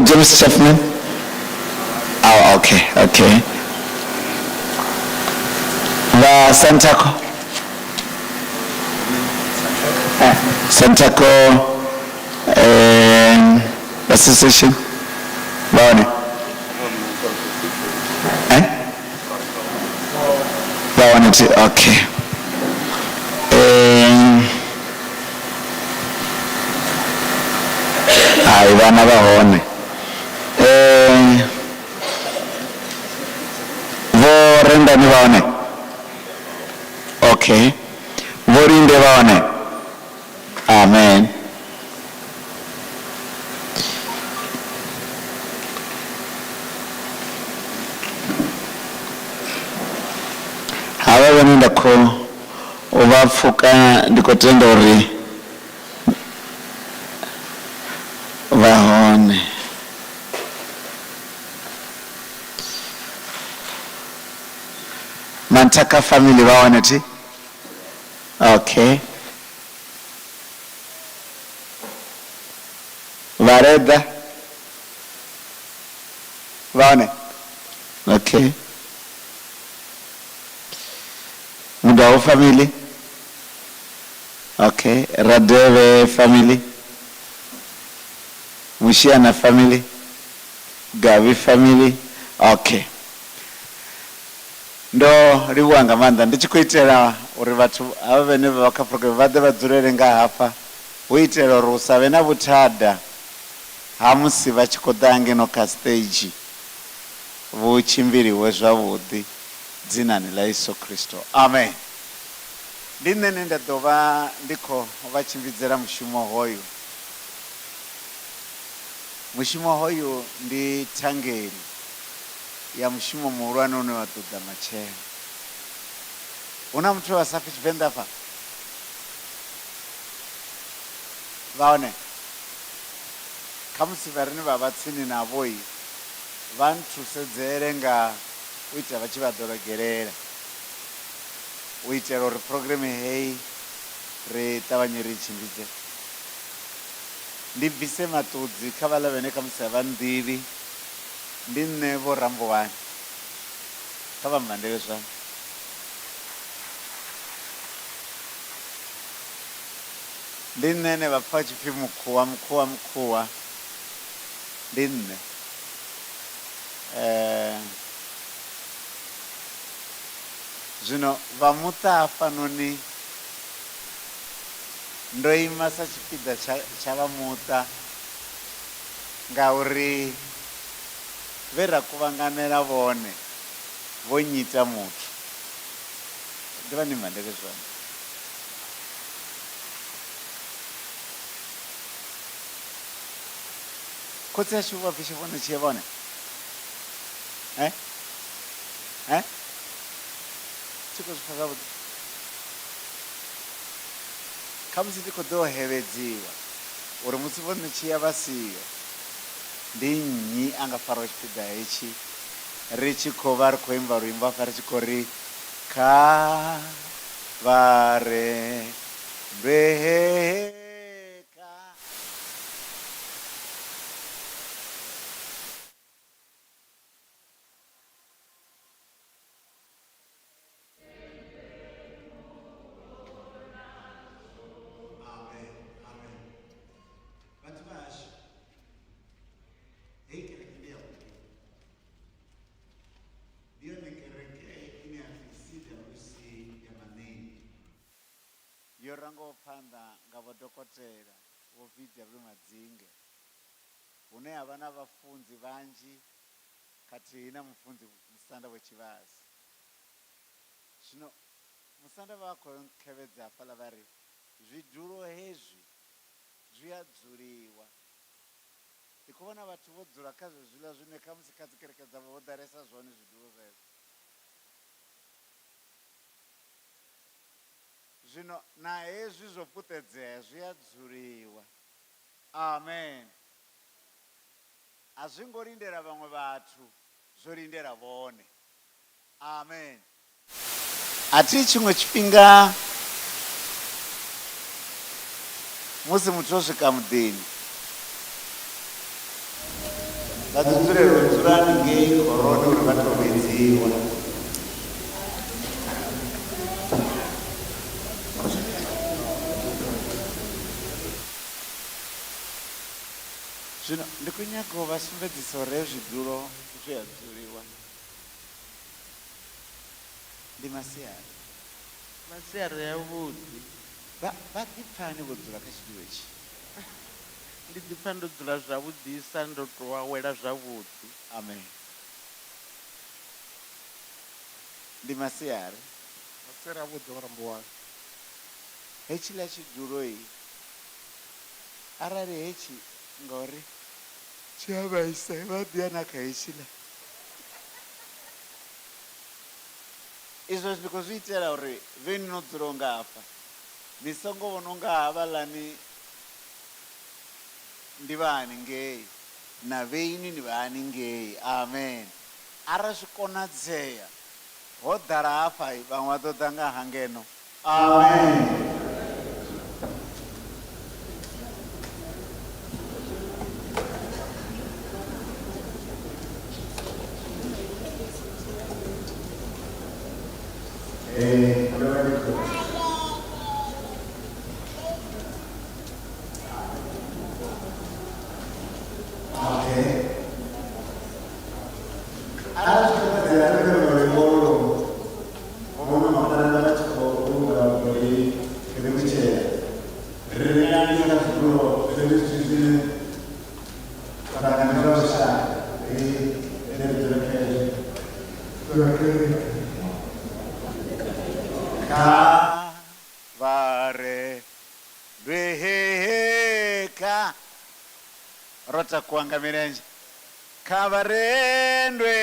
James Chapman? Oh, okay. Va Santaco Association. Vaone. Vaone, okay. Vana vaone. Vorenda ni vaone. Okay. Vorinde vaone. Amen. Hava vani ndako uvafuka ndikotenda uri vahone. Mantaka family vahone ti? Okay. Vareda vahone. Okay. Mudao family. Okay. Radeve family. Mushiana family. Gavi family. Okay. Ndo riwanga manda ndichikuitira uri vatu ava vene vakaprogram vade vadzurere nga hapa uitira uri usave na vuthada hamusi vachikodange no ka stage vuchimbiriwe zvavudi dzinani la Yesu Kristo. Amen. Ndinene ndadova ndiko vachimbidzira mushumo hoyu. Mushumo hoyu ndi tangeri ya mushumo muhulwane une watoda macheo. Una mtu wasafi chipenda hapa? Vaone. Kamusi varini vabatsini na voi. Vantu sedzere nga uita vachivadorogerera. Uita ro program hei re tavanyeri chimbidze. Ndibvise matudzi kavala vene kamusi vandivi. Ndine vorambo wani kava mhandeve zvani ndinene vapfa chipi mukuwa ndine zvino vamutafa noni ndoima sachipidza chavamuta ngauri vera kuvanganira vone vonyita mutu ndiva ni mhandeke zvani kotsi yachiuva pichivone chiyevone chiko zvipakavudi kamusi ndiko dohevedziwa uri musivone chiyavasiyo ndinyi angafara chipidza ichi richikova rikuimba ruimbo afa richikori kavare mbeka. Yorango panda ngavodokotera vovidya vrumadzinge une havana vafunzi vanji kati ina mufunzi musanda wechivazi zvino musanda vakonkevedza fala vari zvidhuro hezvi zviyadzuriwa ndikuvona vatu vodzura kazvezvila zvine kamusikadzikereka dzavo vodaresa zvone zvidhuro zvezvo zvino nahezvi zvoputedzea zviyadzuriwa. Amen. Hazvingorindera vamwe vatu zvorindera vone. Amen. Hati chimwe chipinga musi mutu osvika mudini vadzurero dzurani ngei Khorommbi uri vatovedziwa. Zvino ndikunyaga uvasumbedzisa uri zviduro zviyadzuliwa ndi masiari masiari yavhuḓi. vadipfani vodzula kha chidulo ichi? Ndi ḓipfa ndo dzula zwavhuḓisa, ndo tou awela zwavhuḓi. Amen. Ndi masiari avhuḓi murambo wanu. hetshiḽa tshidulo iyi arali hetshi ngauri tshi a vhaisa vhaḓi ana kha hetshiḽa, izwo ndi khou zwi itela uri veni no dzula u nga hafha ni songo vhona u nga havhaḽani ndi vha haningei na veini ni vha haningei. Amen. Arali zwi konadzea ho ḓala hafha vhaṅwe vha ḓo ḓa nga hangeno. Amen. Rota kuanga mirenje kavarendwe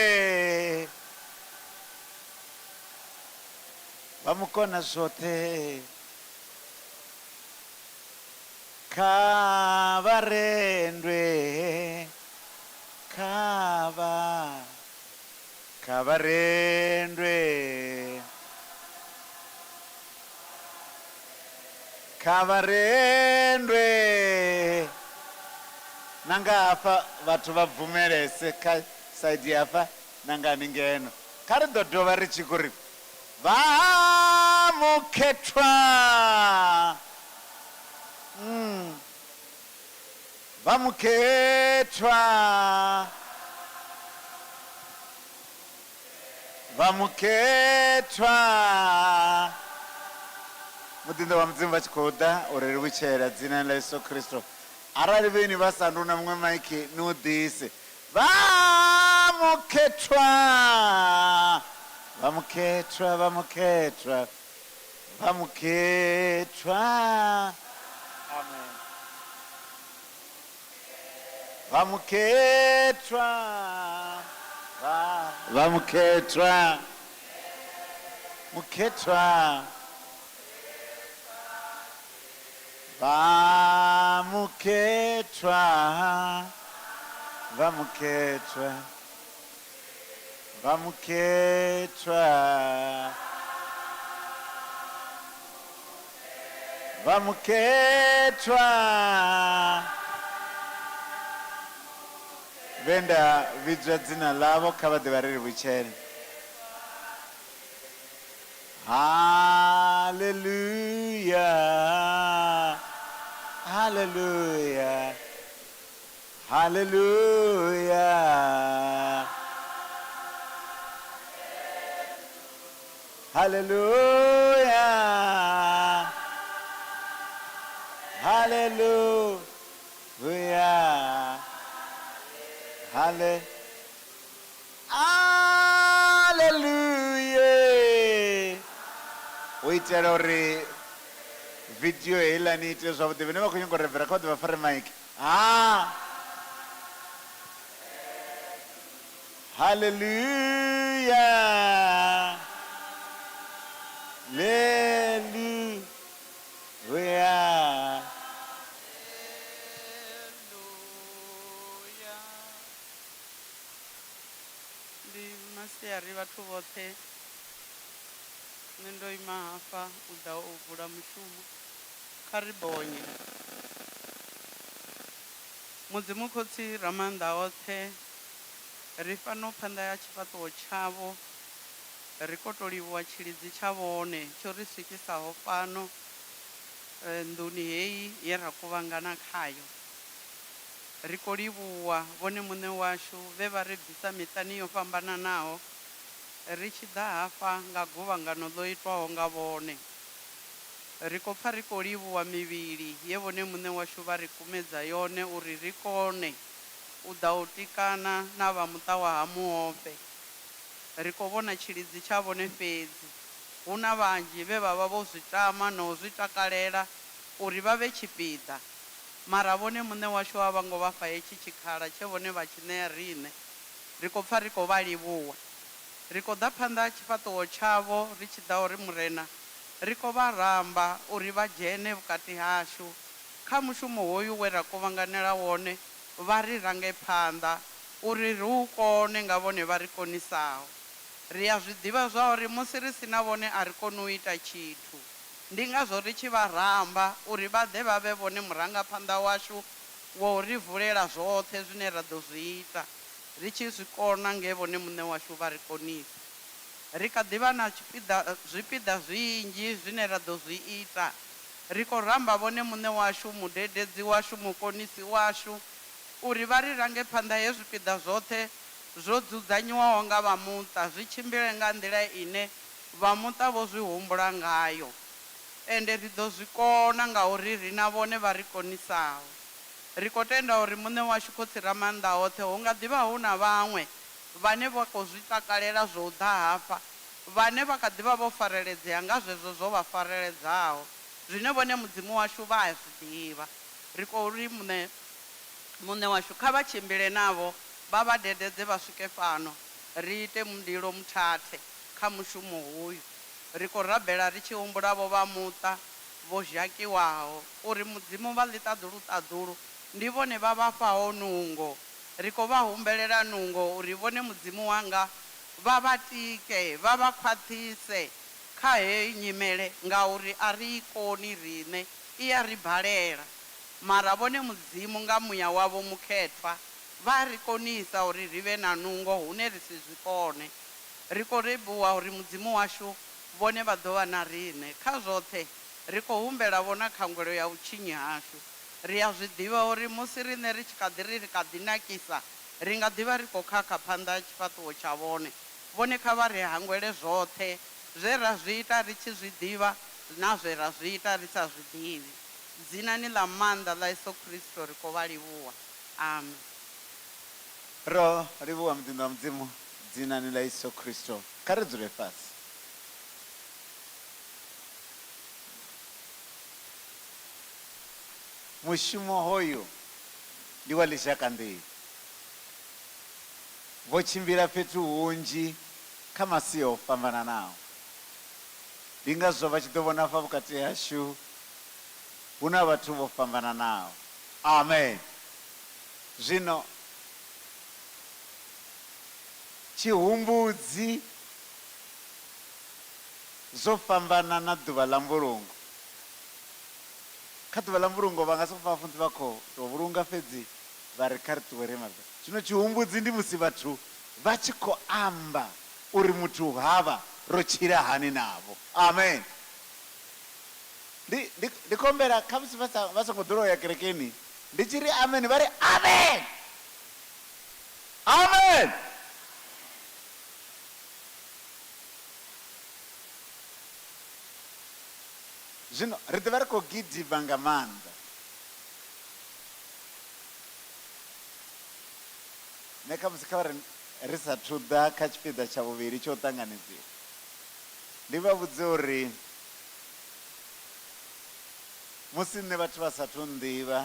vamukona zvote kavarendwe kavarendwe kavarendwe nanga hafha vhathu vha bvumelese kha saidi hafha nanga ningeno kha ri ḓo dovha ri tshi khou ri vamukhetwa vamukhetwa vamukhetwa mudindo wa mudzimu vha tshi khou ḓa uri ri witshela dzina ḽa Yesu Kristo. Arali veni vha sanduna muṅwe maiki ni u ḓise vamukhetwa vamukhetwa vamukhetwa vamukhetwa. Amen. Vamukhetwa vamukhetwa mukhetwa vamukhetwa vamukhetwa vamukhetwa vamukhetwa venda vidzwa dzina lavo kha vha ḓe vha ri vhutshele. Hallelujah. Hallelujah. Hallelujah. Hallelujah. Hallelujah. Hallelujah. Uitela uri video hela ni ite zwavhuḓi vhane vha khou nyanga u revera kha vha ḓe vha fare maiki. Hallelujah. Hallelujah. Ndi masiari vhathu vhoṱhe nṋe ndo ima hafha u ḓa u vula mushumo kha ri bonye mudzimu khotsi ra maanḓa oṱhe ri fano phanḓa ya tshifhaṱuwo tshavho ri khou tou livhuwa tshilidzi tsha vhone tsho ri swikisaho fhano nḓuni heyi ye ra kuvhangana khayo. Ri khou livhuwa vhone muṋe washu vhe vha ri bvisa miṱani yo fhambananaho ri tshi ḓa hafha nga guvhangano ḽo itwaho nga vhone. Ri khou pfha ri khou livhuwa mivhili ye vhone muṋe washu vha ri kumedza yone uri ri kone u ḓa u tikana na vha muṱa wa ha Muofhe. Ri khou vhona tshilidzi tsha vhone fhedzi, hu na vhanzhi vhe vha vha vho zwi tama na u zwi takalela uri vha vhe tshipiḓa, mara vhone muṋe washu a vha ngo vha fha hetshi tshikhala tshe vhone vha tshi ṋea riṋe. Ri khou pfha ri khou vha livhuwa, ri khou ḓa phanḓa tshifhaṱuwo tshavho ri tshi ḓa uri murena ri khou vha ramba uri vha dzhene vhukati hashu kha mushumo hoyu we ra kuvhanganela wone, vha ri range phanḓa uri ri u kone nga vhone vha ri konisaho. Ri a zwi ḓivha zwa uri musi ri si na vhone a ri koni u ita tshithu, ndi ngazwo ri tshi vha ramba uri vha ḓe vha vhe vhone murangaphanḓa washu wo ri vulela zwoṱhe zwine ra ḓo zwi ita ri tshi zwi kona nge vhone muṋe washu vha ri konisa. Ri kha ḓivha na zwipiḓa zwinzhi zwine ra ḓo zwi ita. Ri khou ramba vhone muṋe washu, mudededzi washu, mukonisi washu uri vha ri range phanḓa he zwipiḓa zwoṱhe zwo dzudzanyiwaho nga vha muṱa zwi tshimbile nga nḓila ine vha muṱa vho zwi humbula ngayo, ende ri ḓo zwi kona ngauri ri na vhone vha ri konisaho. Ri khou tenda uri muṋe washu khotsi ra maanḓa hoṱhe hu nga ḓivha hu na vhaṅwe vhane vha khou zwi takalela zwo u ḓa hafha, vhane vha kha ḓivha vho fareledzea nga zwezwo zwo vha fareledzaho, zwine vhone mudzimu washu vha a zwi ḓivha. Ri khou ri muṋe washu kha vha tshimbile navho, vha vha dededze vha swike fhano ri ite mundilo muthathe kha mushumo hoyu. Ri khou rabela ri tshi humbula vho vha muṱa vho zhakiwaho uri mudzimu vha ḽi ṱaḓulu ndi vhone vha vhafhaho nungo. Ri khou vha humbelela nungo uri vhone mudzimu wanga vha vha tike, vha vha khwaṱhise kha heyi nyimele, ngauri a ri i koni riṋe, i ya ri balela, mara vhone mudzimu nga muya wavho mukhethwa vha ri konisa uri ri vhe na nungo hune ri si zwi kone. Ri khou livhuwa uri mudzimu washu vhone vha ḓo vha na riṋe kha zwoṱhe. Ri khou humbela vhona khangwelo ya vhutshinyi hashu. Ri a zwi ḓivha uri musi riṋe ri tshi kha ḓi ri kha ḓi nakisa, ri nga ḓivha ri khou khakha phanḓa tshifhaṱuwo tsha vhone. Vhone kha vha ri hangwele zwoṱhe zwe ra zwi ita ri tshi zwi ḓivha na zwe ra zwi ita ri sa zwi ḓivhi. Dzinani ḽa maanḓa ḽa Yesu Kristo ri khou vha livhuwa. Amen. Ro livhuwa mudzimu wa mudzimu, dzinani ḽa Yesu Kristo. Kha ri dzule fhasi. Mushumo hoyu ndi wa ḽishaka nḓivhi, vho tshimbila fhethu hunzhi kha masia o fhambananaho. Ndi ngazwo vha tshi ḓo vhona afha vhukati hashu hu na vhathu vho fhambananaho. Amen. Zwino tshihumbudzi zwo fhambana na ḓuvha ḽa mbulungo. Kha ḓuvha ḽa mbulungo vha nga si fha funzi vha khou tou vhulunga fhedzi vha ri kha ri ṱuwe ri maḓi. Zwino tshihumbudzi ndi musi vhathu vha tshi khou amba uri muthu havha ro tshila hani navho. Amen. Ndi khou humbela kha musi vha songo ḓula u ya kerekeni ndi tshi ri amen vha ri amen. Amen. Zwino ri ḓivha ri khou gidima nga maanḓa. Ne kha musi kha ri ri sathu ḓa kha tshipiḓa tsha vhuvhili tsho ṱanganedziwa, ndi vha vhudze uri musi nṋe vhathu vha sathu nḓivha,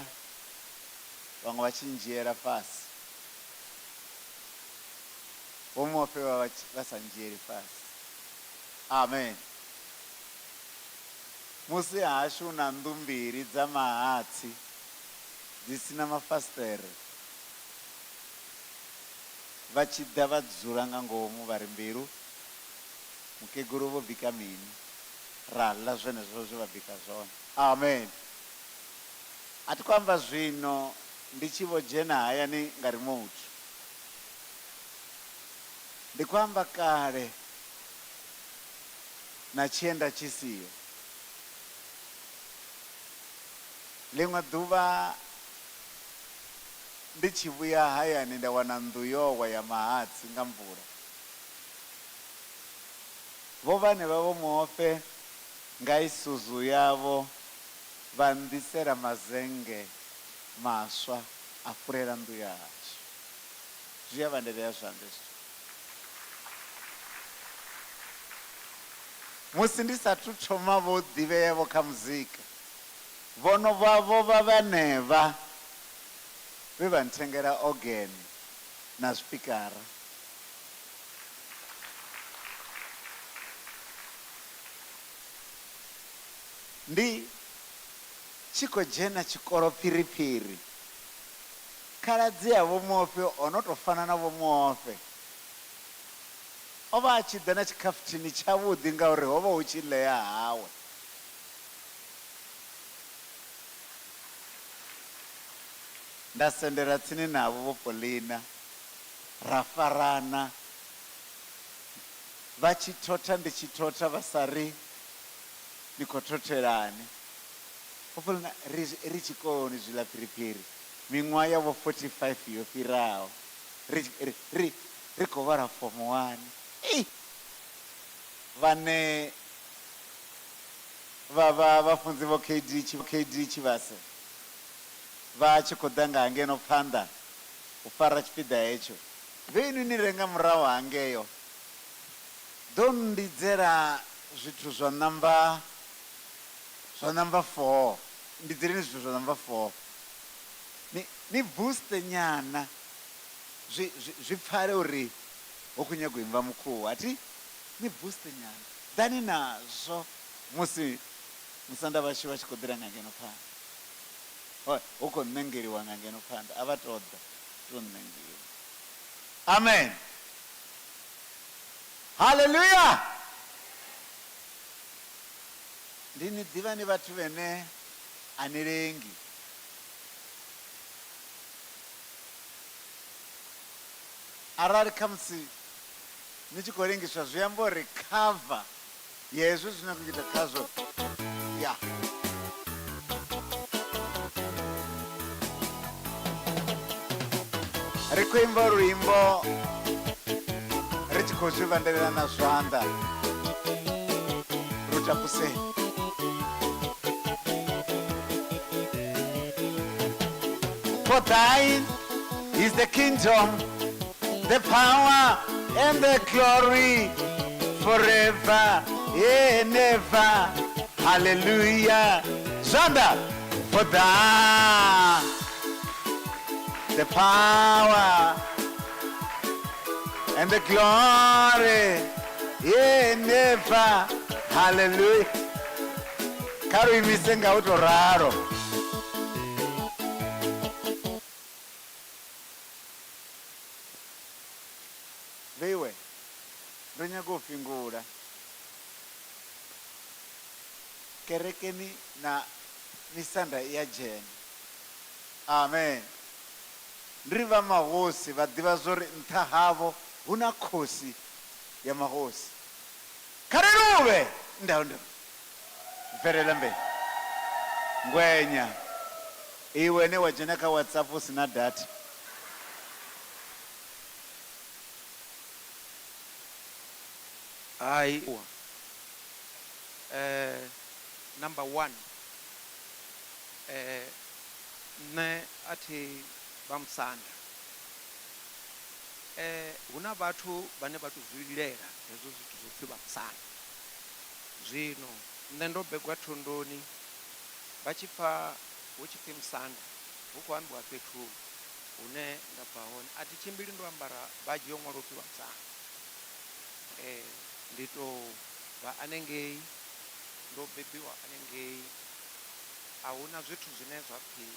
vhaṅwe vha tshi ndzhiela fhasi, vho Muofhe vha sa ndzhieli fhasi. Amen. Musi hashu na nnḓu mbili dza mahatsi dzi sina mafasiṱere, vha tshi ḓa vha dzula nga ngomu vha ri mbilu mukegulu vho bika mini, ra ḽa zwenezwo zwe vha bika zwone. Amen. A thi khou amba zwino ndi tshi vho dzhena hayani nga remote, ndi kwamba kale na tshienda tshisiyo ḽiṅwe ḓuvha ndi tshi vhuya hayani nda wana nnḓu yowa ya mahatsi nga mvula. Vho vhane vha vho Muofhe nga isuzu yavho vha nḓisela mazenge maswa a furela nnḓu ya hashu. Zwi a vhandelea zwanḓa zwithu. Musi ndi sathu thoma vho ḓivhea kha muzika, vhono vhavho vha vhanevha vhe vha nthengela organ na zwipikara. Ndi tshi khou dzhena tshikolo phiriphiri, khaladzi ya vho Muofhe ono tou fana na vho Muofhe o vha a tshi ḓa na tshikhafuthini tshavhuḓi ngauri ho vha hu tshi ḽea hawe. Nda sendela tsini navho vho Polina, ra farana, vha tshi thotha ndi tshi thotha, vha sa ri ni khou thothelani. Vho Polina ri tshikoloni zwiḽa phiriphiri miṅwaha ya vho 45 yo fhiraho, ri khou vhala form 1. Vhane vhafunzi vho KD Tshivhase vha tshi khou ḓa nga hangeno phanḓa u fara tshipiḓa hetsho, vheni ni renga murahu hangeyo ḓo ndidzela zwithu zwa namba 4. Ndidzeleni zwithu zwa namba 4 ni booste nyana zwi pfale uri hu khou nyago imva mukhuwa. Ati ni booste nyana ḓani nazwo musi musanda vhashu vha tshi khou ḓira nga ngeno phanḓa. Hu khou ṋengeliwa nga ngeno phanḓa, a vha tou ḓa to ṋengeliwa. Amen, haleluya. Ndi ni ḓivha ni vhathu vhene a ni lengi. Arali khamusi ni tshi khou lengiswa zwi amba uri cover ya hezwo zwine khou ita khazwo ya ri khou imba luimbo ri tshi khou zwi vhandelela na zwanḓa rutapuseni. For thine is the kingdom, the power and the glory forever and ever. Hallelujah. Zanda, for thine the power and the glory and ever. Hallelujah. Karo imisenga uto raro. Veiwe, ndo nyago fingula kerekeni na misanda ya dzhena. Amen. Ndiri va mahosi va ḓivha zwori nṱha havho hu na khosi ya mahosi. Khareluve ndawo bverela mbele ngwenya iwe ne wa dzhena kha WhatsApp usina data. Number 1, nṋe athi vha musanda. Huna vhathu vhane vha to zwi lilela hezwo zwithu zwo pfhi vha musanda. Zwino nṋe ndo begwa thondoni vha tshi pfa hu tshi pfhi musanda hu khou ambiwa fhethu hune nda bva hone. A thi tshimbili ndo ambara badzhi yo ṅwalwa upfhi vha musanda. Ndi to vha hanengei, ndo bebiwa hanengei. A huna zwithu zwine zwa pfhi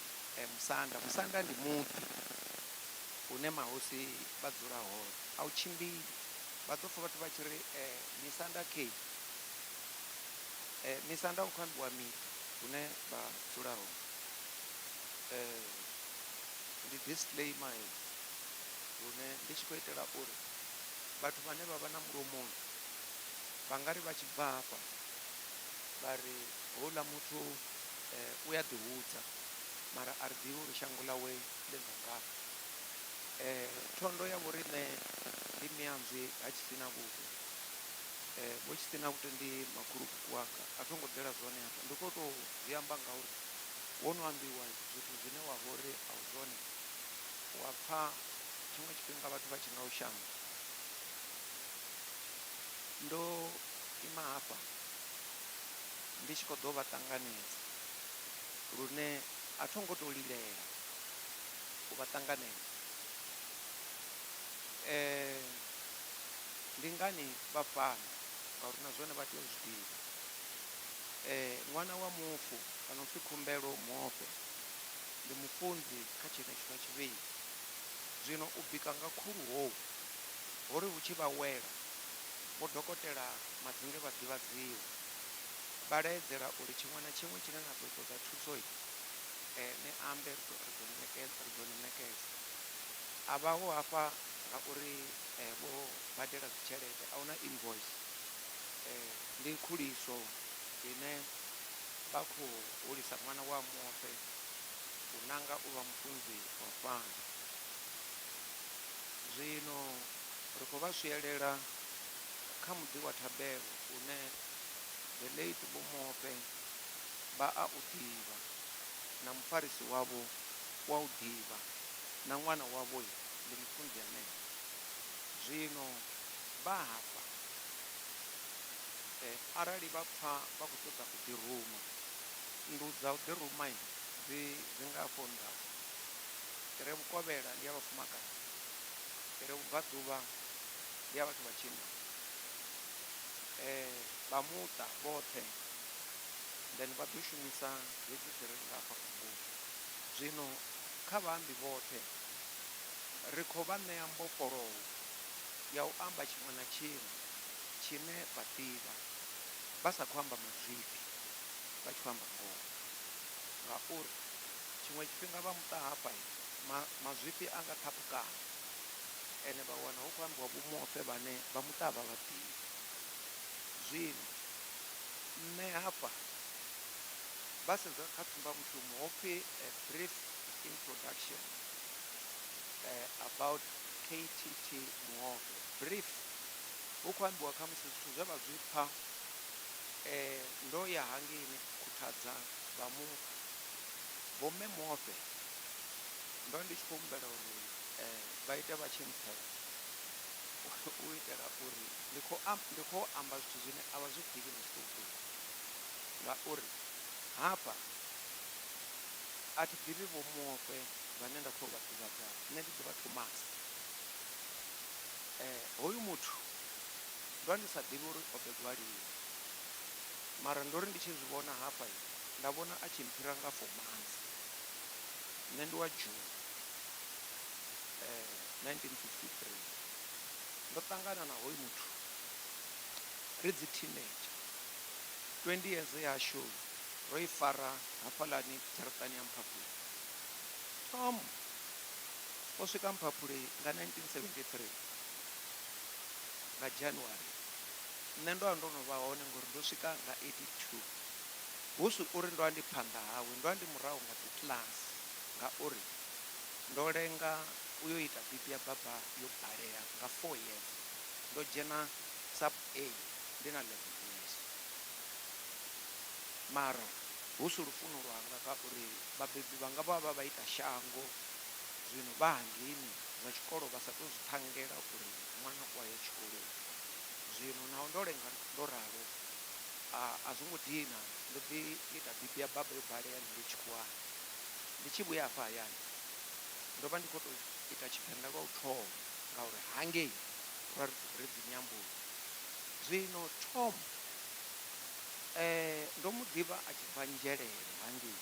musanda. Musanda ndi muḓi hune mahosi vha dzula hone. A u tshimbili, vha ḓo pfha vhathu vha tshi ri misanda kei. Misanda hu khou ambiwa miḓi hune vha dzula hone. Ndi disclaimer hune ndi tshi khou itela uri vhathu vhane vha vha na mulomoni vha nga ri vha tshi bva hafha vha ri houḽa muthu u ya ḓihudza mara a ri ḓivhi uri shango ḽawe ḽi bva ngafhi. Thondo ya vho riṋe ndi mianzwi ha Tshisinavhute. Vho Tshisinavhute ndi makhulukuku wanga, a tho ngo ḓela zwone hafha, ndi khou tou zwi amba ngauri wo no ambiwa zwithu zwine wa vha uri a u zwone wa pfha tshiṅwe tshifhinga vhathu vha tshi nga u shango. Ndo ima hafha ndi tshi khou ḓo vha ṱanganedza lune a tho ngo tou lilela u vha ṱanganedza. Ndi ngani vha fana ngauri na zwone vha tea u zwi ḓivha. Ṅwana wa Muofhe kana upfhi Khumbelo Muofhe ndi mufunzi kha tshenetsho tsha tshivhili. Zwino u bika nga khuluhowu hori hu tshi vha wela vho dokotela Madzinge vha ḓivhadziwa vha laedzela uri tshiṅwe na tshiṅwe tshine na ḓo ṱoḓa thuso ni ambe ri ḓo ni ṋekedza. A vhaho hafha ngauri vho badela dzi tshelede a huna invoice, ndi khuliso ine vha khou hulisa ṅwana wa Muofhe u nanga u vha mufunzi wa fhano. Zwino ri khou vha swielela kha muḓi wa Thabelo une the late Vho Muofhe vha a u ḓivha na mufarisi wavho wa u ḓivha na ṅwana wavho ndi mufunzi haneo. Zwino vha hafha arali vha pfha vha khou ṱoḓa u ḓiruma, nnḓu dza u ḓiruma dzi nga afho nnḓa. I re Vhukovhela ndi ya vhafumakadzi, i re Vhubvaḓuvha ndi ya vhathu vha tshinna. Vha muṱa vhoṱhe then vha ḓo shumisa hedzi dzi re nga afha ngomu. Zwino kha vhaambi vhoṱhe ri khou vha ṋea mbofholowo ya u amba tshiṅwe na tshiṅwe tshine vha ḓivha vha sa khou amba mazwifhi, vha tshi khou amba ngoho. Ngauri tshiṅwe tshifhinga vha muṱa hafha mazwifhi a nga ṱhaphukana ene vha wana hu khou ambiwa Vho Muofhe vhane vha muṱa vha vha ḓivhi. Zwino nṋe hafha vha sedza kha tsumbamushumo ho pfhi a brief introduction about KTT Muofhe. Brief hu khou ambiwa kha musi zwithu zwe vha zwi pfha ndo ya hangeini khuthadza vha Muofhe. Vho mme Muofhe ndo ndi tshi khou humbela uri vha ite vha tshi mpfhela u itela uri ndi khou amba zwithu zwine a vha zwi ḓivhi na zwiṱuku. Ngauri hafha a thi ḓivhi Vho Muofhe vhane nda khou vha ḓivhadza, nṋe ndi ḓivha Thomas. Hoyu muthu ndo ndi sa ḓivhi uri o begwa lini, mara ndo ri ndi tshi zwi vhona hafha nda vhona a tshi mphira nga 4 months. Nṋe ndi wa June 1953. Ndo ṱangana na hoyu muthu ri dzi teenager, 20 years yashu ro i fara hafhaḽani dzharaṱani ya Mphaphuli. Tom o swika Mphaphuli nga 1973 nga January. Nṋe ndo ndo no vha hone ngori ndo swika nga 82. Hu si uri ndo ndi phanḓa hawe, ndo ndi murahu nga dzi class ngauri ndo lenga u yo ita bibi ya baba yo balea nga 4 years. Ndo dzhena sub A ndi na 11 years. Mara hu si lufuno lwanga ngauri vhabebi vhanga vha vha ita shango. Zwino vha hangeini zwa tshikolo vha sa tou zwi ṱhangela uri ṅwana u a ya tshikoloni. Zwino naho ndo lenga ndo ralo a zwo ngo dina, ndo ḓi ita bibi ya baba yo balea ndi tshikhuwani. Ndi tshi vhuya hafha hayani ndo vha ndi khou tou ita Tshivenḓa lwa u thoma ngauri hangei ri dzi nyamboni. Zwino Tom ndo mu ḓivha a tshi bva Nzhelele hangei,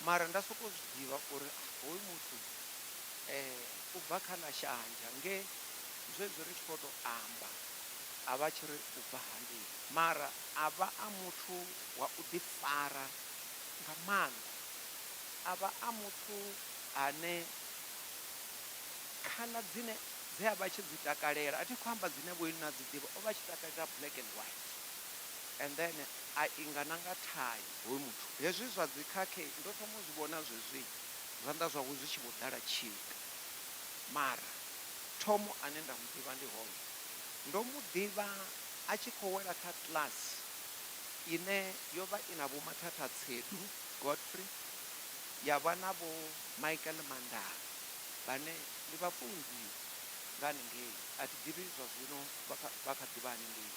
mara nda sokou zwi ḓivha uri hoyu muthu u bva kha ḽa Shanja nge zwezwi ri tshi khou tou amba a vha tshi ri u bva hangei, mara a vha a muthu wa u ḓifara nga maanḓa. A vha a muthu ane khaḽa dzine dze a vha tshi dzi takalela, a thi khou amba dzine vho na dzi ḓivha, o vha tshi takalela black and white, and then a inga na nga thai hoyu muthu. Hezwi zwa dzi khakhe ndo thoma u zwi vhona zwezwi zwanḓa zwawe zwi tshi vho ḓala tshika, mara Thomo ane nda mu ḓivha ndi hoyo, ndo mu ḓivha a tshi khou wela kha class ine yo vha i na vho Mathatha Tsedu Godfrey, ya vha na vho Michael Mandala, vhane ndi vhafunzi nga haningei. A thi ḓivhi zwa zwino vha kha ḓivha haningei.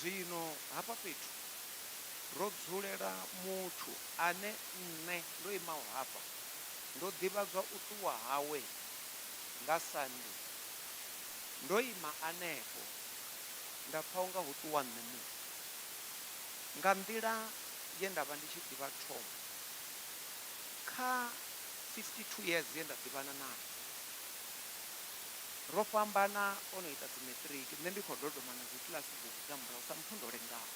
Zwino hafha fhethu ro dzulela muthu ane nṋe ndo imaho hafha ndo ḓivha zwa u ṱuwa hawe nga Sunday. Ndo ima anefho nda pfha unga hu ṱuwa nṋe muṅwe, nga nḓila ye nda vha ndi tshi ḓivha Thomo kha 52 years ye nda ḓivhana naye. Ro fhambana o no ita dzi matric, nṋe ndi khou dodomana dzi kiḽasi bugu dza murahu sa muthu ndo lengaho.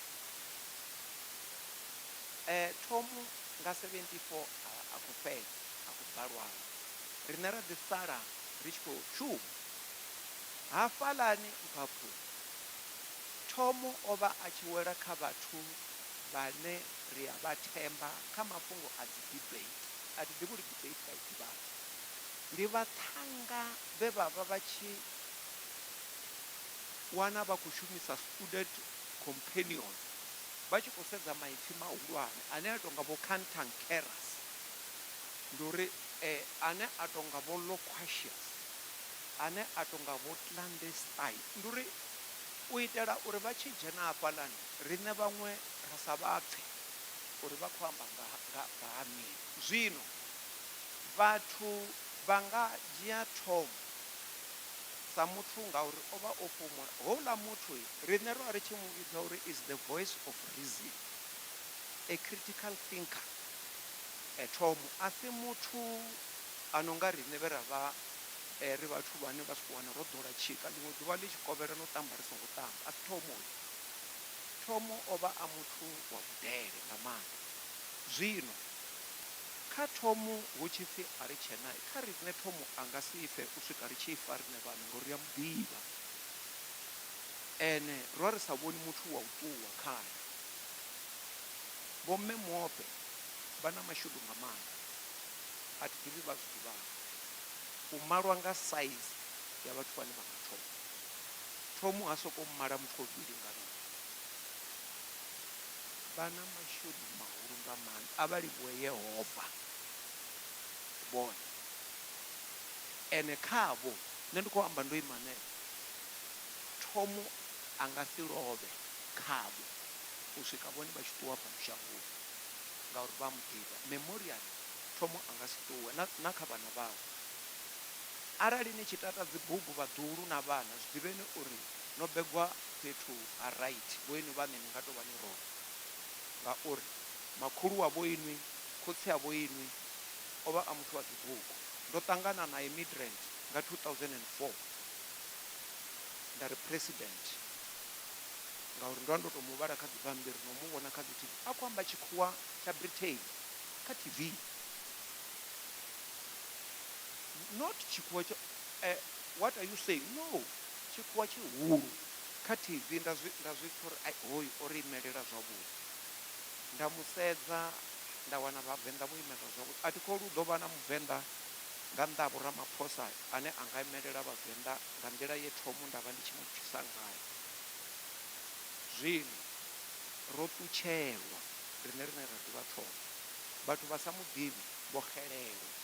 Thomo nga 74 a khou fhedza, a khou balwaho, riṋe ra ḓi sala ri tshi khou shuma hafhaḽani Mphaphuli. Thomo o vha a tshi wela kha vhathu vhane ri a vha themba kha mafhungo a dzi debate. A thi ḓivhi uri debate vha i ḓivhaho, ndi vhaṱhanga vhe vha vha vha tshi wana vha khou shumisa student companions, vha tshi khou sedza maipfi mahulwane ane a tonga vho cantankerous, ndi uri ane a tonga vho loquacious, ane a tonga vho clandestine. Ndi uri u itela uri vha tshi dzhena hafhaḽani riṋe vhaṅwe ra sa vha pfe uri vha khou amba nga ha mini. Zwino vhathu vha nga dzhia Thomo sa muthu ngauri o vha o fhumula. Houḽa muthu riṋe ro ri tshi mu vhidza uri is the voice of reason, a critical thinker. Thomo a si muthu ano nga riṋe vhe ra vha ri vhathu vhane vha sokou wana ro ḓola tshika ḽiṅwe ḓuvha ḽi tshi kovhela no ṱamba ri songo ṱamba. A si Thomo uyo. Thomo o vha a muthu wa vhudele nga maanḓa. Zwino kha Thomo hu tshi pfhi a ri tshena, kha riṋe Thomo a nga si ife u swika ri tshi ifa riṋe vhaṋe ngori ya muḓivha, ene ro ri sa vhoni muthu wa u ṱuwa khaye. Vho mme Muofhe vha na mashudu nga maanḓa, a thi ḓivhi vha zwi ḓivhaho. U malwa nga size ya vhathu vhane vha nga Thomo. Thomo ha sokou mala muthu o vhilingana, vha na mashudu mahulu nga maanḓa, a vha livhuwe Yehova vhone. Ene khavho nṋe ndi khou amba ndo ima hanefho, Thomo a nga si lovhe khavho u swika vhone vha tshi ṱuwa fhano shangoni ngauri vha muḓivha. Memorial Thomo a nga si ṱuwe na kha vhana vhawe. Arali ni tshi tata dzi bugu vhaḓuhulu na vhana, zwi ḓivheni uri no begwa fhethu ha right, vho inwi vhaṋe ni nga tou vha ni roho, ngauri makhulu wa vho inwi, khotsi a vho inwi o vha a muthu wa dzi bugu. Ndo ṱangana naye Midrand nga 2004 nda ri president, ngauri ndo ndo tou mu vhala kha dzibammbiri no mu vhona kha dzi TV a khou amba tshikhuwa tsha Britain kha TV, not tshikhuwa tsha what are you saying, no, tshikhuwa tshihulu kha TV. Nda zwi pfha uri hoyu o ri imelela zwavhuḓi. Nda mu sedza nda wana vhavenḓa vho imela zwavhuḓi. A thi khou ri hu ḓo vha na muvenḓa nga nnḓa ha vhoramaphosa ane a nga imelela vhavenḓa nga nḓila ye Thomo nda vha ndi tshi mu pfhisa ngayo. Zwino ro ṱutshelwa riṋe ra ḓivha Thomo, vhathu vha sa muḓivhi vho xelelwa.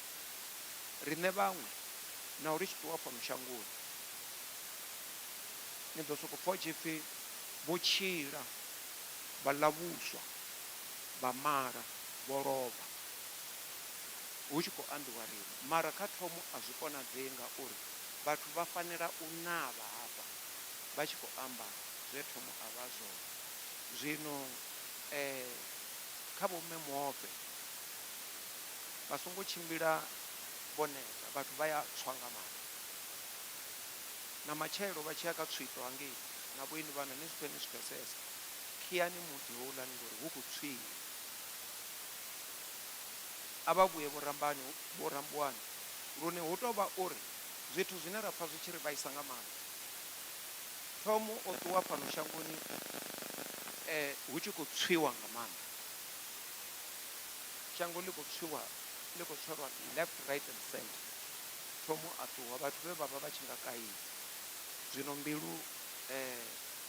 Riṋe vhaṅwe na uri tshi ṱuwa fhano shangoni ni ḓo sokou pfha hu tshi pfhi vho tshila, vha ḽa vhuswa, vha mala, vho lovha, hu tshi khou ambiwa riṋe. Mara kha Thomo a zwi konadzei ngauri vhathu vha fanela u navha hafha vha tshi khou amba zwe Thomo a vha zwone. Zwino kha vho mme Muofhe vha songo tshimbila vho neta, vhathu vha ya tswa nga maanḓa. Na matshelo vha tshi ya kha tswito hangei na vho inwi vhana ni zwi pfhe ni zwi pfhesesa, khiyani muḓi houḽani ngori hu khou tswiwa. A vha vhuye vho Rambuwani lune hu tou vha uri zwithu zwine ra pfa zwi tshi ri vhaisa nga maanḓa. Thomo o ṱuwa fhano shangoni hu tshi khou tswiwa nga maanḓa, shango ḽi khou tswiwa, ḽi khou tswarwa left, right and center. Thomo a ṱuwa, vhathu vhe vha vha vha tshi nga kaidza. Zwino mbilu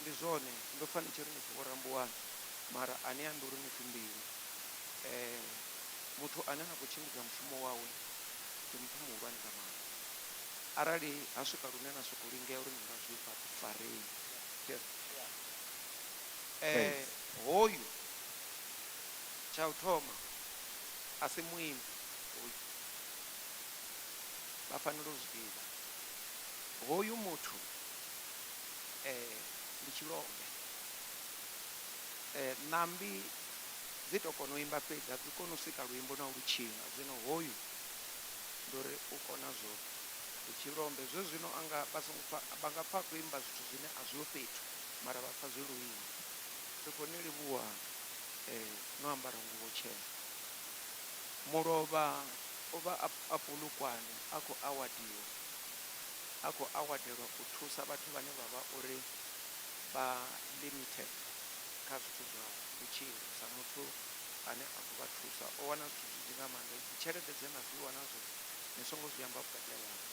ndi zwone, ndo fa ndi tshi ri ni si vhorambuwana, mara ane a ndi uri ni pfhi mbilu. Muthu ane na khou tshimbidza mushumo wawe ndi muthu muhulwane nga maanḓa. Arali ha swika lune na sokou lingea uri ni nga zwi pfha farei. Hoyu tsha u thoma a si muimbi hoyu, vha fanela u zwi ḓivha. Hoyu muthu ndi tshilombe. Ṋambi dzi tou kona u imba fhedzi, a dzi kona u sika luimbo na u lutshina. Zwino hoyu ndi uri u kona zwoṱhe, ndi tshilombe. Zwino vha nga pfa khou imba zwithu zwine a zwiho fhethu, mara vha pfa zwi luimbo. Ri khou ni livhuwa no ambara nguvho tshena. Mulovha o vha a Polokwane, a khou awadiwa, a khou awadelwa u thusa vhathu vhane vha vha uri vha limited kha zwithu zwa vhutshilo. Sa muthu ane a khou vha thusa, o wana zwithu zwinzhi nga maanḓa. Dzi tshelede dze na fhiwa nazo ni songo zwi amba vhukati ha vhathu.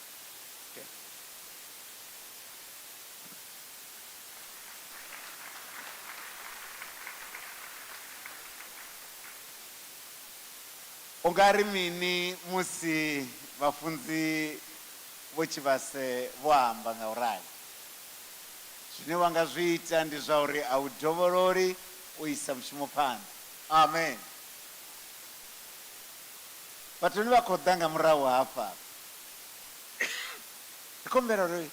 U nga ri mini musi vhafunzi vho tshivhase vho amba nga u rali? Zwine wa nga zwi ita ndi zwa uri a u dovhololi u isa mushumo phanḓa. Amen. Vhathu ni vha khou ḓa nga murahu hafha, ri khou humbela uri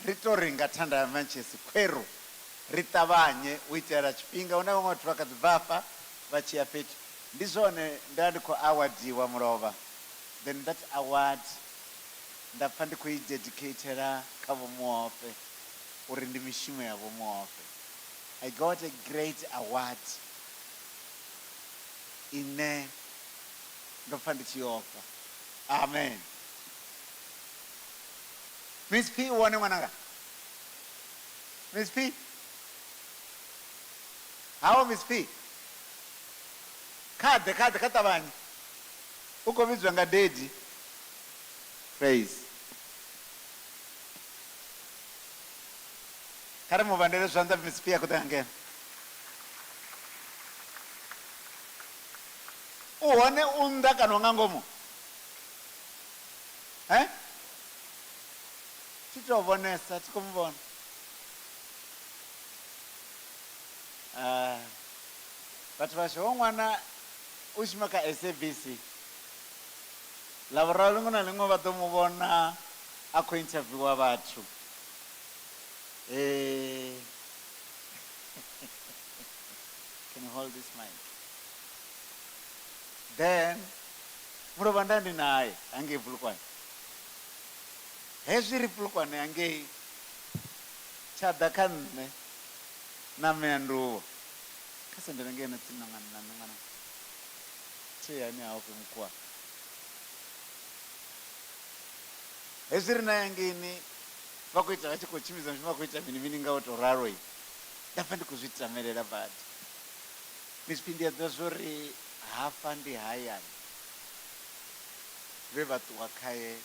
ri tou ringa thanda ya Manchester khweru, ri ṱavhanye u itela tshifhinga. Hu na vhaṅwe vhathu vha kha ḓi bva hafha vha tshi ya fhethu. Ndi zwone nda ndi khou awadiwa mulovha, then that award nda pfa ndi khou i dedicatela kha vho Muofhe uri ndi mishumo ya vho Muofhe. I got a great award ine ndo pfa ndi tshi ofha. Amen. Miss P, uone ṅwananga. Miss P, how Miss P? Kha ṱavhanye, u khou vhidzwa nga dedi. Praise. Kha ri muvhandele zwanḓa Miss P a khou ḓa ngeno. U hone u nnḓa kana u nga ngomu? Thi tou vhonesa, thi khou mu vhona. Vhathu vhashu, ho ṅwana u shuma kha SABC. Ḽavhuraru ḽiṅwe na ḽiṅwe vha ḓo mu vhona a khou interviewa vhathu. Can you hold this mic? Then mulovha nda ndi naye hangei Polokwane. Hezwi ri Polokwane hangei tsha ḓa kha nṋe na Meyanduwa kha sendele ngeno tsini na ṅwana yani hapo mkoa. Hezwi ri naye hangeini vha khou ita vha tshi khou tshimbidza mushumo, vha khou ita mini nga u tou ralo. Nda pfa ndi khou zwi tamelela badi. Miss P, ndi a ḓivha zwo ri hafha ndi hayani vhe vha ṱuwa khaye.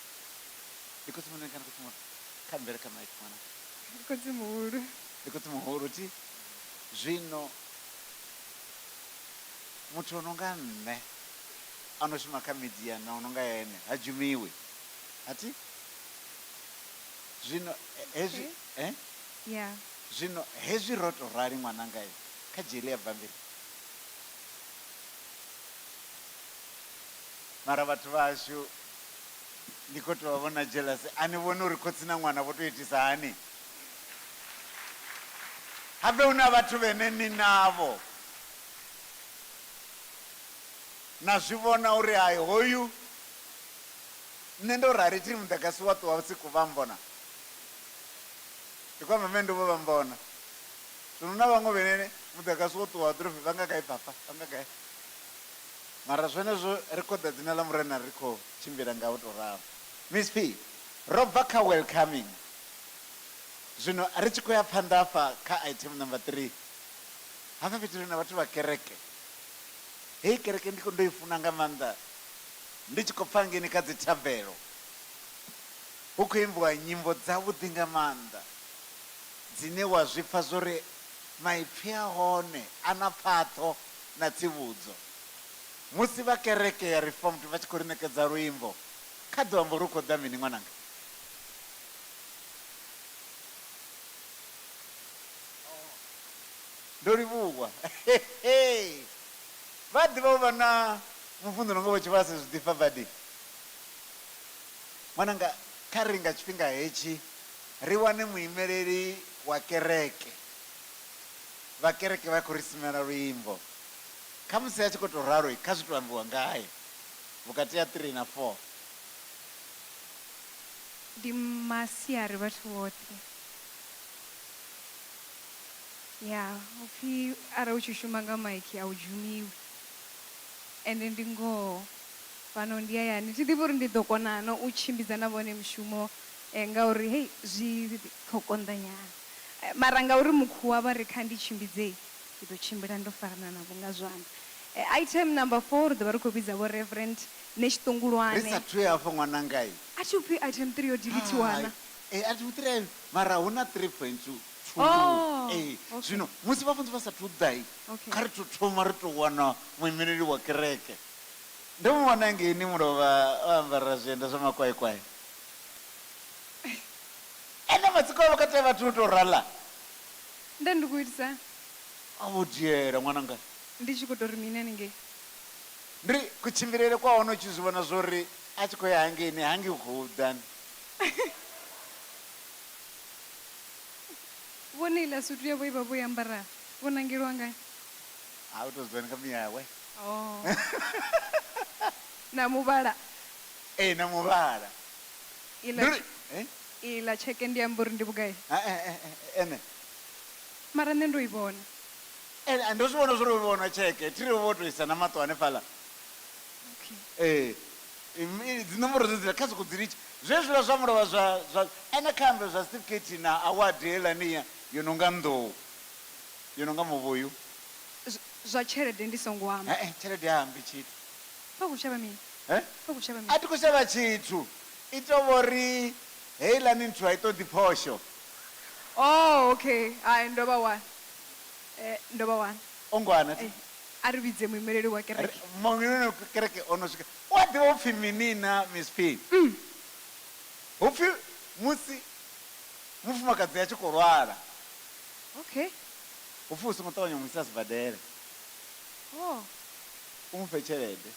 Ndi khou tsumana kana khou tsumana kha mbele kha maiki ṅwana. Ndi khou tsi muhulu ti. Zwino muthu ono nga nne ano shuma kha media na ono nga ene ha dzhumiwi ati. Zwino hezwi zwino hezwi ro tou rali ṅwananga kha dzhele ya bambiri. Mara vhathu vhashu ndi khou tou vha vhona jealous. A ni vhoni uri khotsi na ṅwana vho tou itisa hani? Habe hu na vhathu vhene ni navho na zwi vhona uri hayi hoyu nṋe ndo rali thi muḓagasi wa ṱuwa vhusiku vha mbona. Ndi kwamba mme ndo vha mbona. Zwino na vhaṅwe vhene muḓagasi wo ṱuwa ḓorofi vha nga gai papa, vha nga gai. Mara zwenezwo ri khou ḓa dzina ḽa murena ri khou tshimbila nga u tou ralo. Miss P, Robba kha welcoming. Zwino ri tshi khou ya phanḓa hafha kha item number 3. Hafha fhethu ri na vhathu vha kereke. Hei kereke ndi ndo i funa nga maanḓa. Ndi tshi khou pfha ngeni kha dzi thabelo. Hu khou imbiwa nyimbo dzavhuḓi nga maanḓa. Dzine wa zwi pfha zwori maipfi a hone a na phaṱho na tsivhudzo. Musi vha kereke ya Reformed vha tshi khou ri ṋekedza luimbo, kha ḓo amba uri u khou ḓa mini ṅwananga? Ndo livhuwa. Vha ḓivha u vha na mufundino nga vho tshivhasa zwiḓifha badi. Ṅwananga, kha ri nga tshifhinga hetshi ri wane muimeleli wa kereke. Vha kereke vha khou ri simela luimbo. Kha musi a tshi khou tou ralo kha zwi tou ambiwa ngaye vhukati ya 3 na 4. Ndi masiari vhathu vhoṱhe. Ya, upfi arali u tshi shuma nga maiki a u dzhumiwi. Ende ndi ngoho fhano ndi hayani thi ḓivhi uri ndi ḓo kona na u tshimbidza na vhone mushumo ngauri hei zwi khou konḓa nyana. Mara ngauri mukhuwa vha ri kha ndi tshimbidzei ndi ḓo tshimbila ndo farana navho nga zwanḓa. Item number 4 ri ḓo vha ri khou vhidza vho Reverend ne tshiṱongulwane. Ri sathu ya hafho ṅwananga i. A thi upfi item 3 yo deletiwana. A thi 3 mara hu na 3.2. Zwino musi vhafunzi vha sathu ḓa kha ri tou thoma ri tou wana muimeleli wa kereke. Ndo mu wana ngeni mulovha o ambara zwienda zwa makwaikwai. Ene matsiko vhukati ha vhathu tou rala. Nda ndi khou itisa. A vho diela ṅwananga. Ndi tshi khou tou ri mini haningei. Ndi kutshimbilele kwa hone u tshi zwi vhona zwori a tshi khou ya hangeni hangi u khou ḓani. Vhone iḽa sutu yavho i vha vho i ambara vho nangeliwa ngayo. A u tou zwi kha miyawe. Na muvhala. Na muvhala. Iḽa tsheke ndi amba uri ndi vhugai. Ene. Mara nṋe ndo i vhona. Ndo zwi vhona zwori u vhona tsheke thiri vho tou isa na maṱo hanefhaḽa. Dzi nomboro dzedzi kha sokou dzi litsha zwezwiḽa zwa mulovha zwa ene kha ambe zwa certificate na award heiḽaniya yo no nga nḓou yo no nga muvhuyu. Zwa tshelede ndi songo amba. Tshelede ya ambi tshithu. Vha khou shavha mini? Vha khou shavha mini? A thi khou shavha tshithu. I tou vhori heiḽani nthu a i ṱoḓi phosho. Okay. Hai ndo vha wana. Ndo vha wana. O ngwana. A ri vhidze muimeleli wa kereke. Muimeleli wa kereke ono swika. U a ḓivha upfhi mini na Miss P? Upfhi musi mufumakadzi a tshi khou lwala. Okay. Upfhi u songo ṱavhanya u mu isa sibadela. U mu fhe tshelede.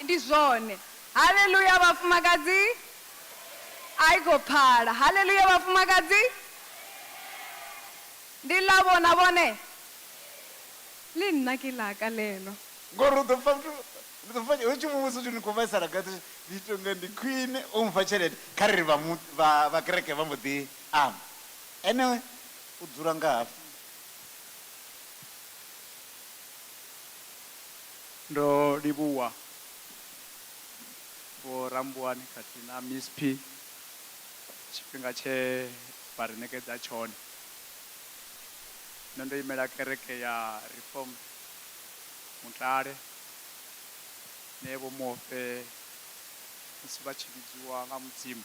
Ndi zwone. Haleluya vhafumakadzi. A i khou phala. Haleluya vhafumakadzi. Ndi ḽa vhona vhone. Le nna ke laka lelo. Ngori u ḓo pfa hu tshi muvhuso tshi ni khou vhaisala gathi ndi tou nga ndi khwine o mu fha tshelede kha ri vha kereke vha mbo ḓi amba. Enewe u dzula nga hafha. Ndo livhuwa vho Rambuwani khathihi na Miss P tshifhinga tshe vha ri ṋekedza tshone. Nṋe ndo imela kereke ya Reformed Mutale ne vho Muofhe musi vha tshi vhidziwa nga Mudzimu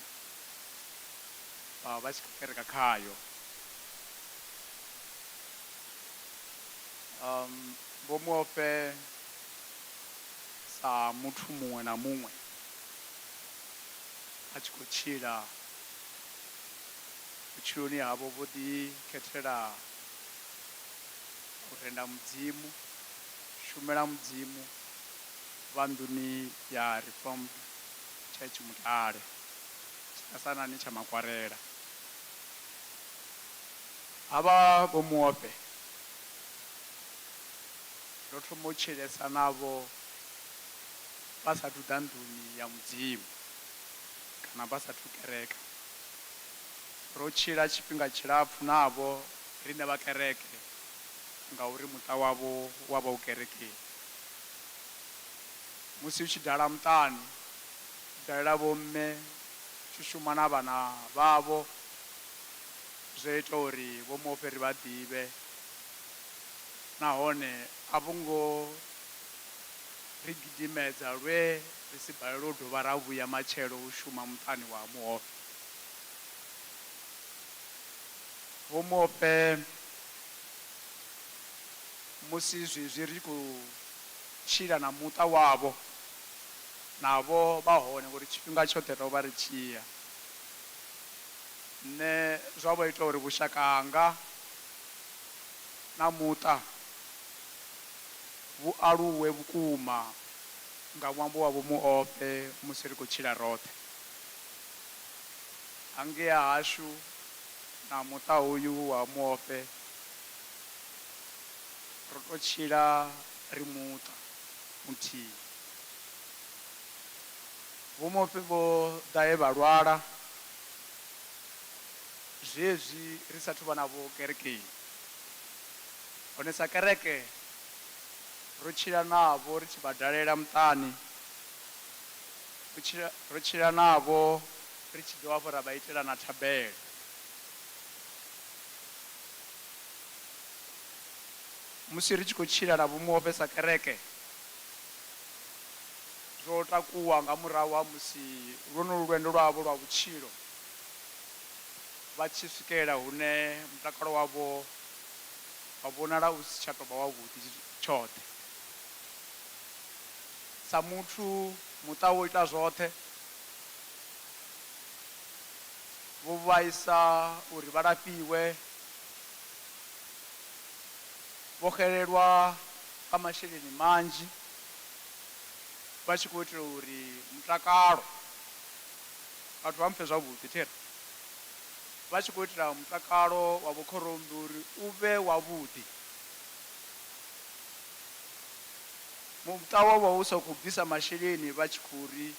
vha tshi khou kereka khayo. Vho Muofhe sa muthu muṅwe na muṅwe a tshi khou tshila vhutshiloni havho vho ḓi khethela u renda Mudzimu, shumela Mudzimu vha nḓuni ya Reformed Church Mutale tshikasanani tsha Makwarela. Havha vho Muofhe ndo thoma u tshilesa navho vha sathu ḓa nḓuni ya Mudzimu kana vha sathu kereka. Ro tshila tshifhinga tshilapfhu navho riṋe vha kereke ngauri muṱa wavho wa vha u kerekeni. Musi u tshi dala muṱani dalela vho mme tshi shuma na vhana vhavho zwo ita uri vho Muofhe ri vha ḓivhe nahone a vho ngo ri gidimedza lwe ri si balelwe u dovha ra vhuya matshelo u shuma muṱani wa Muofhe. Vho Muofhe musi zwezwi ri khou tshila na muṱa wavho navho vha hone ngori tshifhinga tshoṱhe ro vha ri tshiya, nṋe zwa vho ita uri vhushaka hanga na muṱa vhu aluwe vhukuma nga ṅwambo wa vho Muofhe musi ri khou tshila roṱhe. Hangea hashu na muṱa hoyu wa Muofhe ro to tshila ri muṱa muthihi. Vho Muofhe vho ḓahe vha lwala zwezwi ri sathu vha navho kerekeni, hone sa kereke ro tshila navho ri tshi vha dalela muṱani, ro tshila navho ri tshi dovha hafhu ra vha itela na thabelo. Musi ri tshi khou tshila na vho Muofhe sa kereke zwo takuwa nga murahu ha musi lwonolu lwendo lwavho lwa vhutshilo vha tshi swikelela hune mutakalo wavho wa vhonala u si tsha tou vha wavhuḓi tshoṱhe. Sa muthu muṱa wo ita zwoṱhe, vho vhaisa uri vha lafhiwe, vho xelelwa nga masheleni manzhi vha tshi khou itela uri mutakalo, vhathu vha mphe zwavhuḓi thera, vha tshi khou itela mutakalo wa vho Khorommbi uri u vhe wavhuḓi. Muṱa wavho u sa khou bvisa masheleni vha tshi khou ri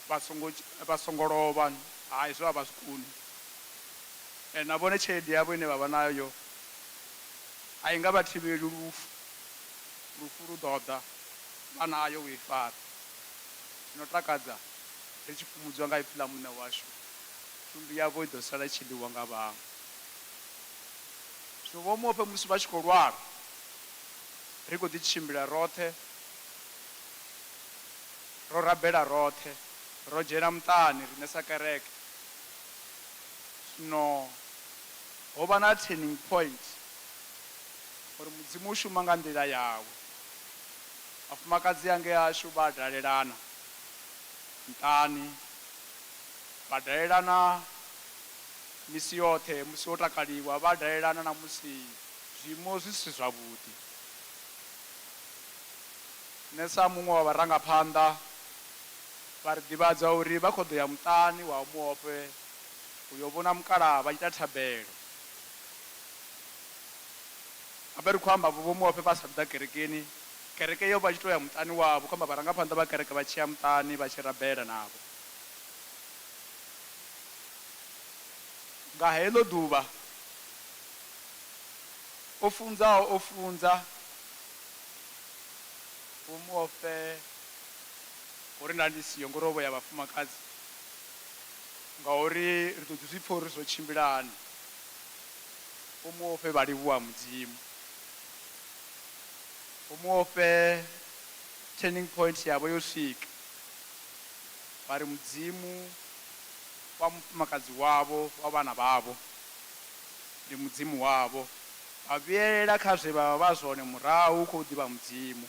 vha songo lovha, hai zwo a vha zwikuni, na vhone tshelede yavho ine vha vha nayo a i nga vha thivheli lufu lu ḓo ḓa vha nayo u i fara. Zwino takadza ri tshi fhumudziwa nga ipfhi ḽa muṋe washu, thundu yavho i ḓo sala tshi ḽiwa nga vhaṅwe. So vho Muofhe musi vha tshi khou lwala ri khou ḓi tshimbila roṱhe, ro rabela roṱhe, ro dzhena muṱani riṋe sa kereke. Zwino ho vha na turning point uri mudzimu u shuma nga nḓila yawe. Vhafumakadzi ange ashu vha dalelana muṱani, vha dalelana misi yoṱhe, musi wo takaliwa vha dalelana na musi zwiimo zwi si zwavhuḓi. Nṋe sa muṅwe wa vharangaphanḓa vha ri ḓivhadza uri vha khou ḓo ya muṱani wa Muofhe u yo vhona mukalaha vha ita thabelo. Habe ri khou amba vho Muofhe vha sa ḓa kerekeni, kereke yo vha tshi tou ya muṱani wavho, khou amba vharangaphanḓa vha kereke vha tshi ya muṱani vha tshi rabela navho. Nga heḽo ḓuvha o funza vho Muofhe uri nda ndi siho ngori o vho ya vhafumakadzi, ngauri ri ḓo ḓi zwi pfha uri zwo tshimbilani. Vho Muofhe vha livhuwa mudzimu. Vho Muofhe turning point yavho yo swika, vha ri mudzimu wa mufumakadzi wavho wa vhana vhavho ndi mudzimu wavho, vha vhuyelela kha zwe vha vha zwone murahu khou ḓivha mudzimu.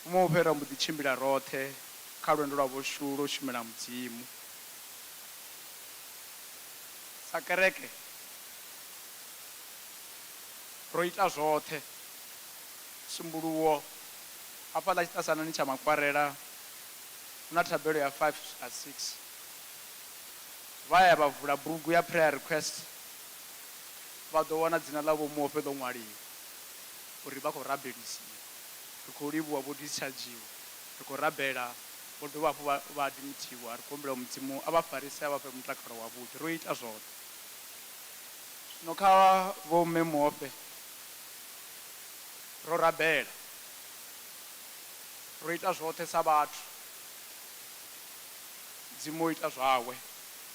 Vho Muofhe ra mbo ḓi tshimbila roṱhe kha lwendo lwa vhoshulo u shumela mudzimu. Sa kereke ro ita zwoṱhe, sumbuluwo hafhaḽa tshiṱasanani tsha Makwarela hu na thabelo ya 5 na 6. Vha ya vha vula bugu ya prayer request, vha ḓo wana dzina ḽa vho Muofhe ḽo ṅwaliwa uri vha khou rabelisiwa, ri khou livhuwa vho dischargiwa, ri khou rabela vho dovha hafhu vha admithiwa, ri khou humbela mudzimu a vha farise a vha fhe mutakalo wavhuḓi. Ro ita zwoṱhe. Zwino kha vho mme Muofhe ro rabela, ro ita zwoṱhe sa vhathu. mudzimu o ita zwawe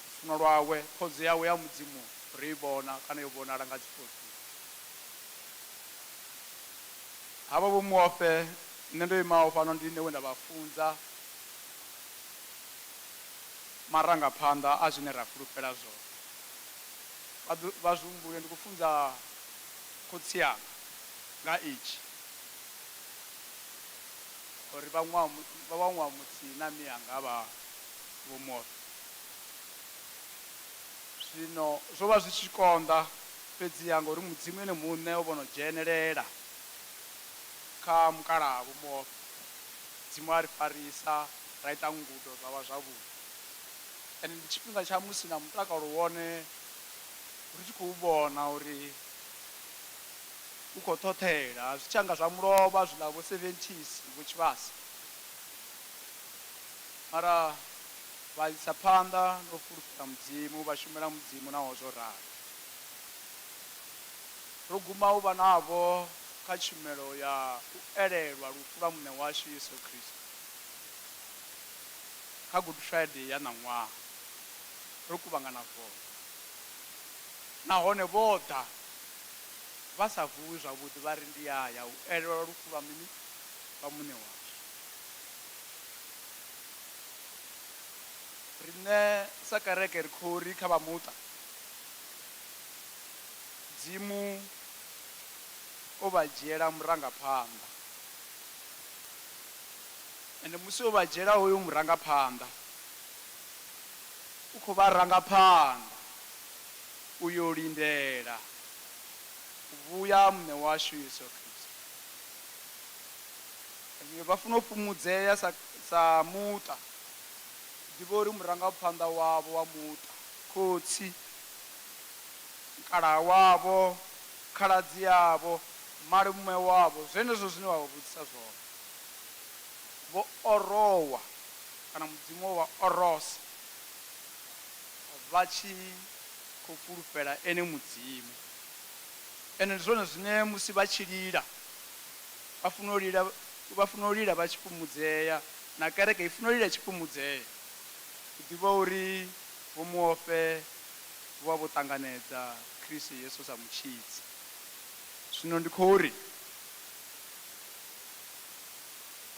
lufuno lwawe khozi yawe ya mudzimu ri i vhona kana yo vhonala nga tshifofi havha vho Muofhe nṋe ndo imaho fhano ndi ne we nda vha funza marangaphanḓa a zwine ra fulufhela zwone vha zwihumbule ndi khou funza khotsi yanga nga ichi uri vha ṅwaha muthihi na miyanga vha vho Muofhe zwino zwo vha zwi tshi konḓa fhedziha ngori mudzimu ene muṋe o vhono dzhenelela kha mukalaha vho Muofhe mudzimu a ri farisa ra ita ngudo zwa vha zwavhuḓi ende ndi tshifhinga tsha musi na mutakalo wone ri tshi khou vhona uri u khou ṱhoṱhela zwi tshanga zwa mulovha zwiḽa vho 70s vho tshivhasa mara vha isa phanḓa no fulufhela mudzimu vha shumela mudzimu naho zwo rali ro guma u vha navho kha tshumelo ya u elelwa lufu lwa muṋe washu Yesu Kristo kha Good Friday ya ṋaṅwaha ro kuvhangana vona nahone vho ḓa vha sa vuwi zwavhuḓi vha ri ndi ya u elelwa lufu lwa mini lwa muṋe washu riṋe sa kereke ri khou ri kha vha muṱa dzimu o vha dzhiela murangaphanḓa ende musi o vha dzhiela hoyu murangaphanḓa u khou vha rangaphanḓa uyo lindela vhuya muṋe washu Yesu Kristo vha funa u fhumudzea sa muṱa ḓivha uri murangaphanḓa wavho wa muṱa khotsi mukalaha wavho khaladzi yavho malume wavho zwenezwo zwine vha vha vhudzisa zwone vho orowa kana mudzimu wo vha orosa vha tshi khou fulufhela ene mudzimu ende ndi zwone zwine musi vha tshi lila vha funa u lila vha tshi fhumudzea na kereke i funa u lila tshi fhumudzea u ḓivha uri vho Muofhe vho vha vho ṱanganedza Kristo Yesu sa mutshidzi zwino ndi khou ri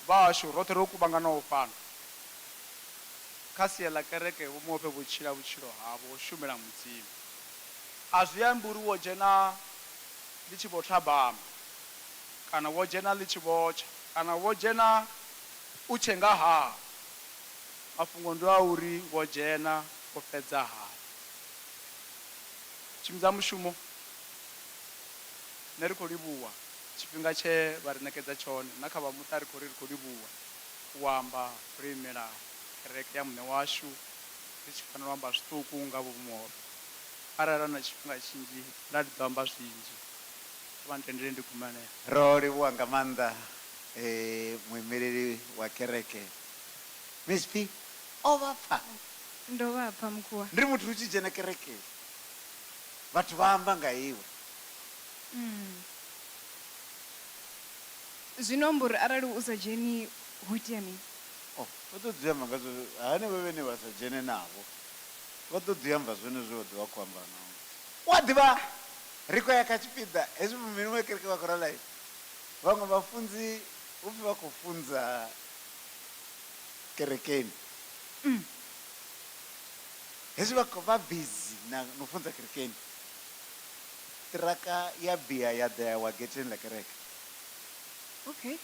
vhashu roṱhe ro kuvhanganaho fhano kha sia ḽa kereke vho Muofhe vho tshila vhutshilo havho vho shumela mudzimu a zwi ambi uri wo dzhena ḽi tshi vho thabama kana wo dzhena ḽi tshi vhotsha kana wo dzhena u tshe nga ha mafhungo ndi a uri wo dzhena wo fhedza ha tshimidza mushumo nṋe ri khou livhuwa tshifhinga tshe vha ri ṋekedza tshone na kha vha muṱa ri khou ri khou livhuwa u amba ro imela kereke ya muṋe washu ri tshi fanela u amba zwiṱuku nga vho Muofhe arali na tshifhinga tshinzhi nda ndi ḓo amba zwinzhi vha ntendele ndi gumanea ro livhuwa nga maanḓa muimeleli wa kereke Miss P o vha pfa ndo vha pfa mkhuwa ndi muthu u tshi dzhena kereke vhathu vha amba nga iwe zwino mburi arali u sa dzheni hu itea mini vha ḓo ḓi amba ngazwo hanevho vhene vha sa dzhene navho vha ḓo ḓi amba zwenezwo ḓi vha khou amba nao wa ḓivha ri khou ya kha tshipiḓa hezwi miṅwe kereke vha khou rala vhaṅwe vhafunzi upfi vha khou funza kerekeni hezwi vha busy na no funza kerekeni ṱiraka ya bia ya ḓa ya wa getheni ḽa kereke okay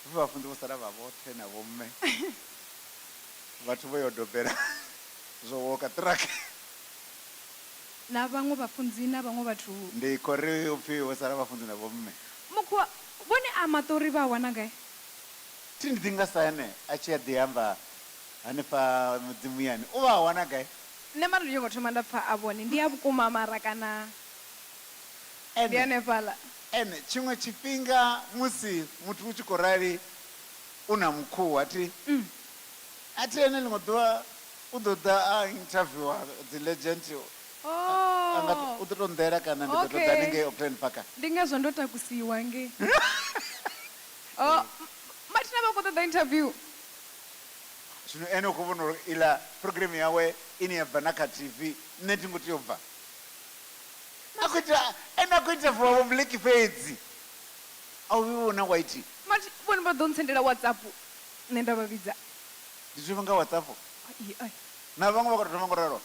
upfi vhafunzi vho sala vha vhoṱhe na vho mme vhathu vho yo dobela zwo woka ṱiraka na vhaṅwe vhafunzi na vhaṅwe vhathu ndi khou ri upfi vho sala vhafunzi na vho mme mukhuwa vhone a maṱori vha wana gai thi ndi ḓi nga sa ene a tshi a ḓi amba hanefha mudzimu yani u vha a wana gai nṋe mara ndi tshi khou thoma nda pfa a vhone ndi a vhukuma mara kana ndi hanefhaḽa ene tshiṅwe tshifhinga musi muthu u tshi khou rali u na mukhuwa athi ene ḽiṅwe ḓuvha u ḓo ḓa a interviewa dzi legend u ḓo to nḓela kana ndi ḓo to ḓa ningei Auckland Park ndi ngazwo ndo takusiwa nge mathina vha khou ṱoḓa interview zwino ene u khou vhona uri iḽa program yawe ine ya bva na kha tv nṋe thi ngo tea u bva ene a khou ita for public fhedzi a u vhona white mati vhone vha ḓo ntsendela whatsapp nṋe nda vha vhidza ndi zwi nga whatsapp ai na vhaṅwe vha khou thoma ngo ralo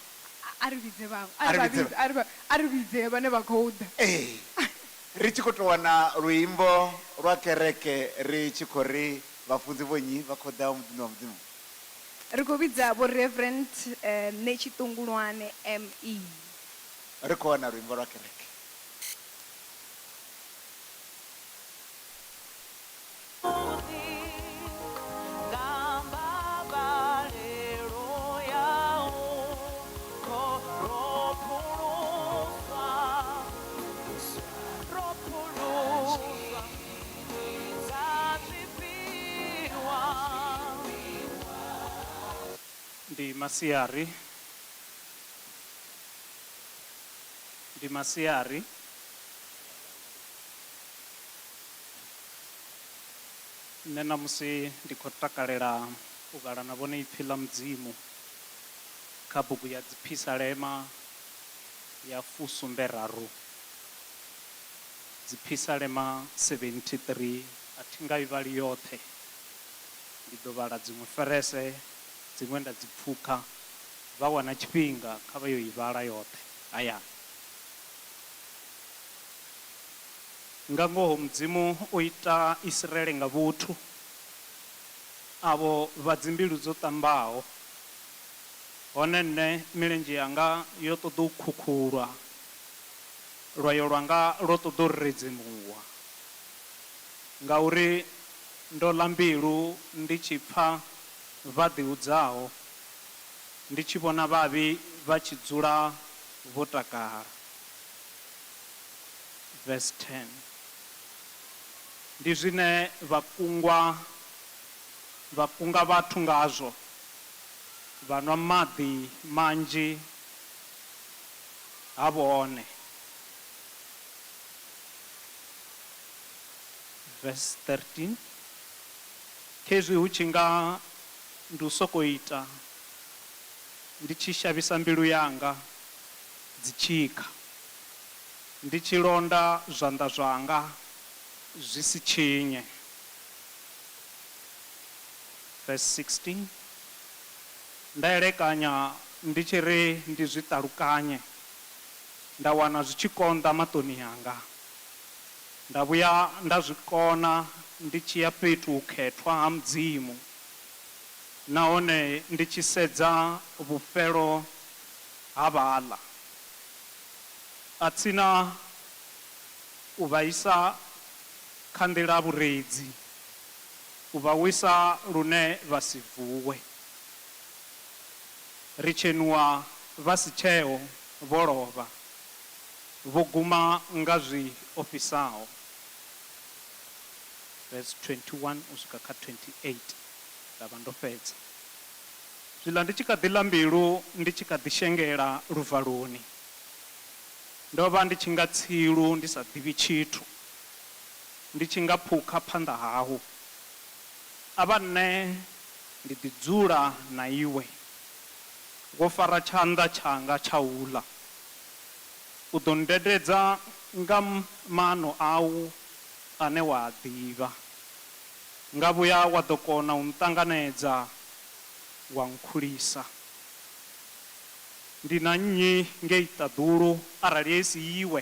a ri vhidze vhaṅwe a ri vhidze vhane vha khou ḓa ri tshi khou tou wana luimbo lwa kereke ri tshi khou ri vhafunzi vhonyi vha khou ḓa mudzimu wa mudzimu ri khou vhidza vho reverend Ṋetshitungulwane me ri khou wana luimbo lwa kereke ndi masiari nṋe namusi ndi khou takalela u vhala na vhone ipfhi ḽa mudzimu kha bugu ya dziphisalema ya 73 dziphisalema 73 a thi nga i vhali yoṱhe ndi ḓo vhala dziṅwe ferese dziṅwe nda dzi pfukha vha wana tshifhinga kha vha yo i vhala yoṱhe hayani nga ngoho mudzimu o ita Israele nga vhuthu avho vha dzimbilu dzo ṱambaho hone nne milenzhe yanga yo ṱoḓa u khukhulwa lwayo lwanga lwo ṱoḓa u redzemuwa ngauri ndo ḽa mbilu ndi tshi pfha vha ḓihudzaho ndi tshi vhona vhavhi vha tshi dzula vho takala verse 10 ndi zwine vhakunga vhathu ngazwo vhanwa maḓi manzhi ha vhone verse 13 khezwi hu tshi nga ndi u sokou ita ndi tshi shavhisa mbilu yanga dzi tshikha ndi tshi londa zwanḓa zwanga zwi si tshinye verse 16 nda elekanya ndi tshi ri ndi zwi ṱalukanye nda wana zwi tshi konḓa maṱoni yanga nda vhuya nda zwi kona ndi tshi ya fhethu u khethwa ha mudzimu nahone ndi tshi sedza vhufhelo ha vhaḽa a tsina u vhaisa kha nḓila vhuredzi u vha wisa lune vha si vuwe ri tshenuwa vha si tsheo vho lovha vho guma nga zwi ofhisaho verse 21 u swika kha 28 nda vha ndo fhedza zwiḽa ndi tshi kha ḓi ḽa mbilu ndi tshi kha ḓi shengela luvaloni ndo vha ndi tshi nga tsilu ndi sa ḓivhi tshithu ndi tshi nga phukha phanḓa hau a vha nne ndi ḓi dzula na iwe wo fara tshanḓa tshanga tsha u ḽa u ḓo ndededza nga mano au ane wa a ḓivha nga vhuya wa ḓo kona u nṱanganedza wa nkhulisa ndi na nnyi ngei ṱaḓulu arali i si iwe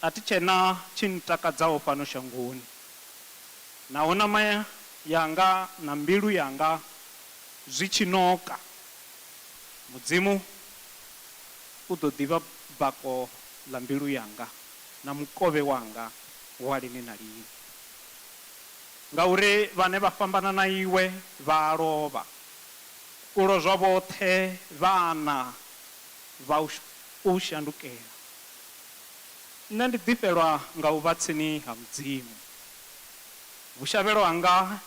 a thi tshena tshi ntakadzaho fhano shangoni naho nama yanga na mbilu yanga zwi tshi noka mudzimu u ḓo ḓivha bako ḽa mbilu yanga na mukovhe wanga wa lini na lini ngauri vhane vha fhambana na iwe vha a lovha u lozwa vhoṱhe vhana vha u shandukela nṋe ndi ḓifhelwa nga u vha tsini ha mudzimu vhushavhelo hanga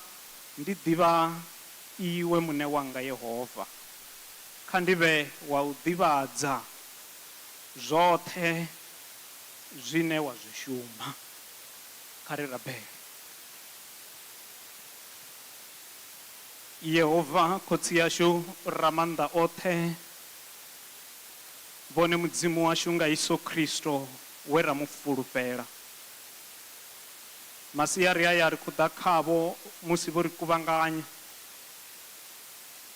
ndi ḓivha iwe muṋe wanga Yehova kha ndivhe wa u ḓivhadza zwoṱhe zwine wa zwi shuma kha ri rabele Yehova khotsi yashu ramanda othe vhone mudzimu washu nga Yesu Kristo we ra mufulufhela masiari aya ri khou ḓa khavho musi vho ri kuvhanganya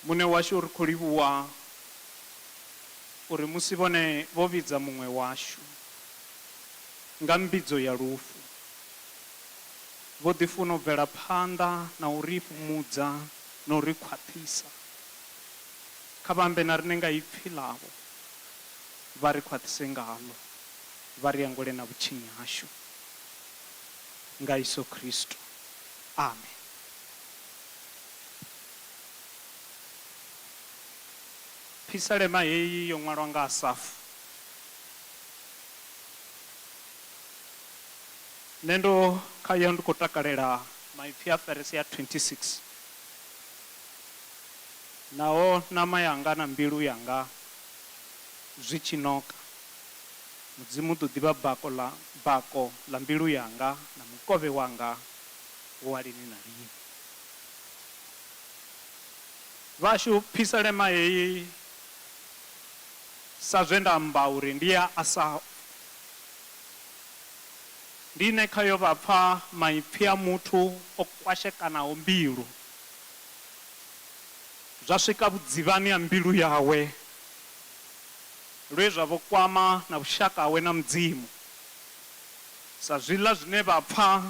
mune washu ri khou livhuwa uri musi vhone vho vhidza muṅwe washu nga mbidzo ya lufu vho ḓi funa u bvela phanḓa na u ri fhumudza na u ri khwaṱhisa kha vhambe na riṋe nga ipfhi ḽavho vha ri khwaṱhise ngalo vha ri angole na vhutshinyi hashu nga Yesu Kristo, amen. Phisalema heyi yo ṅwalwa nga Asafu. Nṋe ndo kha yo ndi khou takalela maipfi a verse ya 26 naho nama yanga na mbilu yanga zwi tshi noka mudzimu ḓo ḓivha bako ḽa mbilu yanga na mukovhe wanga wa lini na lini. Vhashu phisalema heyi sa zwe nda amba uri ndi ya Asafu. Ndi ne khayo vha pfa maipfi a muthu o kwashekanaho mbilu zwa swika vhudzivhani ha mbilu yawe lwe zwa vho kwama na vhushaka hawe na mudzimu sa zwiḽa zwine vha pfa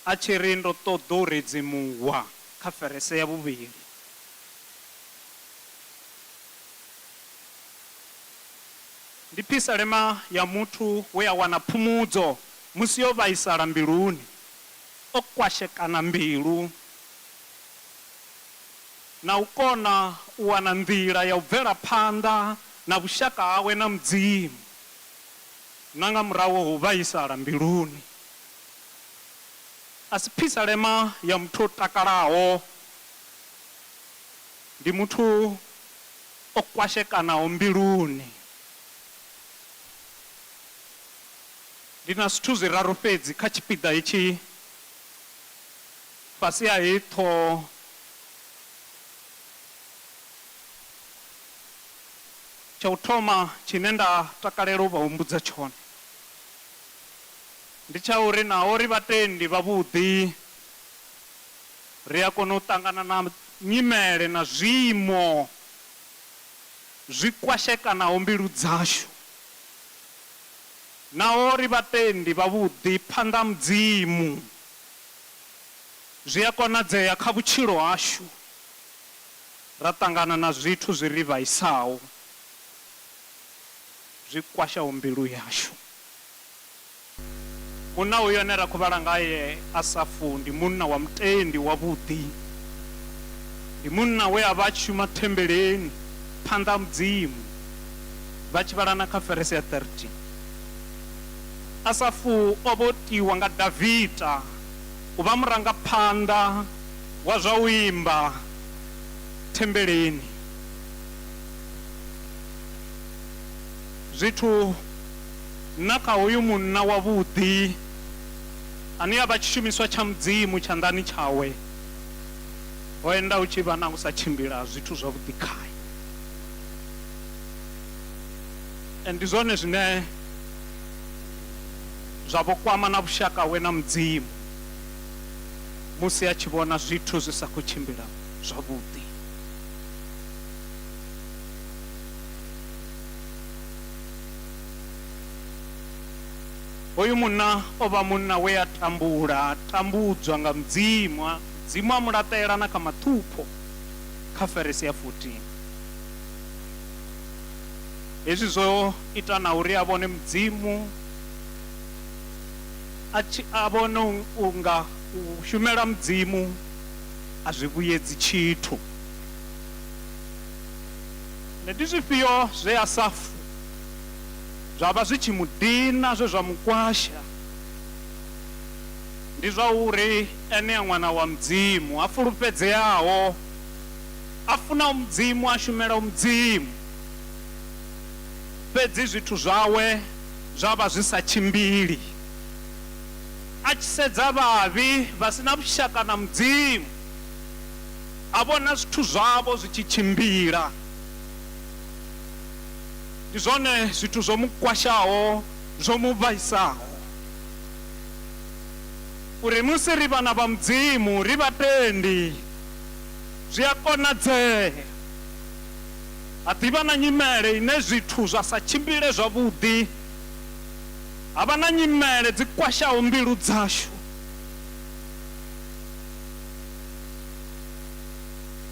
a tshi ri ndo ṱoḓa u redzimuwa kha verese ya vhuvhili. Ndi phisalema ya muthu we a wana phumudzo musi yo vhaisala mbiluni o kwashekana mbilu na u kona u wana nḓila ya u bvela phanḓa na vhushaka hawe na mudzimu na nga murahu ho vhaisala mbiluni. A si phisalema ya muthu o takalaho, ndi muthu o kwashekanaho mbiluni. Ndi na zwithu zwiraru fhedzi kha tshipiḓa hetshi fhasi ha heyi ṱhoho tsha u thoma tshine nda takalela u vha humbudza tshone ndi tsha uri naho ri vhatendi vhavhuḓi ri a kona u ṱangana na nyimele na zwiimo zwi kwashekanaho mbilu dzashu. Naho ri vhatendi vhavhuḓi phanḓa mudzimu zwi a konadzea kha vhutshilo hashu ra ṱangana na zwithu zwi ri vhaisaho zwi kwashaho mbilu yashu. Munna uyo ane ra khou vhala ngaye Asafu ndi munna wa mutendi wavhuḓi, ndi munna we a vha a tshi shuma thembeleni phanḓa mudzimu vha tshi vhala na kha verese ya 13. Asafu o vha o tiwa nga Davida u vha murangaphanḓa wa zwa u imba thembeleni. Zwithu na kha hoyu munna wavhuḓi ane a vha tshishumiswa tsha mudzimu tshanḓani tshawe ho enda u tshi vha na u sa tshimbila zwithu zwavhuḓi khaye. Ndi zwone zwine zwa vho kwama na vhushaka we na mudzimu musi a tshi vhona zwithu zwi sa khou tshimbila zwavhuḓi. Hoyu munna o vha munna we a tambudzwa nga mudzimu a mulaṱela na kha maṱhupho kha verese ya 14. Hezwi zwo ita na uri a vhone mudzimu a vhone unga u shumela mudzimu a zwi vhuyedzi tshithu. Ndi zwifhio zwe Asafu zwa vha zwi tshi mu dina zwe zwa mukwasha? Ndi zwa uri ene a ṅwana wa mudzimu a fulufhedzeaho a funaho mudzimu a shumelaho mudzimu, fhedzi zwithu zwawe zwa vha zwi sa tshimbili. A tshi sedza vhavhi vha sina vhushaka na mudzimu a vhona zwithu zwavho zwi tshi tshimbila. Ndi zwone zwithu zwo mu kwashaho, zwo mu vhaisaho. Uri musi ri vhana vha mudzimu ri vhatendi zwi a konadzea. Ha ḓivha na nyimele ine zwithu zwa sa tshimbile zwavhuḓi, ha vha na nyimele dzi kwashaho mbilu dzashu.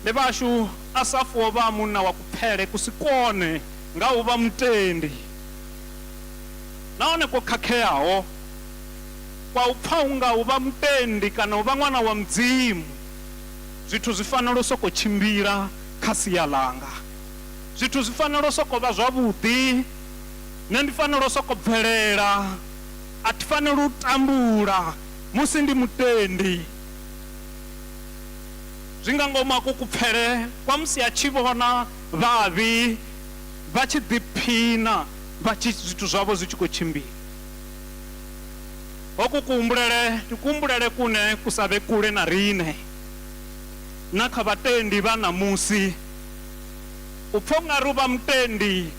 Ndi vhashu Asafu o vha munna wa kuphele ku si kone nga u vha mutendi, nahone ko khakheaho kwa u pfa unga u vha mutendi kana u vha ṅwana wa mudzimu zwithu zwi fanela u soko tshimbila kha sia langa. Zwithu zwi fanela u soko vha zwavhuḓi, nṋe ndi fanela u soko bvelela, a thi fanela u tambula musi ndi mutendi. Zwi nga ngomu ako kupfele kwa musi a tshi vhona vhavhi vha tshi ḓiphina vha tshi zwithu zwavho zwi tshi khou tshimbila. Hoku kuhumbulele ndi kuhumbulele kune ku sa vhe kule na riṋe na kha vhatendi vha ṋamusi. U pfha unga ri u vha mutendi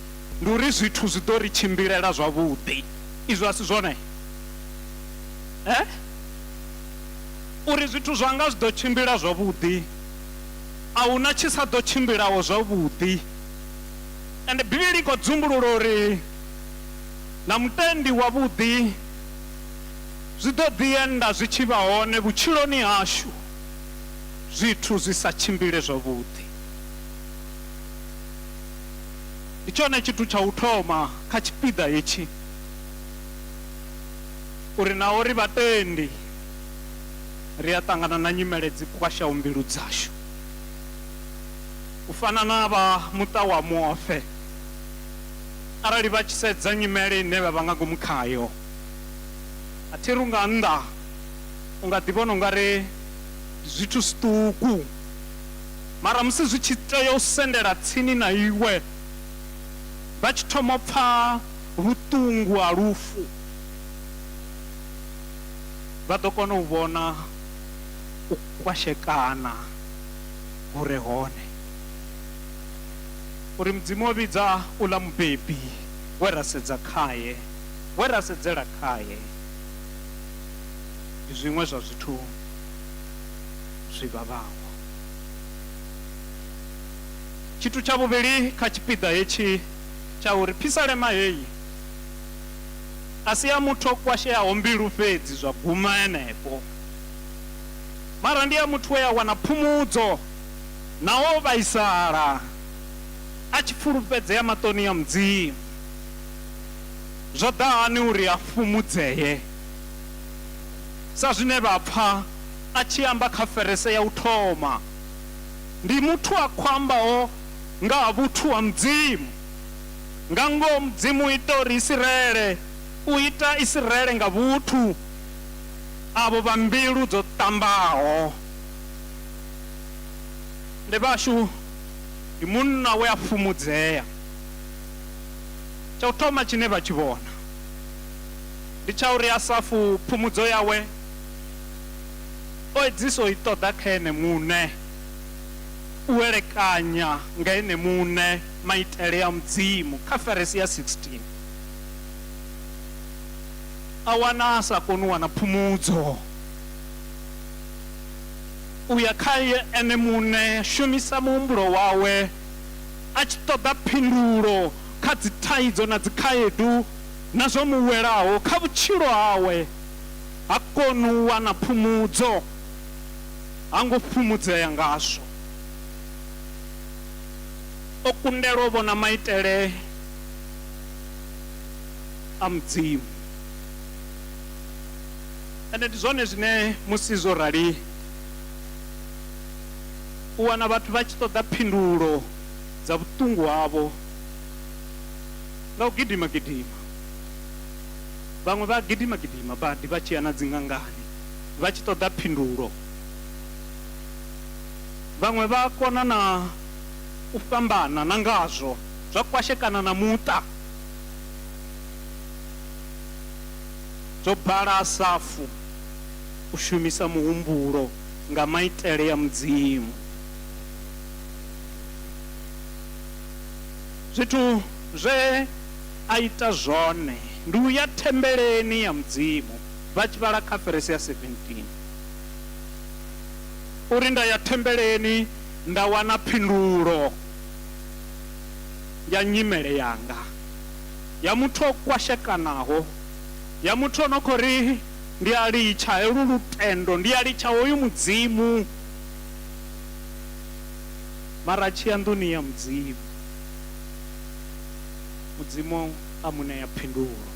ndi uri zwithu zwi ḓo ri tshimbilela zwavhuḓi. Izwo a si zwone? Uri zwithu zwanga zwi ḓo tshimbila zwavhuḓi, a hu na tshi sa ḓo tshimbilaho zwavhuḓi. Ende Bivhili i khou dzumbulula uri na mutendi wavhuḓi zwi ḓo ḓi enda zwi tshi vha hone vhutshiloni hashu zwithu zwi sa tshimbile zwavhuḓi. Ndi tshone tshithu tsha u thoma kha tshipiḓa hetshi, uri na uri vhatendi ri a ṱangana na nyimele dzi kwashaho mbilu dzashu. U fana na vha muṱa wa Muofhe, arali vha tshi sedza nyimele ine vha vha nga ngomu khayo, a thi ri nga nnḓa u nga ḓi vhona u nga ri zwithu zwiṱuku, mara musi zwi tshi tea u sendela tsini na iwe vha tshi thoma u pfa vhuṱungu ha lufu, vha ḓo kona u vhona u kwashekana hu re hone. Uri mudzimu o vhidza u ḽa mubebi we ra sedza khaye, we ra sedzela khaye, ndi zwiṅwe zwa zwithu zwi vhavhaho. Tshithu tsha vhuvhili kha tshipiḓa hetshi tsha uri phisalema heyi a si ya muthu o kwasheaho mbilu fhedzi zwa guma henefho, mara ndi ya muthu we a wana phumudzo na o vhaisala a tshi pfulufhedzea maṱoni ya mudzimu. Zwo ḓani uri a fumudzeye sa zwine vha pfa a tshi amba kha ferese ya u thoma, ndi muthu a khou ambaho nga ha vhuthu ha mudzimu, nga ngoho mudzimu u ita uri Israele, u ita Israele nga vhuthu avo vha mbilu dzo ṱambaho. Ndi vhashu ndi munna we a fumudzea. Tsha u thoma tshine vha tshi vhona ndi tsha uri Asafu phumudzo yawe o edzisa u i ṱoḓa kha ene muṋe, u elekanya nga ene muṋe maitele ya mudzimu. Kha feresi ya 16 a wana a sa koni u wana phumudzo, u ya kha ene muṋe shumisa muhumbulo wawe a tshi ṱoḓa phindulo kha dzi thaidzo na dzi khaedu na zwo mu welaho kha vhutshilo hawe, ha koni u wana phumudzo, ha ngo phumudzea ngazwo. O kundelwa u vhona maitele a mudzimu. Ende ndi zwone zwine musi zwo rali u wana vhathu vha tshi ṱoḓa phindulo dza vhuṱungu havho nga u gidima gidima. Vhaṅwe vha gidima gidima badi vha tshi ya na dzingangani vha tshi ṱoḓa phindulo. Vhaṅwe vha kona na u fhambana na ngazwo zwa kwashekana na muṱa. Zwo bala Asafu u shumisa muhumbulo nga maitele ya mudzimu. zwithu zwe a ita zwone ndi uya thembeleni ya mudzimu. Vha tshi vhala kha verse ya 17 uri nda ya thembeleni nda wana phindulo ya nyimele yanga, ya muthu o kwashekanaho, ya muthu ono khou ri ndi a litsha helu lutendo, ndi a litsha hoyu mudzimu, mara tshi ya nḓuni ya mudzimu. Mudzimu a mu ṋea phindulo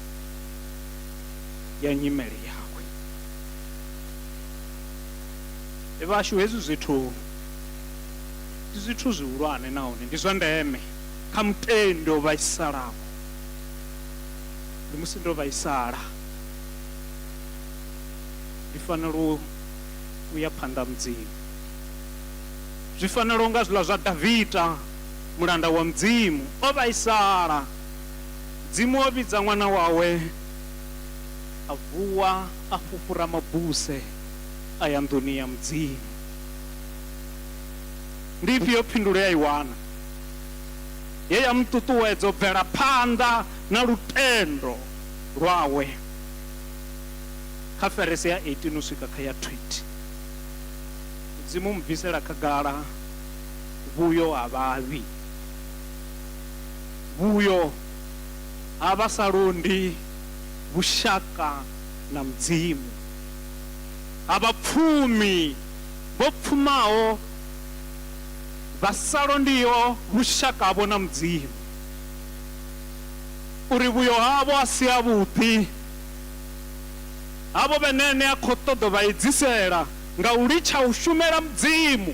ya nyimele yawe. Vhashu, hezwi zwithu ndi zwithu zwihulwane nahone ndi zwa ndeme kha mutendi o vhaisalaho. Ndi musi ndo vhaisala ndi fanela u ya phanḓa mudzimu. Zwi fanela unga zwiḽa zwa Davida, mulanda wa mudzimu, o vhaisala. Mudzimu o vhidza ṅwana wawe, a vuwa a fhufhura mabuse a ya nḓuni ya mudzimu. Ndi ifhio phindulo ya i wana? Ye ya muṱuṱuwedza u bvela phanḓa na lutendo lwawe. Kha verse ya 18 u swika kha ya 20 mudzimu mu bvisela khagala vhuyo ha vhavhi, vhuyo ha vha sa londi vhushaka na mudzimu, ha vhapfumi vho pfumaho vha sa londiho vhushaka havho na mudzimu, uri vhuyo havho a si avhuḓi, havho vhenene a khou ṱoḓa vha edzisela nga u litsha u shumela mudzimu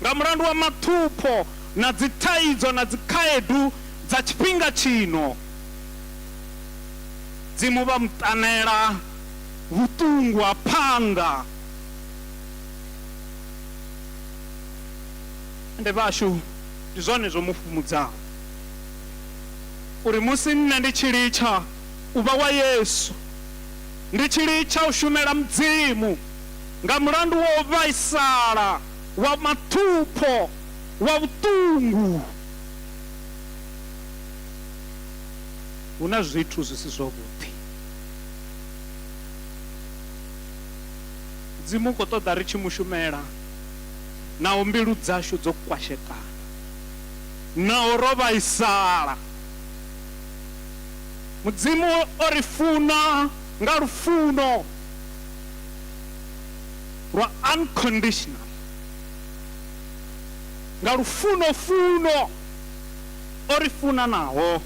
nga mulandu wa mathupho na dzi thaidzo na dzi khaedu dza tshifhinga tshino. Dzimu vha muṱanela vhuṱungu ha phanga. Ende vhashu, ndi zwone zwo mufumudzaho uri musi nne ndi tshi litsha u vha wa Yesu, ndi tshi litsha u shumela mudzimu nga mulandu wa u vhaisala, wa mathupho, wa vhuṱungu, hu na zwithu zwi si zwavhuḓi. Mudzimu u khou ṱoḓa ri tshi mushumela naho mbilu dzashu dzo kwashekana, naho ro vhaisala. Mudzimu o ri funa nga lufuno lwa unconditional, nga lufuno o ri funa naho.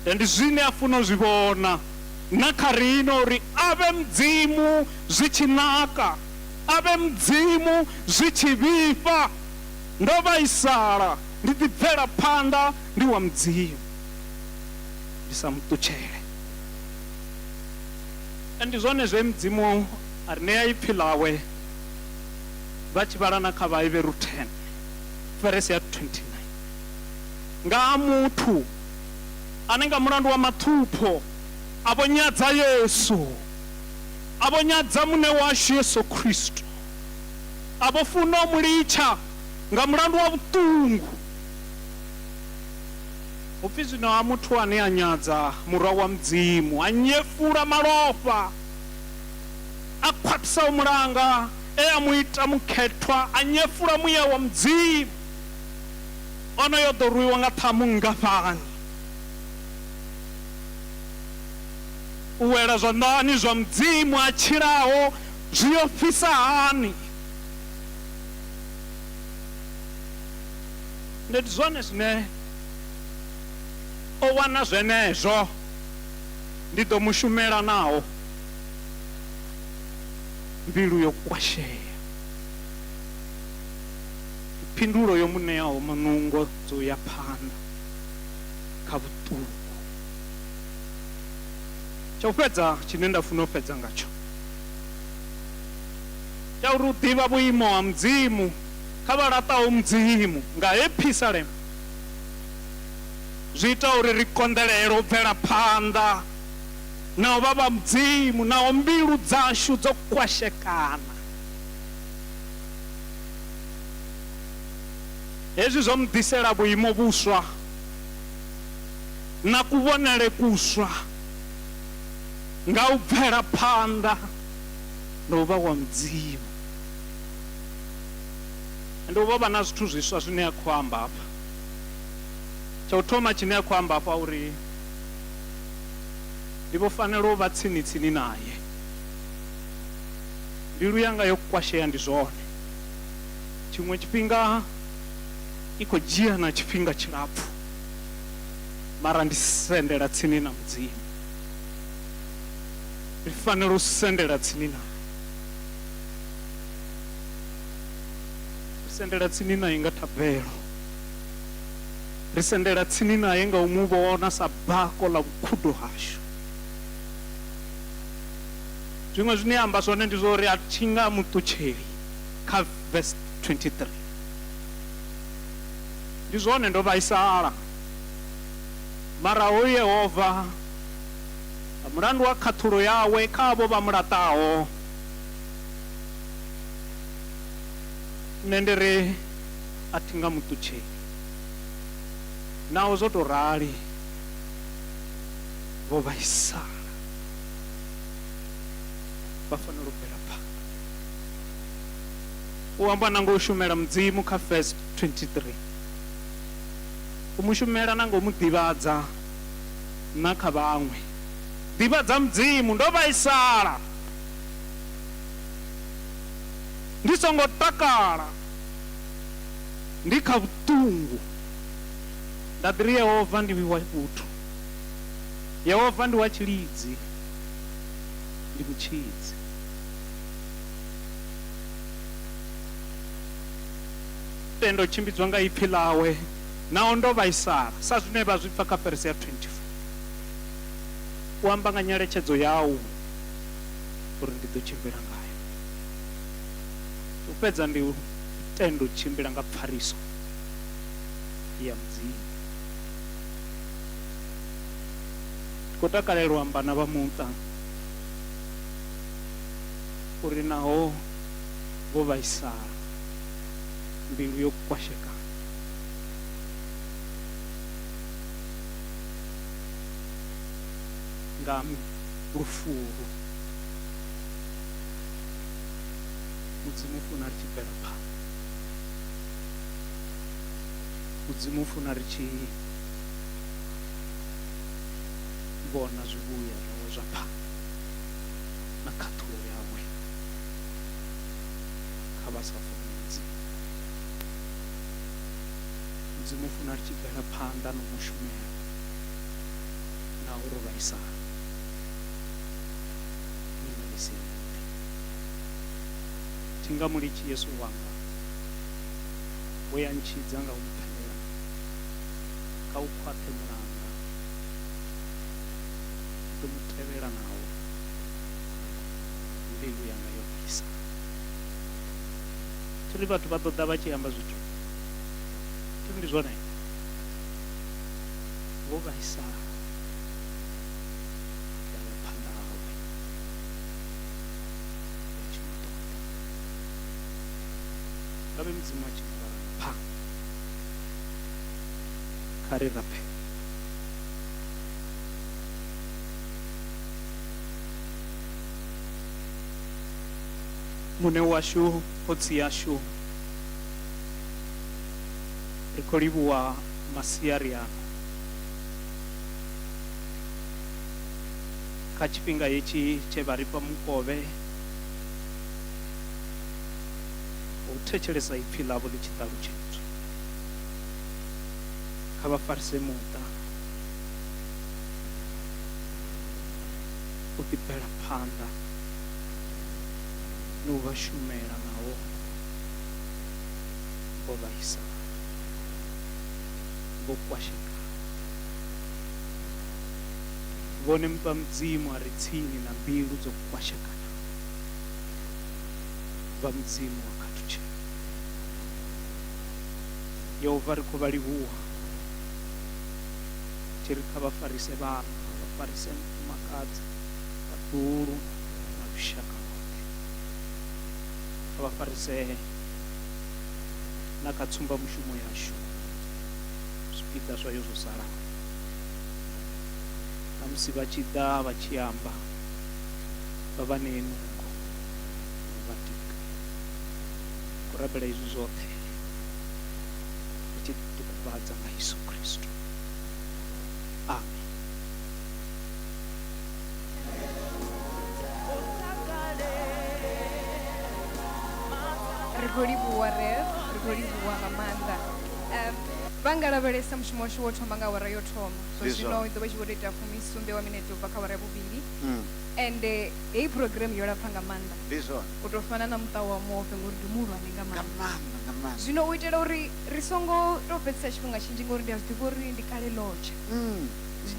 Ndi zwine a funa u zwi vhona na kha rino, uri ave mudzimu zwi tshi naka, ave mudzimu zwi tshi vhifha. Ndo vhaisala, ndi ḓi bvela phanḓa ndi wa mudzimu, ndi sa muṱutshele. Ndi zwone zwe mudzimu a ri ṋea iphi ḽawe vha tshi vhala na kha Vhahevheru 10 verse ya 29 nga ha muthu ane nga mulandu wa mathupho a vho nyadza Yesu, a vho nyadza muṋe washu Yesu Kristo, a vho funa u mu litsha nga mulandu wa vhuṱungu. Upfi zwino ha muthu ane a nyadza murwa wa mudzimu, a nyefula malofha, a khwaṱhisa u mulanga e a mu ita mukhethwa, a nyefula muya wa mudzimu, onoyo ḓo rwiwa nga ṱhamu nngafhani. U wela zwanḓani zwa mudzimu a tshilaho zwi ofhisa hani? Ndi zwone zwine o wana zwenezwo, ndi ḓo mushumela naho mbilu yo kwashea, phindulo yo mu ṋeaho manungo dzo ya phanḓa kha vhuṱungu. Tsha u fhedza tshine nda funa u fhedza ngatsho, tsha uri u ḓivha vhuimo ha mudzimu kha vhalaṱaho mudzimu nga Yerusalemu zwi ita uri ri konḓelele u bvela phanḓa na u vha vha mudzimu, naho mbilu dzashu dzo kwashekana. Hezwi zwo mu ḓisela vhuimo vhuswa na kuvhonele kuswa nga u bvela phanḓa na u vha wa Mudzimu. Ende u vha na zwithu zwiswa zwine a khou amba hafha. Tsha u thoma tshine a khou amba hafha uri ndi vho fanela u vha tsini naye. Mbilu yanga yo kwashea ndi zwone, tshiṅwe tshifhinga i khou dzhia na tshifhinga tshilapfu, mara ndi sendela tsini na Mudzimu. Ndi fanela u sendela tsini naye. Ri sendela tsini naye nga thabelo, ri sendela tsini naye nga u mu vhona sa bako ḽa vhukhudo hashu. Zwiṅwe zwine amba zwone ndi zwa uri a thi nga muṱutsheli kha verse 23. Ndi zwone ndo vhaisala, mara hoyu Yehova nga mulandu wa khathulo yawe kha avho vha mulaṱaho, nṋe ndi ri a thi nga muṱutsheli. Naho zwo tou rali vho vhaisala, vha fanela u bvela phanḓa. U amba na nga u shumela Mudzimu kha verse 23, u mu shumela na nga u mu ḓivhadza na kha vhaṅwe. Ḓivhadza Mudzimu, ndo vhaisala, ndi songo takala, ndi kha vhuṱungu, nda ḓi ri Yehova ndi wa vhuthu, Yehova ndi wa tshilidzi, ndi mutshidzi. Tendo tshimbidzwa nga ipfi ḽawe, naho ndo vhaisala, sa zwine vha zwi pfa kha verse ya 24. U amba nga nyeletshedzo yau uri ndi ḓo tshimbila ngayo. U fhedza ndi u tendo tshimbila nga pfariso ya Mudzimu. Ndi khou takalela u amba na vha muṱa uri naho vho vhaisala, mbilu yo kwashekana, nga lufulu, Mudzimu funa ri tshi bvela phanḓa. Mudzimu funa ri tshi vhona zwivhuya zwawe zwa phanḓa na khathulo yawe kha vha sa funi Mudzimu. Mudzimu funa ri tshi bvela phanḓa na u mu shumela na u ri vhaisala. Thi nga mulitshi Yesu wanga we a ntshidza nga u mphelela kha u khwaṱhe mulanga, ḓo mu tevhela nawo mbilu yanga yo fhisa. Thiri vhathu vha ḓoḓa vha tshi amba zwithu, thiri ndi zwone, vho vhaisala ngabe Mudzimu a tshi vhala phanḓa. Kha ri raphe. Muṋe washu, khotsi yashu, ri khou livhuwa masiari ano kha tshifhinga hetshi tshe vha ri fha mukovhe u thetshelesa ipfi ḽavho ḽi tshi ṱalutshedzwa. Kha vha farise muṱa, u ḓi bvela phanḓa na u vha shumela naho vho vhaisala, vho kwashekana. Vhone vha Mudzimu a ri tsini na mbilu dzo kwashekana, vha Mudzimu wa khathutshela. Yehova ri khou vha livhuwa, tshi ri kha vha farise vhana, vha farise mufumakadzi, vhaḓulu na lushaka lwoṱhe. Kha vha farise na kha tsumbamushumo yashu, zwipiḓa zwayo zwo salaho. khamusi vha tshi ḓa vha tshi amba vha vha nenungo vha tika ku rabela izwi zwoṱhe ri tshi ḓiṱukubadza nga Yesu Kristo. Amen. ri khou livhuwa ri khou livhuwa nga maanḓa. Vha nga lavhelesa mushumo washu wo thoma nga awara yo thoma, so Ndi zwino zwone. i ḓo vha i tshi vho tou ita 17 wa minete u bva kha awara ya vhuvhili, and heyi program yo lapfha nga maanḓa Ndi zwone. u tou fana na muṱa wa Muofhe ngori ndi muhulwane nga Nga maanḓa. maanḓa, nga maanḓa. Zwino u itela uri ri songo tou fhedzisa tshifhinga tshinzhi ngori ndi a zwi ḓivha uri ndi kale lotsha,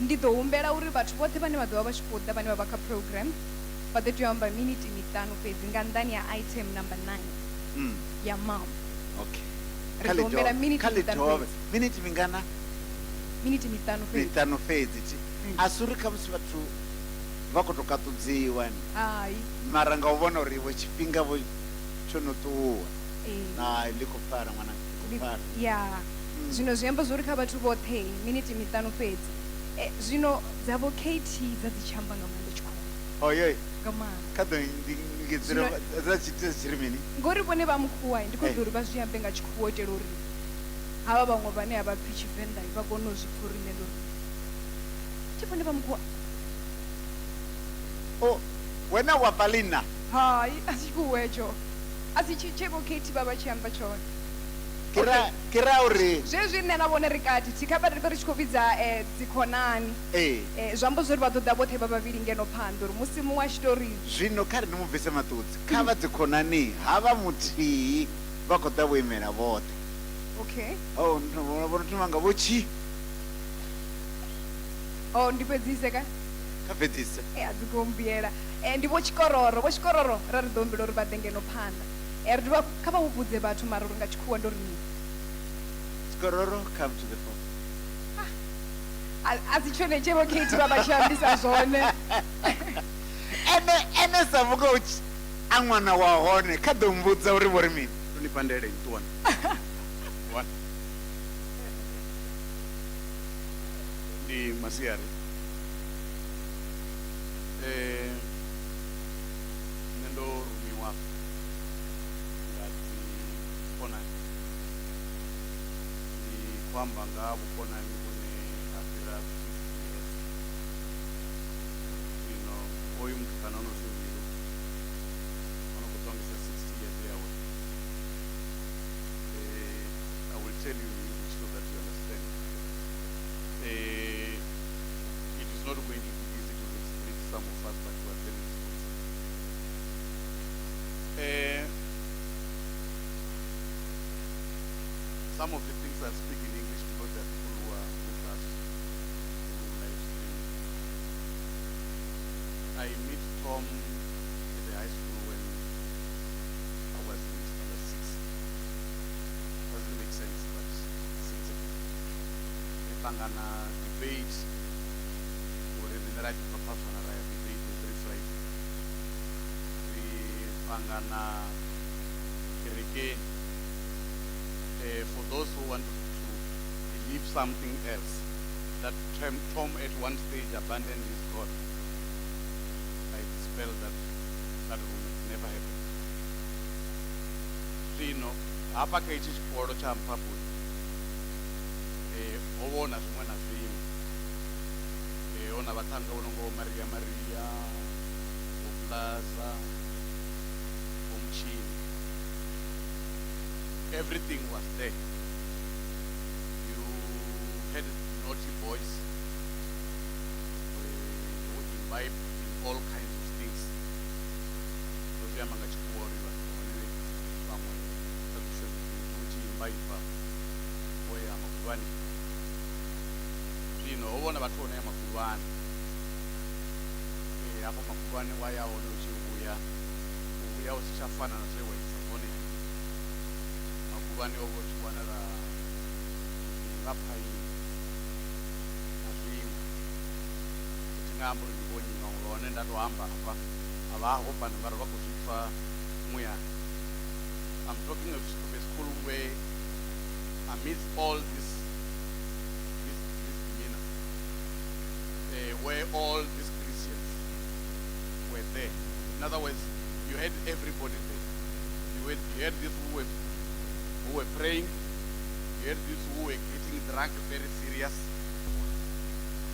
ndi ḓo humbela uri vhathu vhoṱhe vhane vha ḓo vha vha tshi khou ḓa vhane vha vha kha program vha ḓo tea u amba miniti miṱanu fhedzi nga nnḓani ya item number 9 ya mam. Okay. Ri ḓo humbela miniti Kha ḽi miṱanu dovhe. fhedzi. Miniti mingana? Miniti miṱanu fhedzi. Miṱanu fhedzi. A si uri khamusi vhathu vha khou tou kaṱudziwa ni. Hai. Mara nga u vhona uri iwe tshifhinga vho tsho no ṱuwa. Eh. Na ḽi khou fara ṅwana, ḽi khou fara. Ya. Zwino zwi amba zwori kha vhathu vhoṱhe miniti miṱanu fhedzi. Zwino dzavho KT dza dzi tshi amba nga maanḓa tshikhuwa. Oyoy, Nga maanḓa. kha ḓo ngedzela dza tshithu tshi ri mini? Ngori vhone vha mukhuwa ndi khou ḓo uri vha zwi ambe nga tshikhuwa u itela uri havha vhaṅwe vhane a vha pfhi Tshivenḓa vha kone u zwi pfha uri nṋe ndo ri thi vhone vha mukhuwa. Oh, wena wa Palina. Hai, a si tshikhuwa hetsho, a si tshe vho KT vha vha tshi amba tshone. Ke ra uri Zwezwi nṋe na vhone ri kati thikha ri ri tshi khou vhidza dzikhonani, zwi amba zwori vha ḓo ḓa vhoṱhe vha vhavhili ngeno phanḓa uri musi muṅwe a tshi tou ri zwino kha ri ni mu bvise maṱudzi kha vha dzikhonani havha muthihi vha khou ḓa vho imela vhoṱhe. okay. Vhono thoma nga vhochi Ndi fhedzise ka kha fhedzise. a dzi khou mbiela ndi vho tshikororo ra ri ḓo humbela uri vha ḓe ngeno phanḓa. Ri dovha kha vha vhudze vhathu mara uri nga tshikhuwa ndo ri mini. Skororo, come to the phone. A si tshone tshe vho KT vha vha tshi ambisa zwone. Ene sa vuka a ṅwana wa hone kha ḓo mbudza uri vho ri mini. Ni pandele ntuwana. One. Ndi masiari. Nṋe ndo rumiwa nga dzi khonani. Ndi khou amba nga ha vhukonani vhune ha fhira 50 years. Zwino hoyu mutukana ono sumbilu ono khou ṱongisa 60 years yawe. I will tell you so that you understand. It is not going to be easy to restrict some of us, but we are very responsible. Some of the things I speak in English because there are people who are with us who live stream. I met Tom at the high school when I was in standard 6. Doesn't make sense, but since the Pangana debate, or in the right Papasana debate was very frightening. The Pangana Kereke, for those who wanted to believe something else, that Tom at one stage abandoned his God. I dispelled that rumor. It never happened. Zvino hapa kaichi chikoro cha Mpapuri ovona zvimwe na zvimwe ona vatanga unongo Maria Plaza Muchini, everything was there. You had naughty boys who imbibe in all kinds of things. Ndoziamba chikori vanhu vamwe vachiimbiba voya makuvani. Zvino ovona vatoona makuvani apo makuvani wayaona uchiuya uya usichafanana sewaisabone makuvani ovo uchiwanara ngapai nazvimwe tingambo ndibonyima vaone ndatohamba apa avaho vanhu vari vakuzvipa muyani. I'm talking of a school where amidst all this demeanor, where all these Christians were there. In other words, you had everybody there. You had these who were praying, you had these who were getting drunk very serious,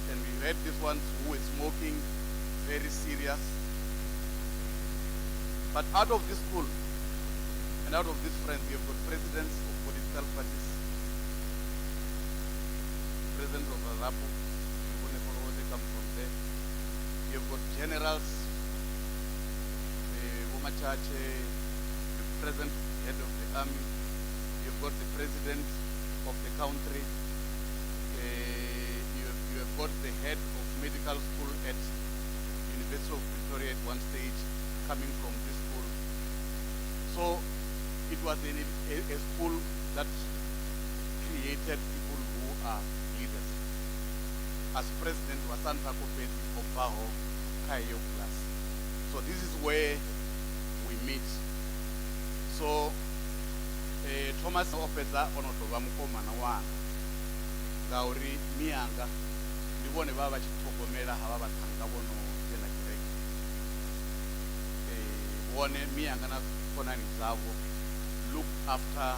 and you had these ones who were smoking very serious. But out of this school and out of these friends, you have got presidents of political parties, president of Arapo, they come from there. You have got generals, Womachache, the present head of the army. You have got the president of the country. You have got the head of medical school at University of Pretoria at one stage coming from this school. So it was a school that created people who are leaders. As president was Santa Kopeti Obaho Kayo class. So this is where we meet. So Thomas Opeza onotova mukomana wanga ngauri mianga ndivone vava vachitogomera hava vatanga vono yena kereke vone mianga nakonani dzavo look after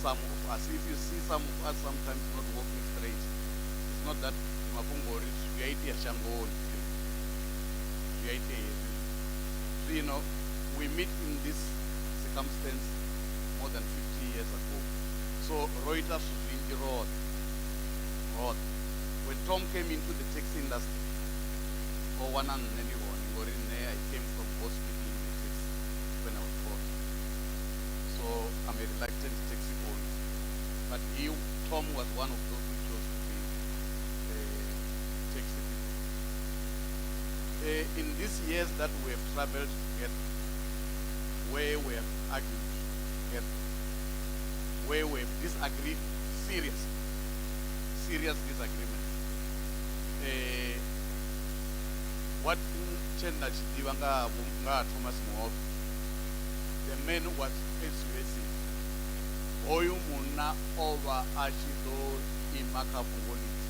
some of us. If you see some of us sometimes not walking straight, it's not that mapungori zviyaiti yashangoni zviyaiti yedu. So you know, we meet in this circumstance more than 50 years ago. So Reuters Suzinji Road. When Tom came into the taxi industry, I came from hospital in the taxi when I was born. So I'm a reluctant taxi owner. But Tom was one of those who chose to be taxi people. In these years that we have traveled together, where we have argued together, where we have disagreed, serious disagreements. What Chenna Chidivanga Thomas Muofhe, the man was SUSC. Oyu muna over Ashido Imaka Pungoliti.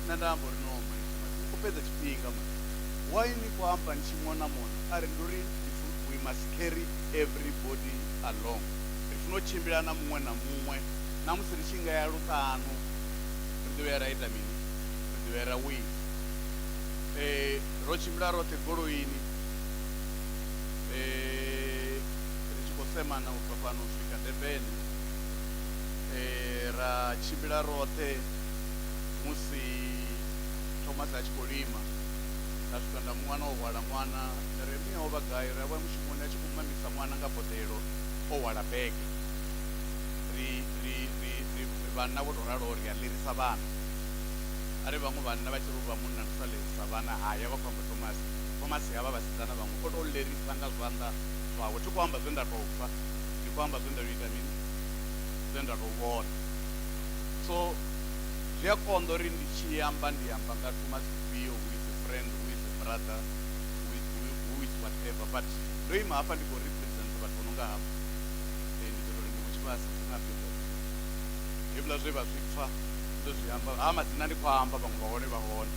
Nadambo no man. Upeza chipinga man. Why ni kwamba nchimona mona? Arenduri we must carry everybody along. If no chimbirana mumwe na mumwe, namusirishinga ya rutanu, ndiwera itamini, ndiwera we. Rochimbira rote goro ini, richikosema na upapano shika debeni, ra chimbira rote musi Thomas achikolima. Nasukanda mwana owala mwana neremia obagayo rawe mushimoni achikumamisa mwana ngapotero owala bege ri vana votoralori alirisa vana ari vamwe vana vachiruva munhu anosalirisa vana haya vakwamba Thomas yava vasidzana vamwe otolerisa nga zvanda zvavo tikwamba zvendatofa ndikwamba zvendatoita mini zvendatovona. So zviyakondo ri ndichiyamba ndiyamba nga Thomas Bio who is a friend, who is a brother, who is whatever, but doi maapa ndiko represent vathu vanonga havo ndizviro ringe muchivasi tinapika ibla zviva zvipfa ndozviyamba hamadzina ndikwamba vamwe vaone vaona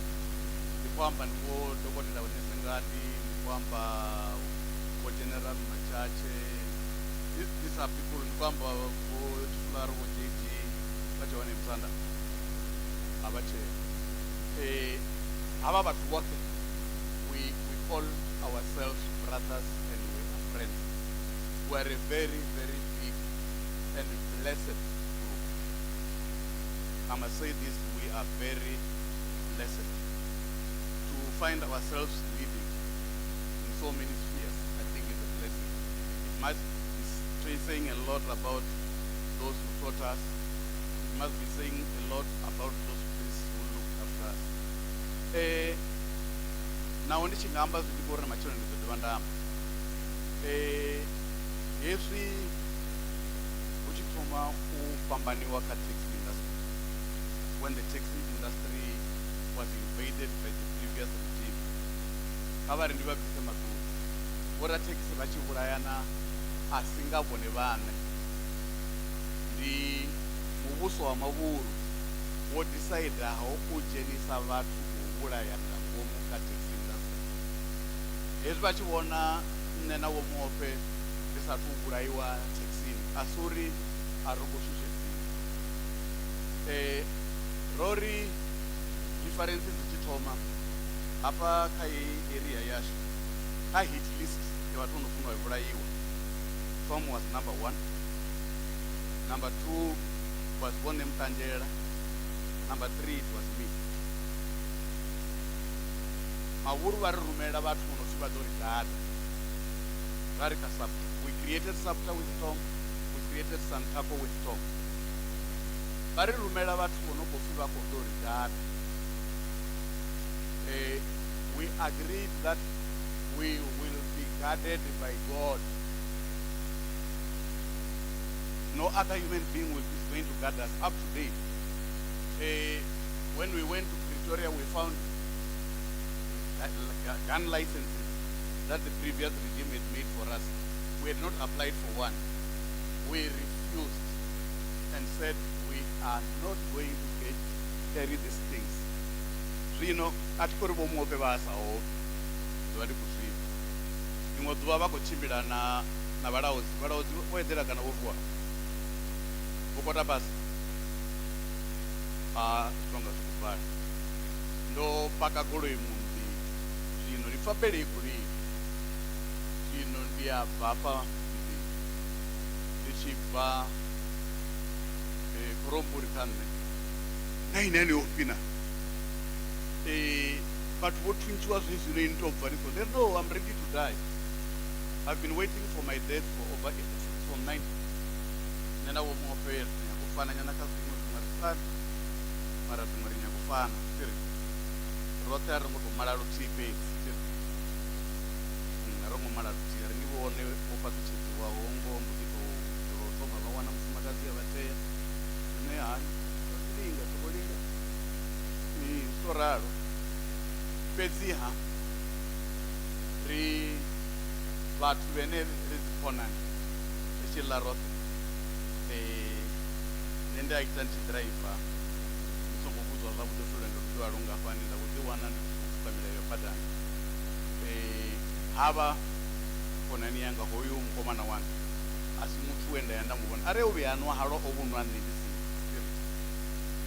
ndikwamba ndivo dhokotera unesengani ndikwamba general machache. These are people ndikwamba chifularo jeji vachaone musanda abache ava vathu vote we call ourselves brothers and we are friends. We are a very, very big and blessed group. I must say this, we are very blessed to find ourselves leading in so many spheres. I think it's a blessing. It must be saying a lot about those who taught us. It must be saying a lot about those who looked after us. Now ndichingamba zvidikorera machero ndizodivandama hezvi uchitoma kupambaniwa kataxi industry, when the taxi industry was invaded by the previous regime, avari ndivabvise maguru voratekisi vachiurayana asingavone vane mubuso wamavuru wodecide hawo kujenisa vathu vhulaya nga ngomu kha taxi industry. Hezwi vha tshi vhona nṋe na Vho Muofhe ri sathu vhulaiwa taxini, a si uri a ri khou shushedziwa. Ro ri differences dzi tshi thoma hafha kha heyi area yashu, kha hit list ya vhathu vho no funa u vhulaiwa, Tom was number 1, number 2 was Vhone Mtanjela, number 3 it was me. Mahulu vha ri rumela vhathu vho no pfi vha ḓo ri dada, vha ri kha SAPTA. We created SAPTA with Tom, we created Santaco with Tom. Vha ri rumela vhathu vho no khou pfi vha khou ḓo ri dada. We agreed that we will be guarded by God. No other human being is going to guard us up to date. When we went to Pretoria, we found gun licenses that the previous regime had made for us. We had not applied for one. We refused and said we are not going to carry these things. Zvino atikori Vho Muofhe vha asaho ḓuvha ndi khou zwima. Ḽiṅwe ḓuvha vha khou tshimbila na vhalaudzi vho eḓela kana vho vuwa vho kota basi. Zwonga zwi khou bala. Ndo paka goloi muḓi, zwino ndi pfa bele i khou lila. Zwino ndi a bva hafha muḓini, ndi tshi bva Khorommbi kha nṋe na ine ni ofina vhathu vho thuntshiwa zwezwino ini tou bva ni so no, I'm ready to die. I've been waiting for my death for over 8 from 90. Nṋe na Vho Muofhe ri nyanga u fana nyana kha zwiṅwe ri fana, mara zwiṅwe ri nyanga u fana roṱhe a ri ngo tou mala luthihi fhedzi, a ri ngo mala luthihi. Ri ndi vhone vho fhaṱutshedziwaho ngo mbo ḓi tou thoma vha wana mufumakadzi a vha tea zwine hani linga soko linga so ralo fhedziha ri vhathu vhene ri dzi khonani ri tshi ḽa roṱhe. Nṋe ndi a ita ndi tshi ḓiraiva ndi songo vhudzwa zwavhuḓi uri lwendo lu ḓivha lungafhani, nda khou ḓi wana ndi khou pfhuka milayo badani. Havha khonani yanga hoyu mukomana wanga a si muthu we nda ya nda mu vhona are o vhuya a nwa halwa o vhunwa nṋe ndi si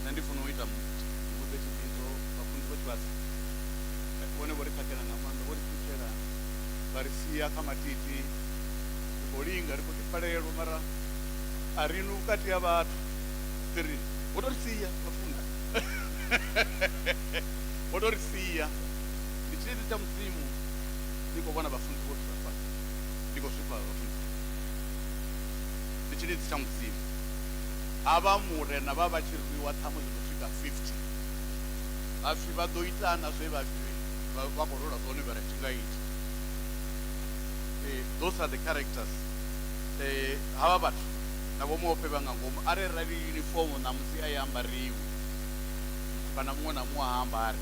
nṋe ndi funa u ita muvhuze tshivhidzo vhafunzi vho tshivhasa vhone vho ri khakhela nga maanḓa, vho ri ṱutshela vha ri sia kha matiti, ri khou linga ri khou ḓi pfalelwa mara a ri ni vhukati ha vhathu ri vho tou ri sia vhafuna vho tou ri sia. Ndi tshiliti tsha mudzimu ndi khou vhona vhafunzi vho tshivhasa ndi khou zwifha vhafunzi, ndi tshilidzi tsha mudzimu. Havha murena vha vha tshi rwiwa ṱhamu zi khou swika 50, vhapfi vha ḓo itana zwe vha khou rola zwone vha ri tshi nga ita. Those are the characters. Havha vhathu na Vho Muofhe vha nga ngomu arali uniform ṋamusi a i ambariwi kana muṅwe na muṅwe a ambari,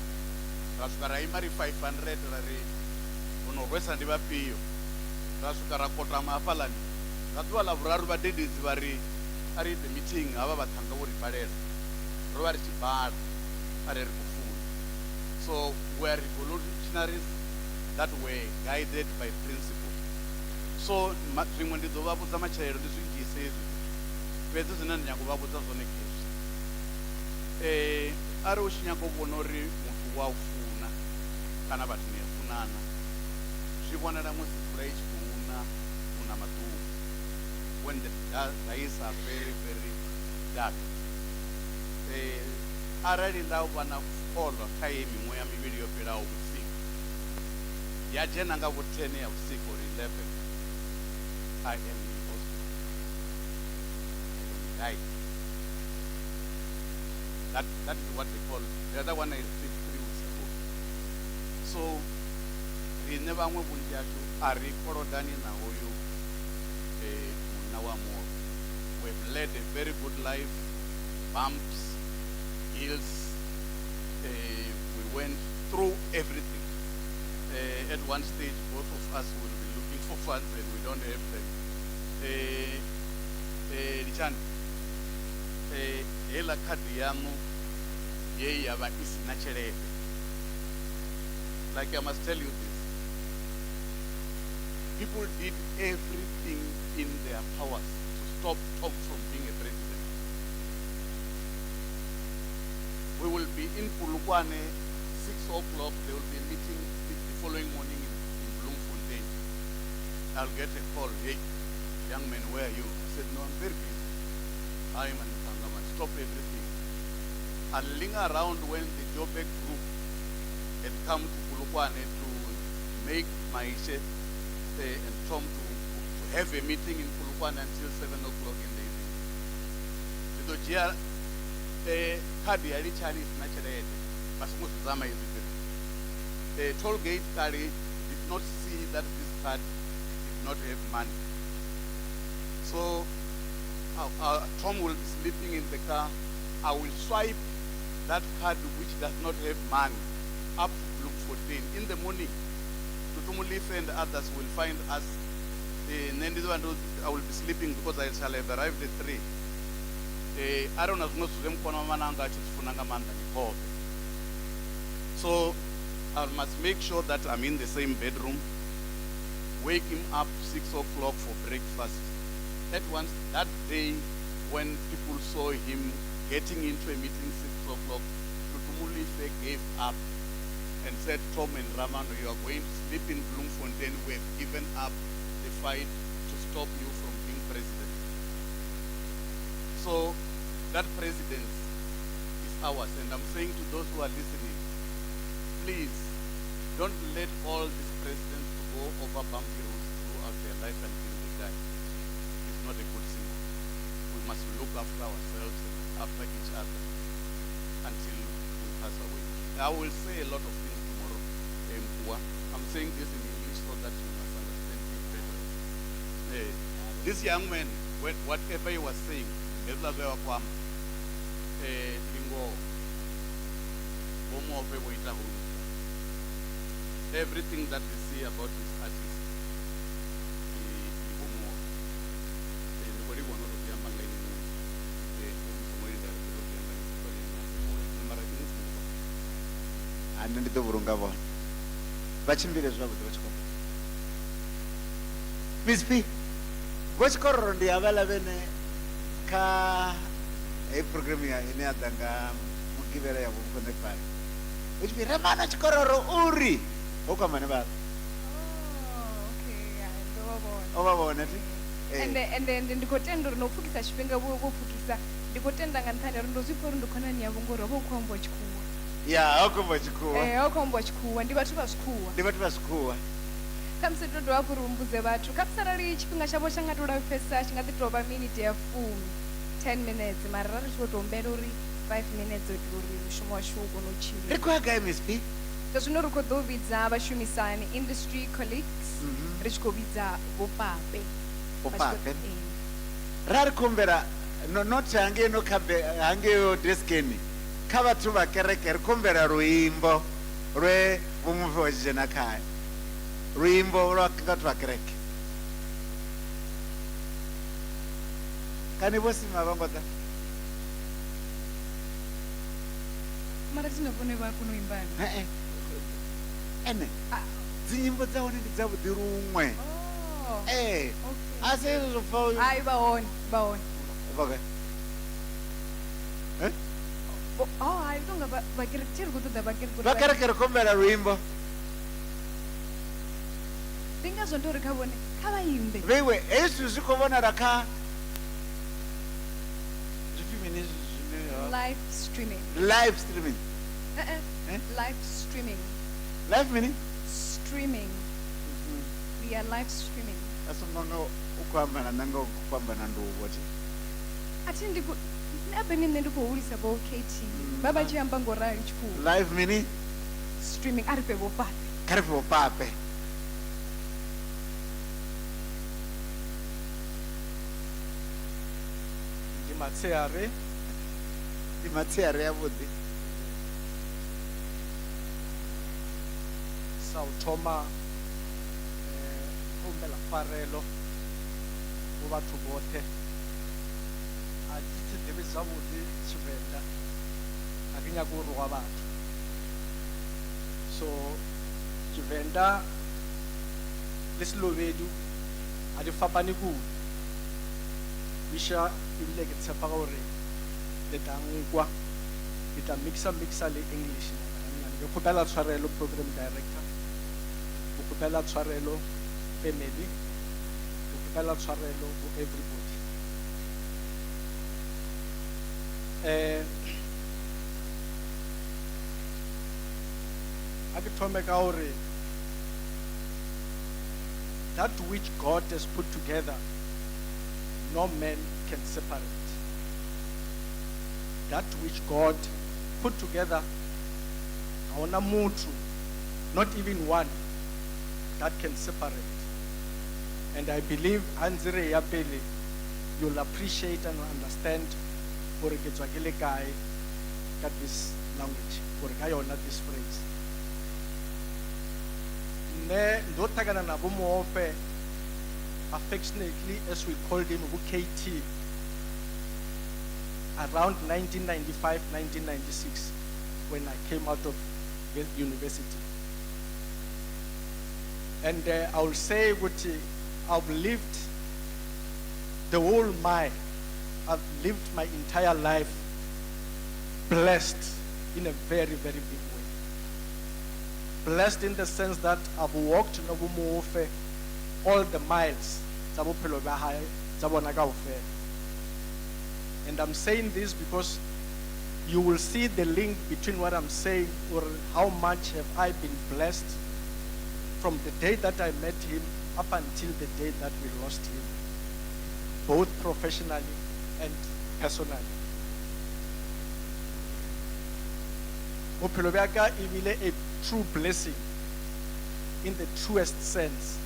ra swika ra ima ri 500 ra ri vho no rwesa ndi vhafhio, ra swika ra kotama hafhaḽani. Nga ḓuvha ḽa vhuraru vhadededzi vha ri a ri ite meeting, havha vhaṱhanga vho ri balela, ro vha ri tshi bala a ri khou funa. So we are revolutionaries that were guided by principle. So zwiṅwe ndi ḓo vha vhudza matshelo ndi zwinzhise hezwi fhedzi zwine ndi nyaga u vha vhudza zwone khezwi. Ari u tshi nyaga u vhona uri muthu wa u funa kana vhathu ni a funana, zwi vhonala musi mvula i tshi khou na una maḓuvha, when the days are very very dark. Arali nda vha na kholwa kha heyi miṅwea mivhili yo fhelaho vhusiku, ya dzhena nga vho 10 ya vhusiku or 11, I am in hospital. I am died. That is what they call. The other one I received 3 weeks ago. So riṋe vhaṅwe vhunzhi hashu a ri kolodani na hoyu munna wa Muofhe. We've led a very good life, bumps, hills. We went through everything. At one stage, both of us will be looking for funds and we don't have them. Richard, hela khadi yanu ye ya vha isina tshelede like I must tell you this. People did everything in their powers to stop Tom from being a president. We will be in Polokwane, 6 o'clock. There will be a meeting the following morning in Bloemfontein. I'll get a call, hey, young man, where are you? I said, no, I'm very busy. I am an Tangama. Stop everything. And ling around when the Joburg group had come to Polokwane to make Maishe and Tom to have a meeting in Polokwane until 7 o'clock in the evening. The Dojia, the Kadi Alichali is natural. Basmuzama is it. The toll gate Kadi did not see that this card did not have money. So Tom will be sleeping in the car. I will swipe that card which does not have money up to Bloemfontein in the morning. Tutumulif and others will find us. I will be sleeping because I shall have arrived at 3. I don't know so I must make sure that I'm in the same bedroom. Wake him up 6 o'clock for breakfast. That day when people saw him getting into a meeting 6 o'clock, Tutumulife gave up and said, Tom and Ramano, you are going to sleep in Bloemfontein. We have given up the fight to stop you from being president. So that presidence is ours. And I'm saying to those who are listening, please don't let all these presidents go over bumpy roads throughout their life until they die. It's not a good symbol. We must look after ourselves and after each other until we pass away. I will say a lot of things tomorrow. I'm saying this in English so that you must understand me better. This young man, whatever he was saying, everything that we see about this artist, and the Burungavon. Bachimbir is what Miss P. What's called the Avalavene Ka a program in Adanga Mugivera from the fire. Which be Ramanach Kororo Uri. Okamanaba. Oh, okay. Over And then the contender no Fukisa Spinga will Fukisa. The contender and Tana Rosiko and the Konania Bungo Comboch Cool. Yeah, Okombochku. Okombochku and Divatubasku. Divatubasku. Come sit to Dwapurumbuzeva to Kapsarari, Chipungashabashanga to the first searching at the Toba minute of food. 10 minutes, Marash would on Bedori, 5 minutes of Shumashu Gonuchi. Require guy, Miss P. Does not go with Zaba Shumisan, industry colleagues, Richkoviza, Bopape. Bopape. Rar Kumbera, no, not Hange, no Cabe, Hange, Deskini. Cover to a character, Kumbera Ruimbo, Re, Muofhe Jenakai. Ruimbo, rock, got a crack. Can you watch him about that? Marasino Poneva Punuimban. Ene. Zimbo down in the Zabu room. Oh, Eh, I okay. say, for you. I bound. Okay. Oh, I don't know about Bakir go to the Bakir. Bakar Kumbera Ruimbo. Fingers on Torika when Kawaimbe. They were Esukovana Raka. Live streaming. Live streaming. Live streaming. Live meaning? Streaming. We are live streaming. That's no Ukwamba and Nango Kwamba and what? I think the good. Never been in the pool is about KT. Baba Jambangora rich pool. Live meaning? Streaming. Arpebo Pat. Careful, Pape. Matseare The material would be. Sautoma Kumbela Farelo over to Bote. I did the result of the Chivenda. I think I go to Rabat. So Tshivenḓa le Selobedu a di fapane kudu. Bisha ebile ke tshepa gore le tla nkwa ke tla mixa le English. Ke kgopela tshwarelo program director, ke kgopela tshwarelo family, ke kgopela tshwarelo go everybody. A ke thome ka gore that which God has put together, no man can separate. That which God put together, haona motho, not even one, that can separate. And I believe Anzire ya pele, you'll appreciate and understand gore ke tswa ke le kae ka this language, gore ka yona this phrase. Ne ndo tagana na bo Muofhe, affectionately as we called him, KT, around 1995, 1996, when I came out of university. And I will say what I've lived the whole mile. I've lived my entire life blessed in a very, very big way. Blessed in the sense that I've walked no Muofhe all the miles. And I'm saying this because you will see the link between what I'm saying, or how much have I been blessed from the day that I met him up until the day that we lost him, both professionally and personally. Bophelo bja ka e bile a true blessing in the truest sense.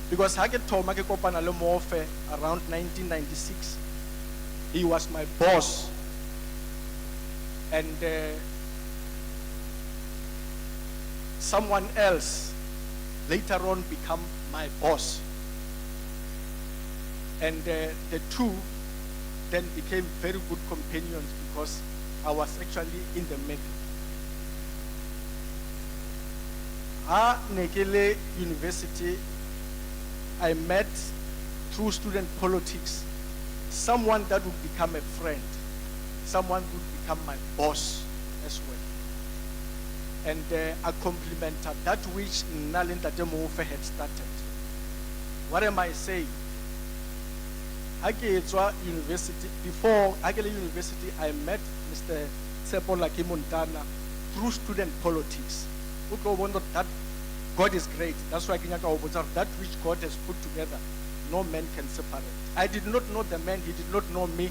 Because ha ke thoma ke kopana le Muofhe around 1996, he was my boss. And someone else later on become my boss. And the two then became very good companions because I was actually in the middle. At Nekele University, I met through student politics someone that would become a friend, someone who would become my boss as well. And I complimented that which Nalinda Muofhe had started. What am I saying? Aketswa University, before Akele University, I met Mr. Tsepo Laki Montana through student politics. That God is great. That's why that which God has put together, no man can separate. I did not know the man, he did not know me.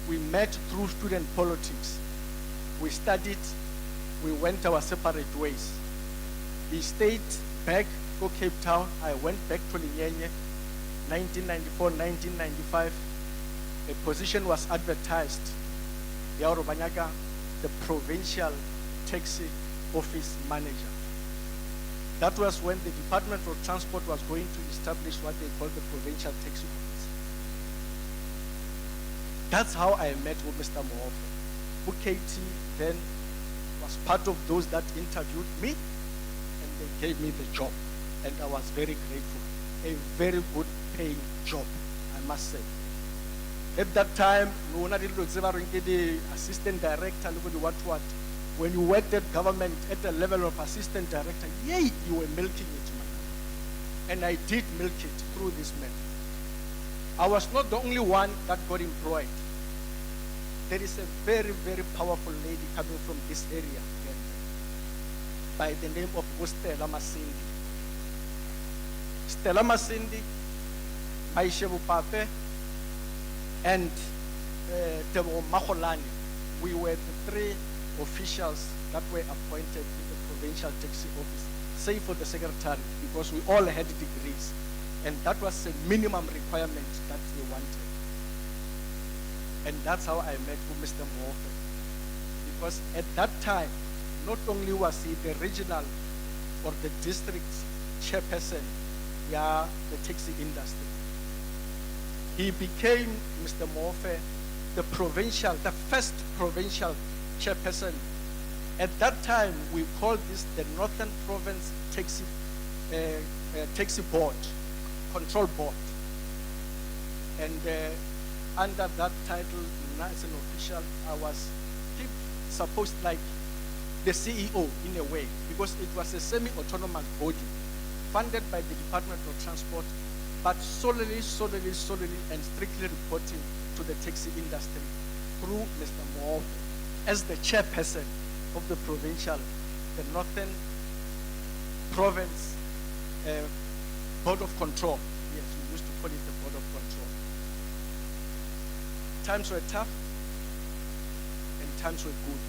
We met through student politics. We studied, we went our separate ways. He stayed back to Cape Town. I went back to Linyenye. 1994, 1995. A position was advertised. The provincial taxi office manager. That was when the Department of Transport was going to establish what they call the provincial taxi office. That's how I met with Mr. Muofhe. KT then was part of those that interviewed me, and they gave me the job. And I was very grateful. A very good paying job, I must say. At that time, the assistant director, what. When you worked at government at the level of assistant director, yay, you were milking it, man. And I did milk it through this man. I was not the only one that got employed. There is a very, very powerful lady coming from this area by the name of Stella Masindi. Stella Masindi, Maishebu Pape, and Tebo Maholani. We were the three officials that were appointed in the provincial taxi office, save for the secretary, because we all had degrees. And that was a minimum requirement that they wanted. And that's how I met with Mr. Muofhe. Because at that time, not only was he the regional or the district chairperson, the taxi industry, he became, Mr. Muofhe, the first provincial chairperson At that time, we called this the Northern Province Taxi Board, Control Board. And under that title, as an official, I was supposed like the CEO in a way, because it was a semi-autonomous body funded by the Department of Transport, but solely and strictly reporting to the taxi industry through Mr. Muofhe as the chairperson of the provincial, the Northern Province Board of Control. Yes, we used to call it the Board of Control. Times were tough and times were good.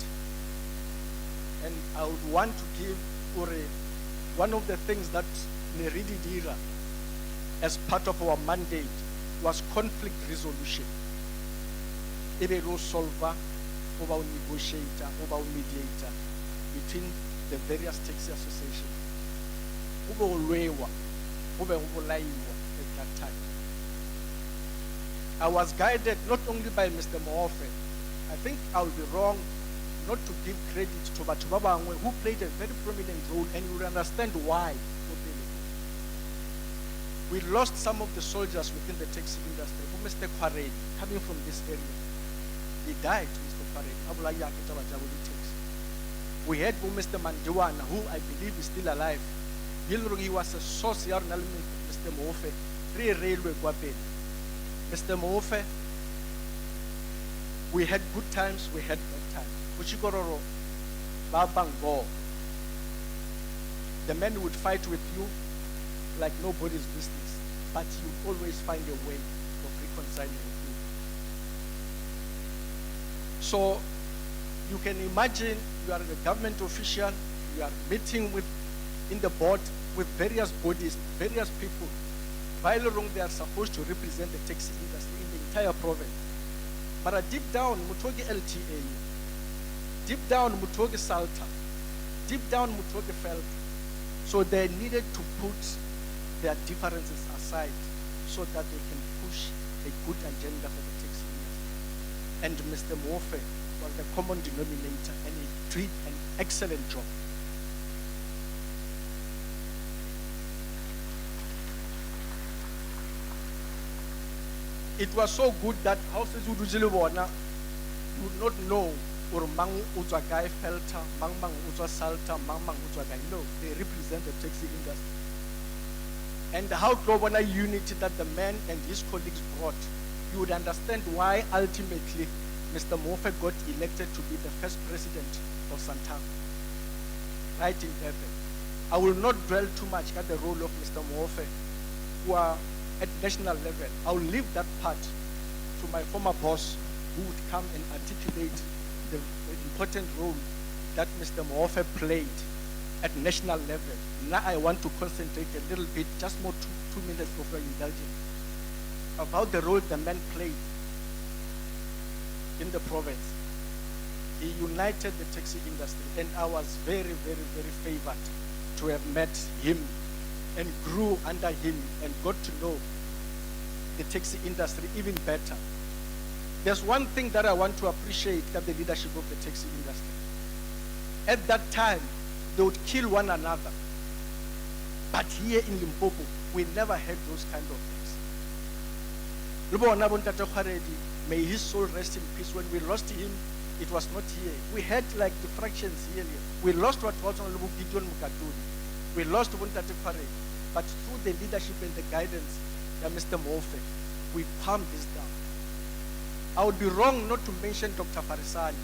And I would want to give Uri one of the things that Neridi Dira, as part of our mandate, was conflict resolution. Ebe lo solver, over negotiator, over mediator between the various taxi associations. Ube ulwewa, ube ulaiwa at that time. I was guided not only by Mr. Muofhe. I think I will be wrong not to give credit to Batubabangwe, who played a very prominent role, and you will understand why. We lost some of the soldiers within the taxi industry. Mr. Khorommbi, coming from this area, he died, Mr. Khorommbi. We had Mr. Mandiwana, who I believe is still alive. He was a social element of Mr. Muofhe, three railway guapeni. Mr. Muofhe, we had good times, we had bad times. Uchikororo, Babango. The men would fight with you like nobody's business, but you always find a way of reconciling with you. So you can imagine you are a government official, you are meeting in the board with various bodies, various people. While they are supposed to represent the taxi industry in the entire province. But deep down, Mutogi LTA, deep down, Mutogi Salta, deep down, Mutogi felt. So they needed to put their differences aside so that they can push a good agenda for the taxi industry. And Mr. Muofhe was the common denominator, and he did an excellent job. It was so good that houses would would not know or mang uzwa guy felter, mang uzwa salta, mang uzwa guy. No, they represent the taxi industry. And how global unity that the man and his colleagues brought, you would understand why ultimately Mr. Muofhe got elected to be the first president of Santana, right in Durban. I will not dwell too much at the role of Mr. Muofhe, who are at national level. I will leave that part to my former boss, who would come and articulate the important role that Mr. Muofhe played at national level. Now I want to concentrate a little bit, just more two minutes before indulging, about the role the man played in the province. He united the taxi industry, and I was very favored to have met him and grew under him and got to know the taxi industry even better. There's one thing that I want to appreciate at the leadership of the taxi industry. At that time, they would kill one another. But here in Limpopo, we never had those kind of things. May his soul rest in peace. When we lost him, it was not here. We had like the fractions here. We lost what was on Gideon Mukatuni. We lost Wuntate Khorommbi. But through the leadership and the guidance of Mr. Muofhe, we calmed this down. I would be wrong not to mention Dr. Farisani,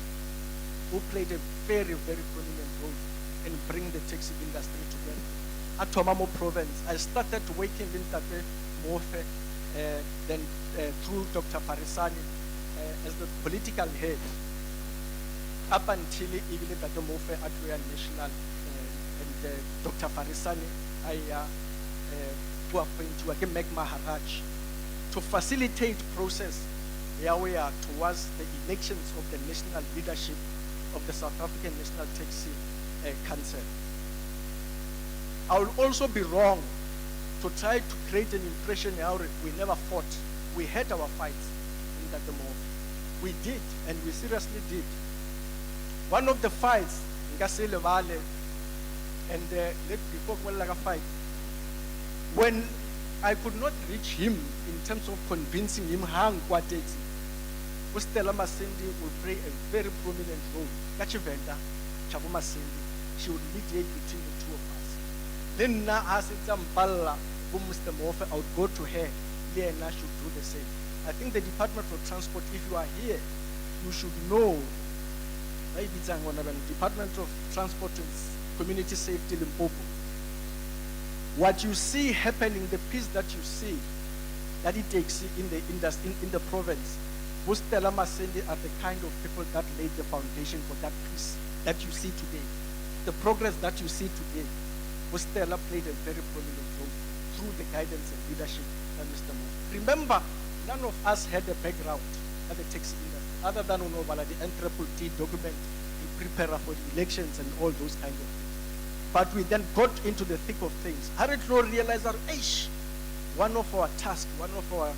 who played a very prominent role in bringing the taxi industry together. At Tomamo province, I started working with Dr. Muofhe, then through Dr. Farisani as the political head, up until even Dr. Muofhe at Royal National, and Dr. Farisani, who appointed to make Maharaj to facilitate process where we are towards the elections of the national leadership of the South African National Taxi Council. I will also be wrong to try to create an impression how we never fought. We had our fights in that moment. We did, and we seriously did. One of the fights, nka se lebale, and let before go like a fight. When I could not reach him in terms of convincing him hang kwateti, Stella Masindi will play a very prominent role. Kachivenda, Chabu Masindi, she would mediate between the two of us. Then na asita mbala, Mr. Muofhe, I would go to her. Lena should do the same. I think the Department of Transport, if you are here, you should know. Department of Transport and Community Safety Limpopo. What you see happening, the peace that you see, that it takes in the industry, in the province, Stella Masindi are the kind of people that laid the foundation for that peace that you see today. The progress that you see today, Stella played a very prominent role through the guidance and leadership of Mr. Muofhe. Remember, none of us had a background at the taxi industry, other than Unobala, the NTT document, the preparer for the elections and all those kind of things. But we then got into the thick of things. Hardly realized that, one of our tasks, one of our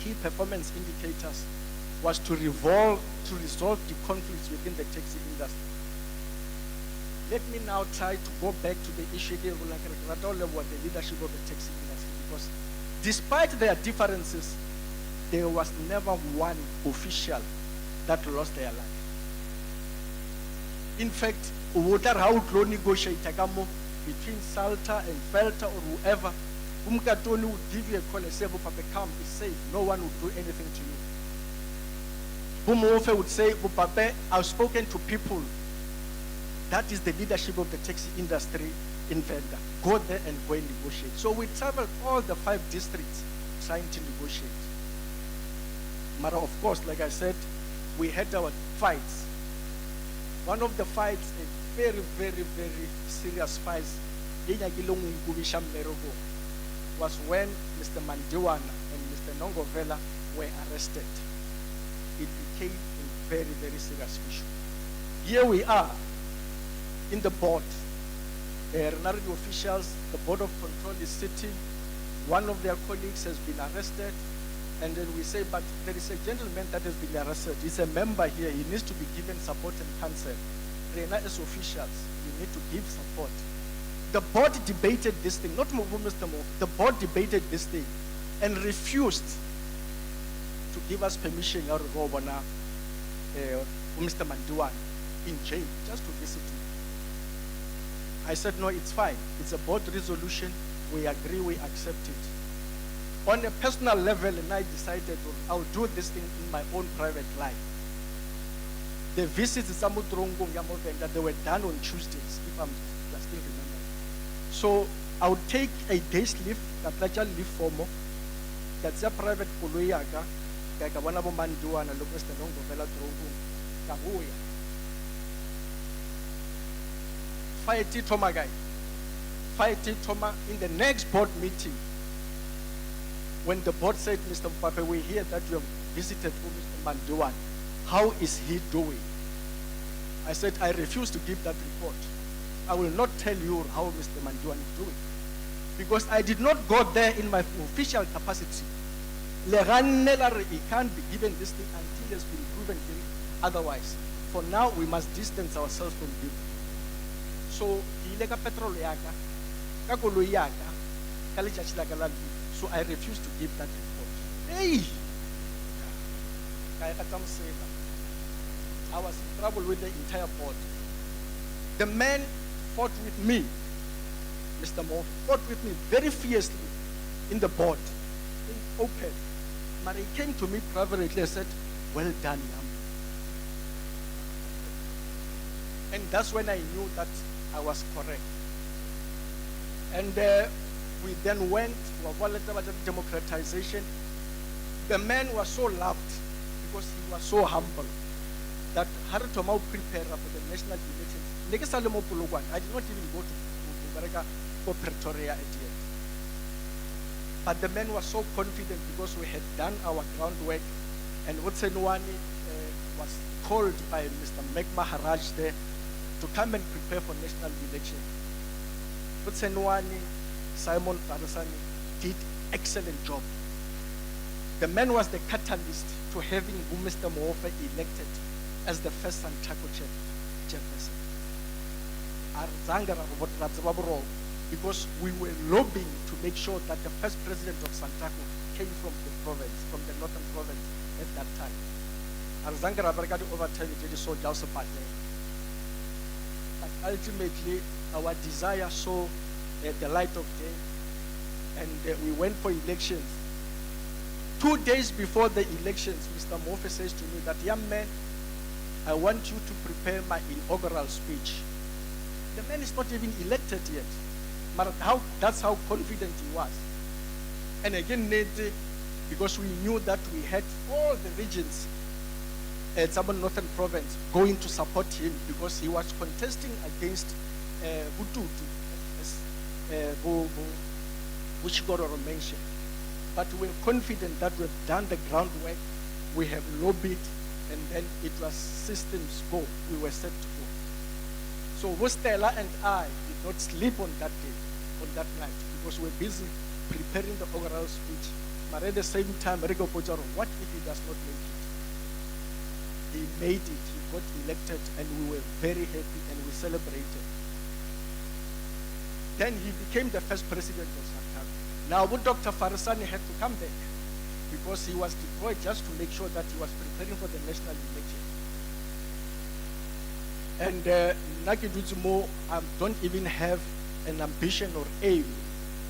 key performance indicators was to resolve the conflicts within the taxi industry. Let me now try to go back to the issue again, like the leadership of the taxi industry, because despite their differences, there was never one official that lost their life. In fact, how to negotiate between Salta and Felter or whoever, Umkatoni would give you a call and say, Papa, come, it's safe. No one would do anything to you. Muofhe would say, Papa, I've spoken to people. That is the leadership of the taxi industry in Venda. Go there and go and negotiate. So we traveled all the 5 districts trying to negotiate. But of course, like I said, we had our fights. One of the fights, a very, very, very serious fight, was when Mr. Mandiwana and Mr. Nongovela were arrested. It became a very, very serious issue. Here we are in the board. Renardi officials, the board of control is sitting. One of their colleagues has been arrested. And then we say, but there is a gentleman that has been arrested. He's a member here. He needs to be given support and counsel. Rena as officials, you need to give support. The board debated this thing, not Mr. Muofhe. The board debated this thing and refused to give us permission to go on Mr. Mandiwana in jail, just to visit him. I said, no, it's fine. It's a board resolution. We agree, we accept it. On a personal level, and I decided I'll do this thing in my own private life. The visits to Samudrongo that they were done on Tuesdays, if I still remember. So I would take a day's leave, a leave for more. That's a private kuluyaga, Gagawana Manduana, Lucas Tanongo, Vela Drongo, Kahuya. Fight Toma guy. Fight Toma in the next board meeting. When the board said, Mr. Muofhe, we hear that you have visited Mr. Mandiwana. How is he doing? I said, I refuse to give that report. I will not tell you how Mr. Mandiwana is doing. Because I did not go there in my official capacity. He can't be given this thing until it's been proven otherwise. For now, we must distance ourselves from him. So, petrol so I refuse to give that report. Hey! I was in trouble with the entire board. The man fought with me, Mr. Muofhe, fought with me very fiercely in the board, in open. But he came to me privately and said, well done, Yam. And that's when I knew that I was correct. And we then went to democratization. The man was so loved because he was so humble that Harutomau prepared for the national elections. I did not even go to Pretoria at yet. But the man was so confident because we had done our groundwork, and Utsenwani was called by Mr. Meg Maharaj there to come and prepare for national elections. Utsenwani, Simon Parasani did excellent job. The man was the catalyst to having Mr. Muofhe elected as the first Santaco chairperson. because we were lobbying to make sure that the first president of Santaco came from the province, from the northern province at that time. Overtime but ultimately our desire saw the light of day, and we went for elections. 2 days before the elections, Mr. Muofhe says to me that, young man, I want you to prepare my inaugural speech. The man is not even elected yet. But that's how confident he was. And again, because we knew that we had all the regions at some northern province going to support him, because he was contesting against Bututu, which Gororo mentioned. But we're confident that we've done the groundwork, we have lobbied, and then it was systems go. We were set to go. So Stella and I did not sleep on that day, on that night, because we're busy preparing the oral speech. But at the same time, Rico Pojaro, what if he does not make it? He made it, he got elected, and we were very happy and we celebrated. Then he became the first president of Santaco. Now, Dr. Farasani had to come back because he was deployed just to make sure that he was preparing for the national election. And Naki Duzumo, I don't even have an ambition or aim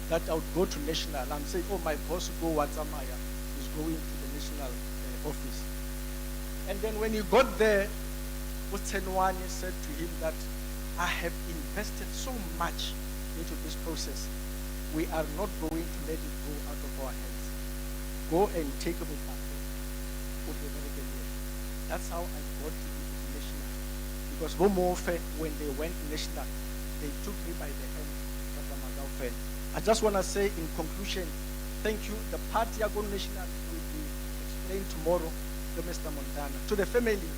that I would go to national. I'm saying, oh, my boss, Go Wazamaya, is going to the national office. And then when he got there, Utsenwani said to him that I have invested so much into this process. We are not going to let it go out of our hands. Go and take a book of the American year. That's how I got to be national. Because Muofhe, when they went national, they took me by the hand. I just want to say in conclusion, thank you. The party I go national will be explained tomorrow to Mr. Montana. To the family,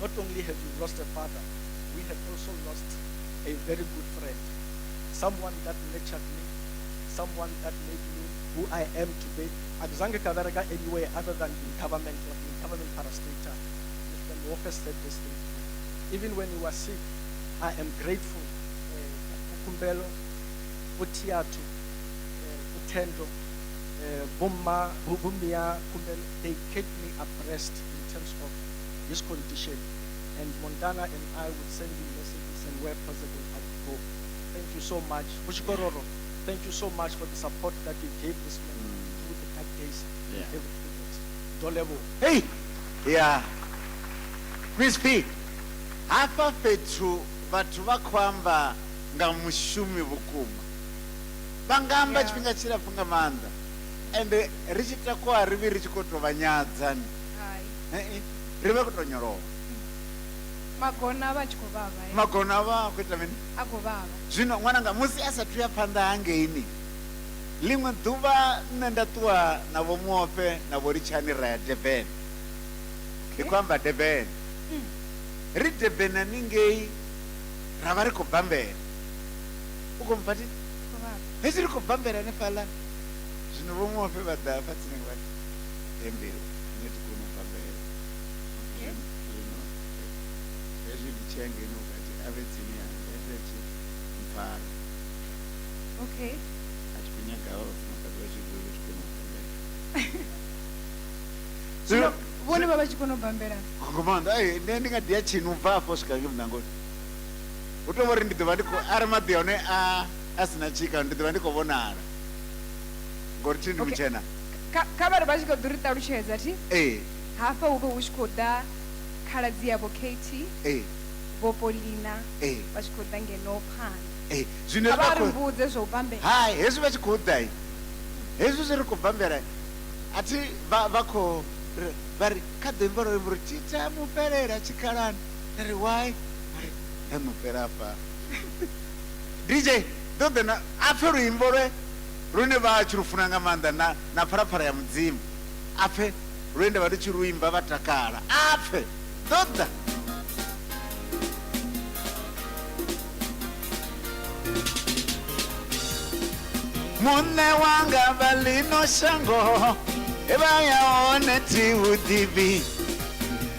not only have you lost a father, we have also lost a very good friend. Someone that nurtured me, someone that made me who I am today. Agzange Kavarega anywhere other than in government or in government parastatal. Mr. Muofhe said this thing. Even when he was sick, I am grateful. Kumbelo, Utiatu, Utendo, Bumma, Bumia, Kumbelo, they kept me abreast in terms of his condition. And Montana and I would send him messages, and where possible I would go. Thank you so much. Bushikororo, thank you so much for the support that you gave this man through the dark days. Yeah. Dolevo. Hey! Yeah. Miss P, hapa petu vatu vakwamba nga mushumi vukuma. Vangamba chipinga chira funga manda. And richita kwa rivi richikoto vanyadzani. Hai. Rive kutonyoro. Magona vachiko baba. Magona va kuita mini. Ako baba. Zvino mwananga musi asatu yapanda hange ini. Limwe dhuva nenda tua na vo Muofhe na vo Richani raya Durban. Ikwamba Durban. Ri Durban aningei rava ri kubambera. Uko mpati? Hesi ri kubambera nefala. Zvino vo Muofhe vadafa tsinenge vati embiro neti kuno bambera. Zvino hezvi ndichenge inokati ave tsini yangu ezechi mpara. Okay. So, Vone baba chikono bambera. Komanda, ndinga dia chinu vapo sikanga mnangoni. Utovori ndidova ndiko ari madione asina chika ndidova ndiko vonara. Ngori chindi muchena. Kabari bachiko durita rucheza ti? Hapa ube ushikoda khaladzi yabo Katie. Vopolina. Bachikoda ngeno phani. Zvino kabari mbudze zvobambera. Hai, hezvi vachikudai. Hezvi zviri kubambera. Ati vako vari kademboro rutita muperera chikarani. Dari why? Mupera pa. DJ, dodena afe ruimbore rune vachirufunanga manda na parapara ya mudzimu. Afe ruende vachiruimba vatakara. Afe doda. Mune wanga balino shango eba yaone tiudibi.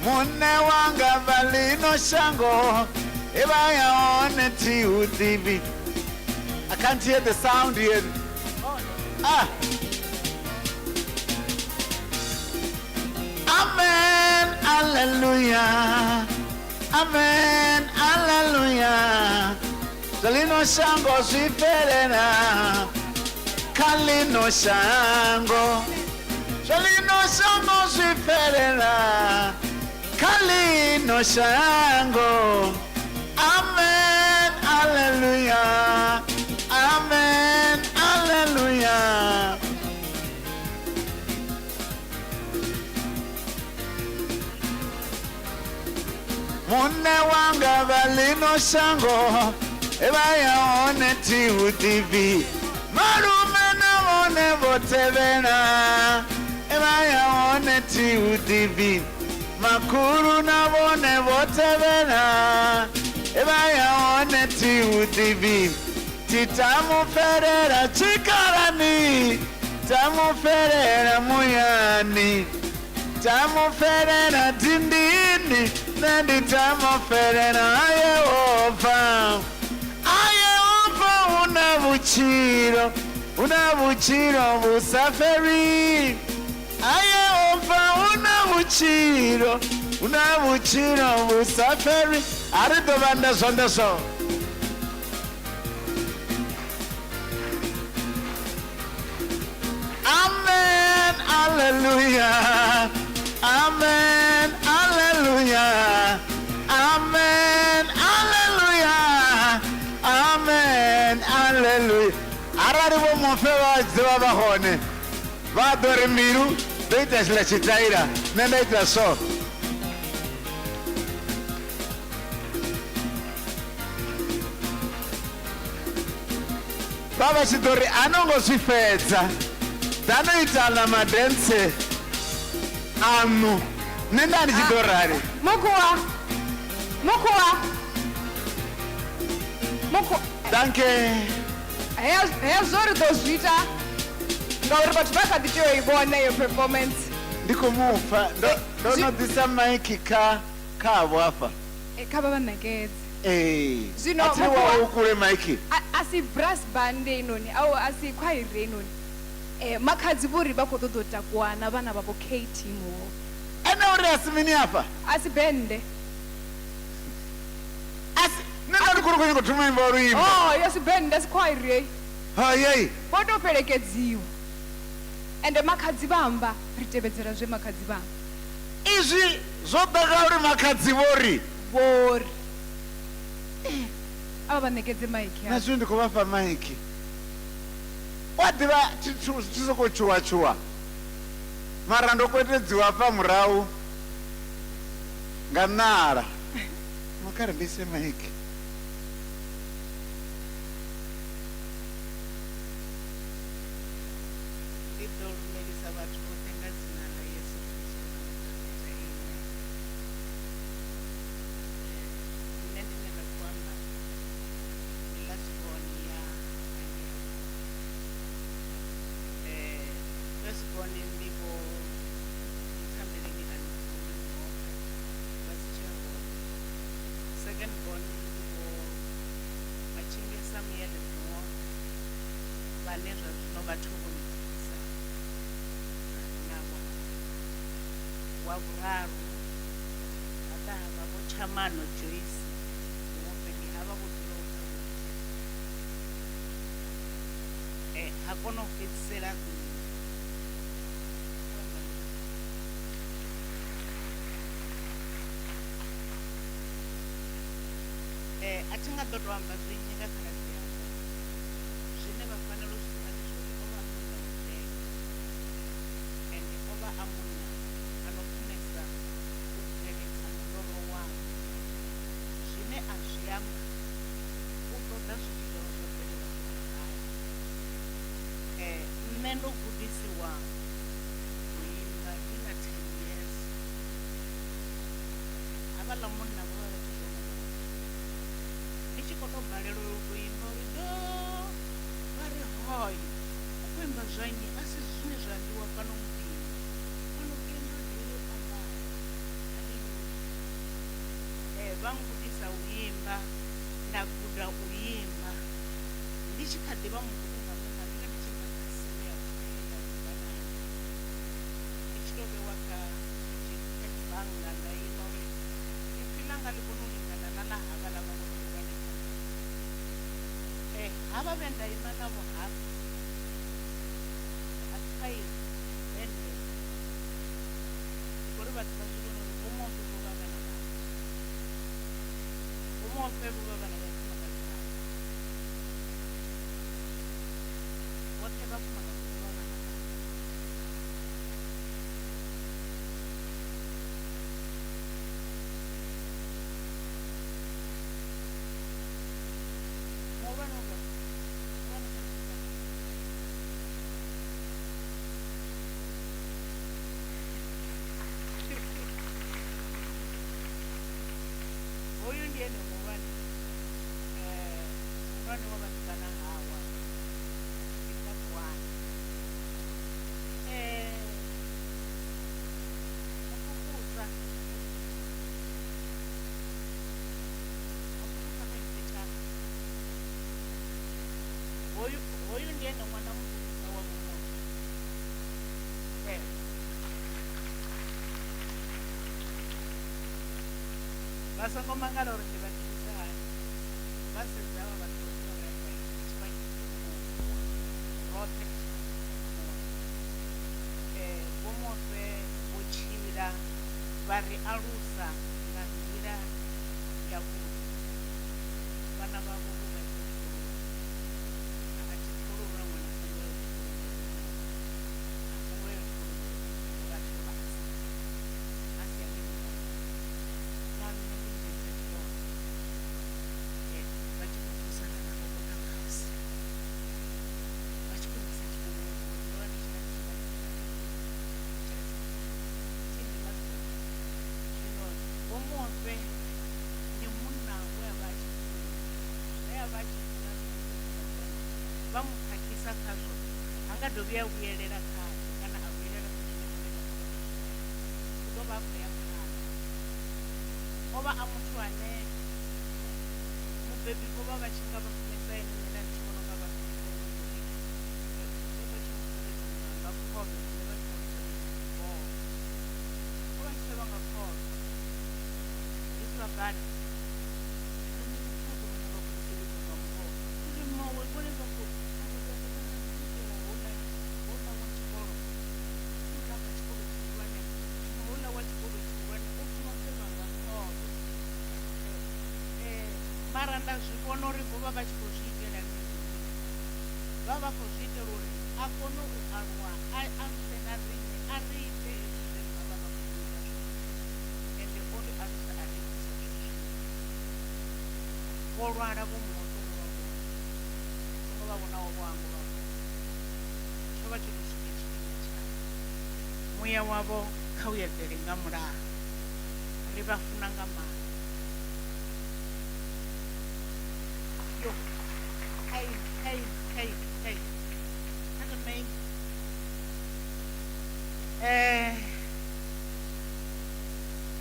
Mune wanga balino shango ebayaone tiudhivi. I can't hear the sound here. Ah. Amen, hallelujah. Amen, hallelujah. Zalino shango swiferena. Kalino shango. Zalino shango swiferena. Kalino shango. Amen, hallelujah. Amen, hallelujah. Mune wanga valino shango ebayaone tiudhivi. Marume navone votevena ebayaone tiudhivi. Makuru navone votevena ebayaone tiudhivi. Titamuferera chikarani, tamuferera muyani, tamuferera dindini, nendi tamuferera Yehova. Yehova una buchiro busaferi. Yehova una buchiro busaferi. Arito banda sondeso. Amen, hallelujah. Amen, hallelujah. Amen, hallelujah. Amen, hallelujah. Arari wo Muofhe wa ziva bahone. Va dormiru, doita sila chitaira, nenda ita so. Baba Sidori anongo swifedza. Dano itala madense anu nenda ndichidorari Mukuwa danke heya zori dozvita ngauri vatu vakatichoibona iyo performance ndikumufa ndonobvisa maiki kavo afa kava vanhakedzi zvino atiriwaukure maiki asi brass band inoni au asi kwairi inoni makadzi vori vakotototakuwana vana vavo K-team ene uri asimini apa asi bende asi nenda kuri kwenye kutuma imba uruimba yasi bende asi kwairi yei votoperekedziwa ende makadzi vamba ritevedzera zve makadzi vamba izvi zvodaka uri makadzi vori ava vanhekedze maiki nazvo ndikuvapa maiki wadhiva tisokochuwa-chuwa mara ndokwetedziwa pamurau nganara makarembese maiki ndidorumelisa vatu votenga dzina rayesu kristu nne ndinenda kuamba lasiboni ya firstborn ndipo itambeleni anifuna vasichavo secondborn ndipo machinge samuel no vane zvazvino vatovonikisa navo wavuraru vadava vochamano joyce muofeni hava kudziroka hakona kupedzisela atingadotoamba zvinyika kana siyana zvine vafanira kuziva ndizvoti ova munhu upenyu ende ova amunhu anofunesa kuperedza muroro wavo zvine azviyamwa utoda zvichitoro zvoperera kudhaya nne ndogudisiwa kuimba ndina 10 years avala munhu navo vavachizona ndichikotobhalelwe kuimba rido vari hoi ukuimba zvanyi asi zvine zvandiwa pano mudini pano kuenda diri pambaya vangudisa uyimba ndaguda uyimba ndichikadiva mukutunga muna ndinge ndichikasiya kubanani ichitovewa kachibanga ndaino ifilanga likunulingana nalahava lavangokuvaneka hava vendaima navo hava asifairi vende kuri vati vazvivinori vomofe vovavana vavo vomofe vovavana vafumakazivavo vote vafumakazivavana vavo movanovo hoyu ndiene muvani muvani wavasikana hawa itakuwani mufukusa kaitechana hoyu ndiene mwana mufukusa wamumoa vasangomangala uri ndivandirisa hani vasezava vatoarote vomofe vochira vari alusa nga nzira yakuti vana vavo vovachikurura achikurura mwana Muofhe ni munna vamukhakhisa khazwo anga dovhi a vhuyelela khayo kana a vhuyelela u ḓo vha afho ya khayo ovha a muthu ane mubebi vho vha vha tshi nga vha funesa ene nṋe ndi tshi vhona nga vha nga khove dzine vha tshi vha tshi nga khove iswa badi mara nda zwi vhona uri vho vha vha tshi khou zwi itela mini vha vha khou zwi itela uri a kone u aluwa a amuse na riṋe a ri ite hezwi zwine vha vha vha khou ita ende o ri alusa a ri itisa zwezwi vho lwala vho muoto songo vha vhonaho vho ambo vhavho tsho vha tshi tou swike tshifhinga tshavho muya wavho kha u eḓele nga mulaha ri vha funa nga maanḓa. Hey. That's amazing.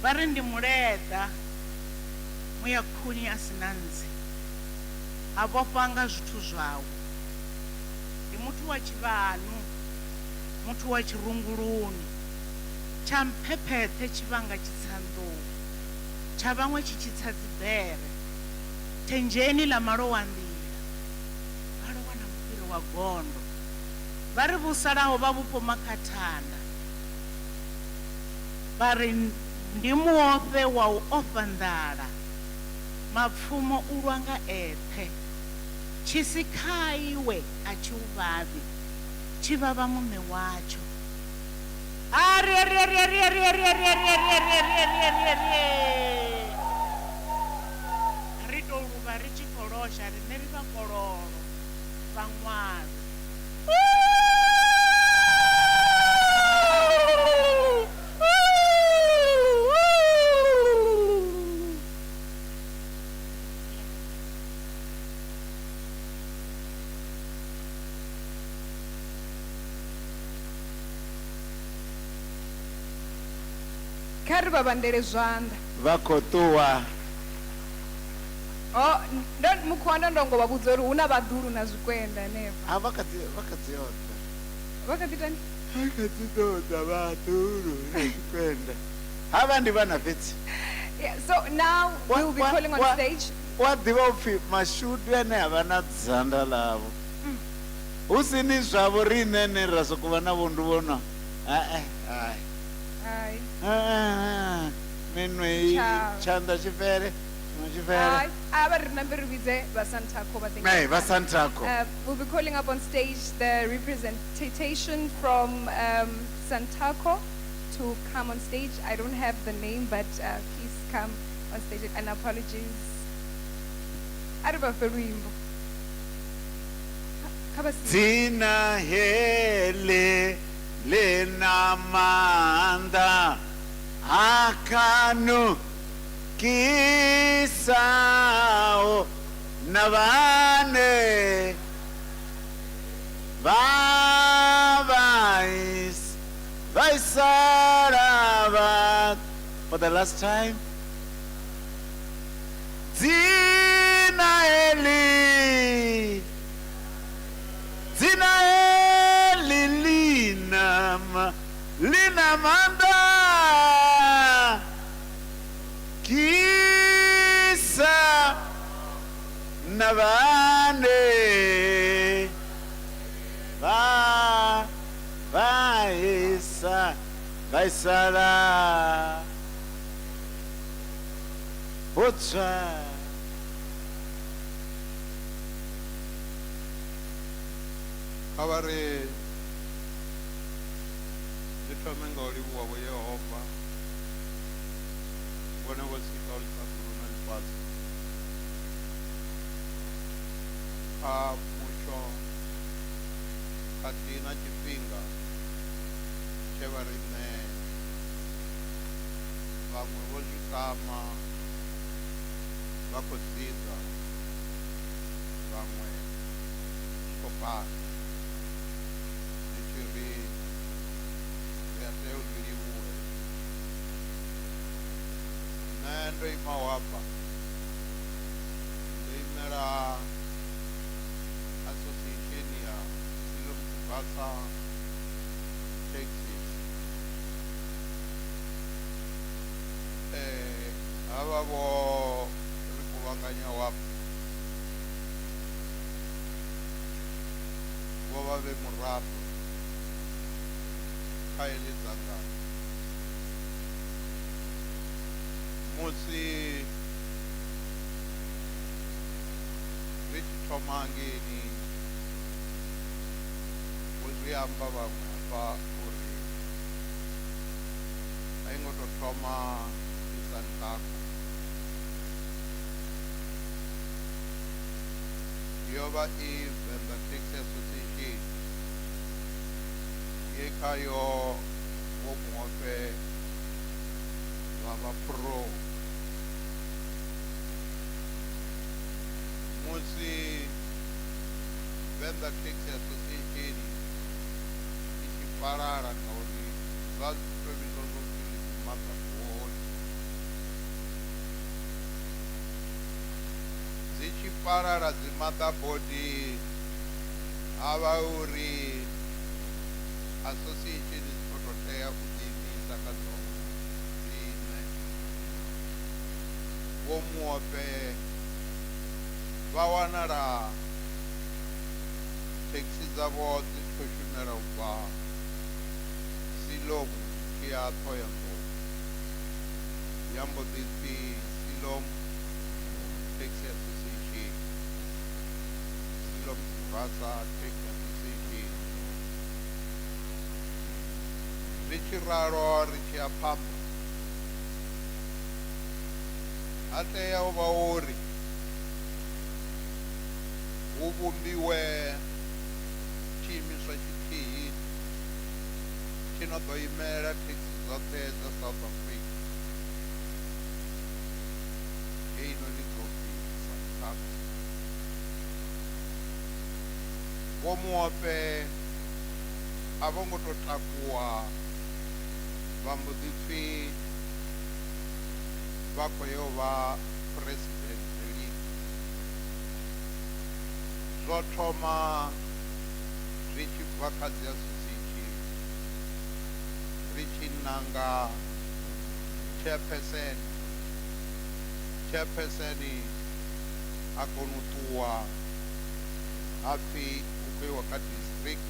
Vari ndi muleda muya khuni a sina nzi a vhofha nga zwithu zwawe ndi muthu wa tshivhanu muthu wa tshirunguluni tsha mphephethe tshivhanga tshitsanḓou tsha vhaṅwe tshi tshitsa dzibere thenjeni ḽa malowa nḓila vhalowa na mufhiro wa gondo vha ri vhusalaho vha vhupo makhathanda vha ri ndi muofhe wa u ofha nḓala mapfumo u lwa nga eṱhe Tshisikhawe a tshi u vhavhi tshi vhavha muṋe watsho ri tou luvha ri tshi khou losha riṋe ri vha kololo vha ṅwalo kha ri vha vhandele zwanḓa vha khou ṱuwa Oh, don't mukhwana ndongo vabudza uri una vadhuru na zvikwenda never. Vakadziodza. Vakatitani? Vakadziodza vadhuru nezvikwenda. Hava ndi vana fetsi. Yeah, so now we'll be calling on stage. Wadiva upfi mashudu ane havana dzanda lavo. Usini zvavo rinene rasokuva navo ndivona. Minwe chanda chifere. We'll be calling up on stage the representation from Santako to come on stage. I don't have the name, but please come on stage. And apologies. Tina hele lena manda akanu kisao navane vavais vaisaravat. For the last time. Zina eli linamanda kisa navane vaisala Ocha. Avare ndithome ulivuwa kuyehova vone vosika ulisakhuluma lifasi mutsho athina tshifhinga tshe vha riṋe vhaṅwe vho zwi tama vha khou dzidza vhaṅwe khou bana ndi tshi ri ri a tea u zwi livhuwe. Nṋe ndo imaho hafha ndo imela association ya Tshisikhawe taxis. Havha vho ri kuvhanganya hafha vho vha vhe muraḓo kha heḽi dzangano. Musi ri tshi thoma hangeni vho zwi amba vhaṅwe hafha uri a i ngo tou thoma Santako. Yo vha i Venḓa Taxi Association ye khayo vho Muofhe vha vha pro. Musi Venḓa Taxi Association i tshi fhalala ngauri zwa zwithu vhidzwa zwo pfhi motherboard, dzi tshi fhalala dzi motherboard ha vha uri association dzi khou tou tea u ḓiimisa kha dzone dzine. Vho Muofhe vha wanala thekhisi dzavho dzi tshi khou shumela u bva Siloam tshi ya Thohoyandou, ya mbo ḓi pfhi Siloam Taxi Association, Siloam Taxi Association. Ri tshi ralo ri tshi ya phanḓa ha tea u vha uri hu vhumbiwe tshiimiswa tshithihi tshi no ḓo imela thekhisi dzoṱhe dza South Africa. Hei no ndi ḓo pfhi Santako. Vho Muofhe a vho ngo tou takuwa vha mbo ḓi pfhi vha khou yo vha president zwo thoma zwi tshi bva kha dzi association ri tshi nanga chairperson a kona u ṱuwa ha pfhi hu khou iwa kha district,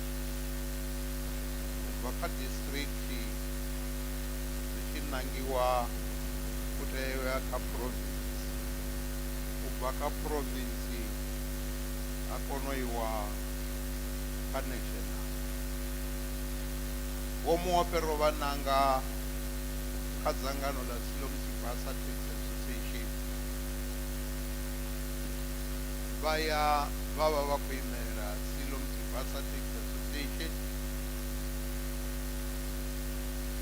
u bva kha district zwi tshi nangiwa u tea u ya kha province, u bva kha province a kona u iwa kha national. Vho Muofhe ro vha nanga kha dzangano ḽa Siloam Tsibasa Taxi Association, vha ya vha vha vha khou imela Siloam Tsibasa Taxi Association.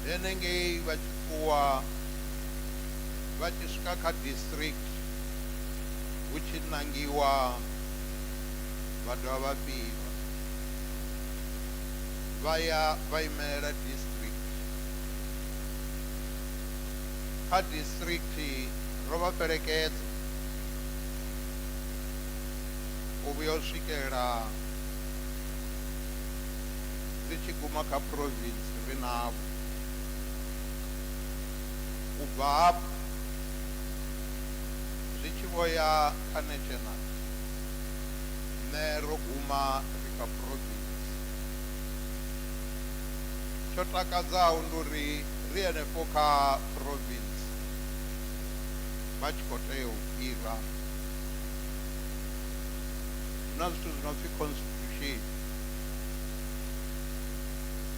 Henengei vha tshi ṱuwa vha tshi swika kha district hu tshi nangiwa vha dovha vha fhiwa, vha ya vha imela district. Kha district ro vha fhelekedza u vhuya u swikela ri tshi guma kha province ri navho. U bva hafho zwi tshi vho ya kha national, nṋe ro guma ri kha province. Tsho takadzaho ndi uri ri henefho kha province vha tshi khou tea u fhira na zwithu zwi no pfhi constitution.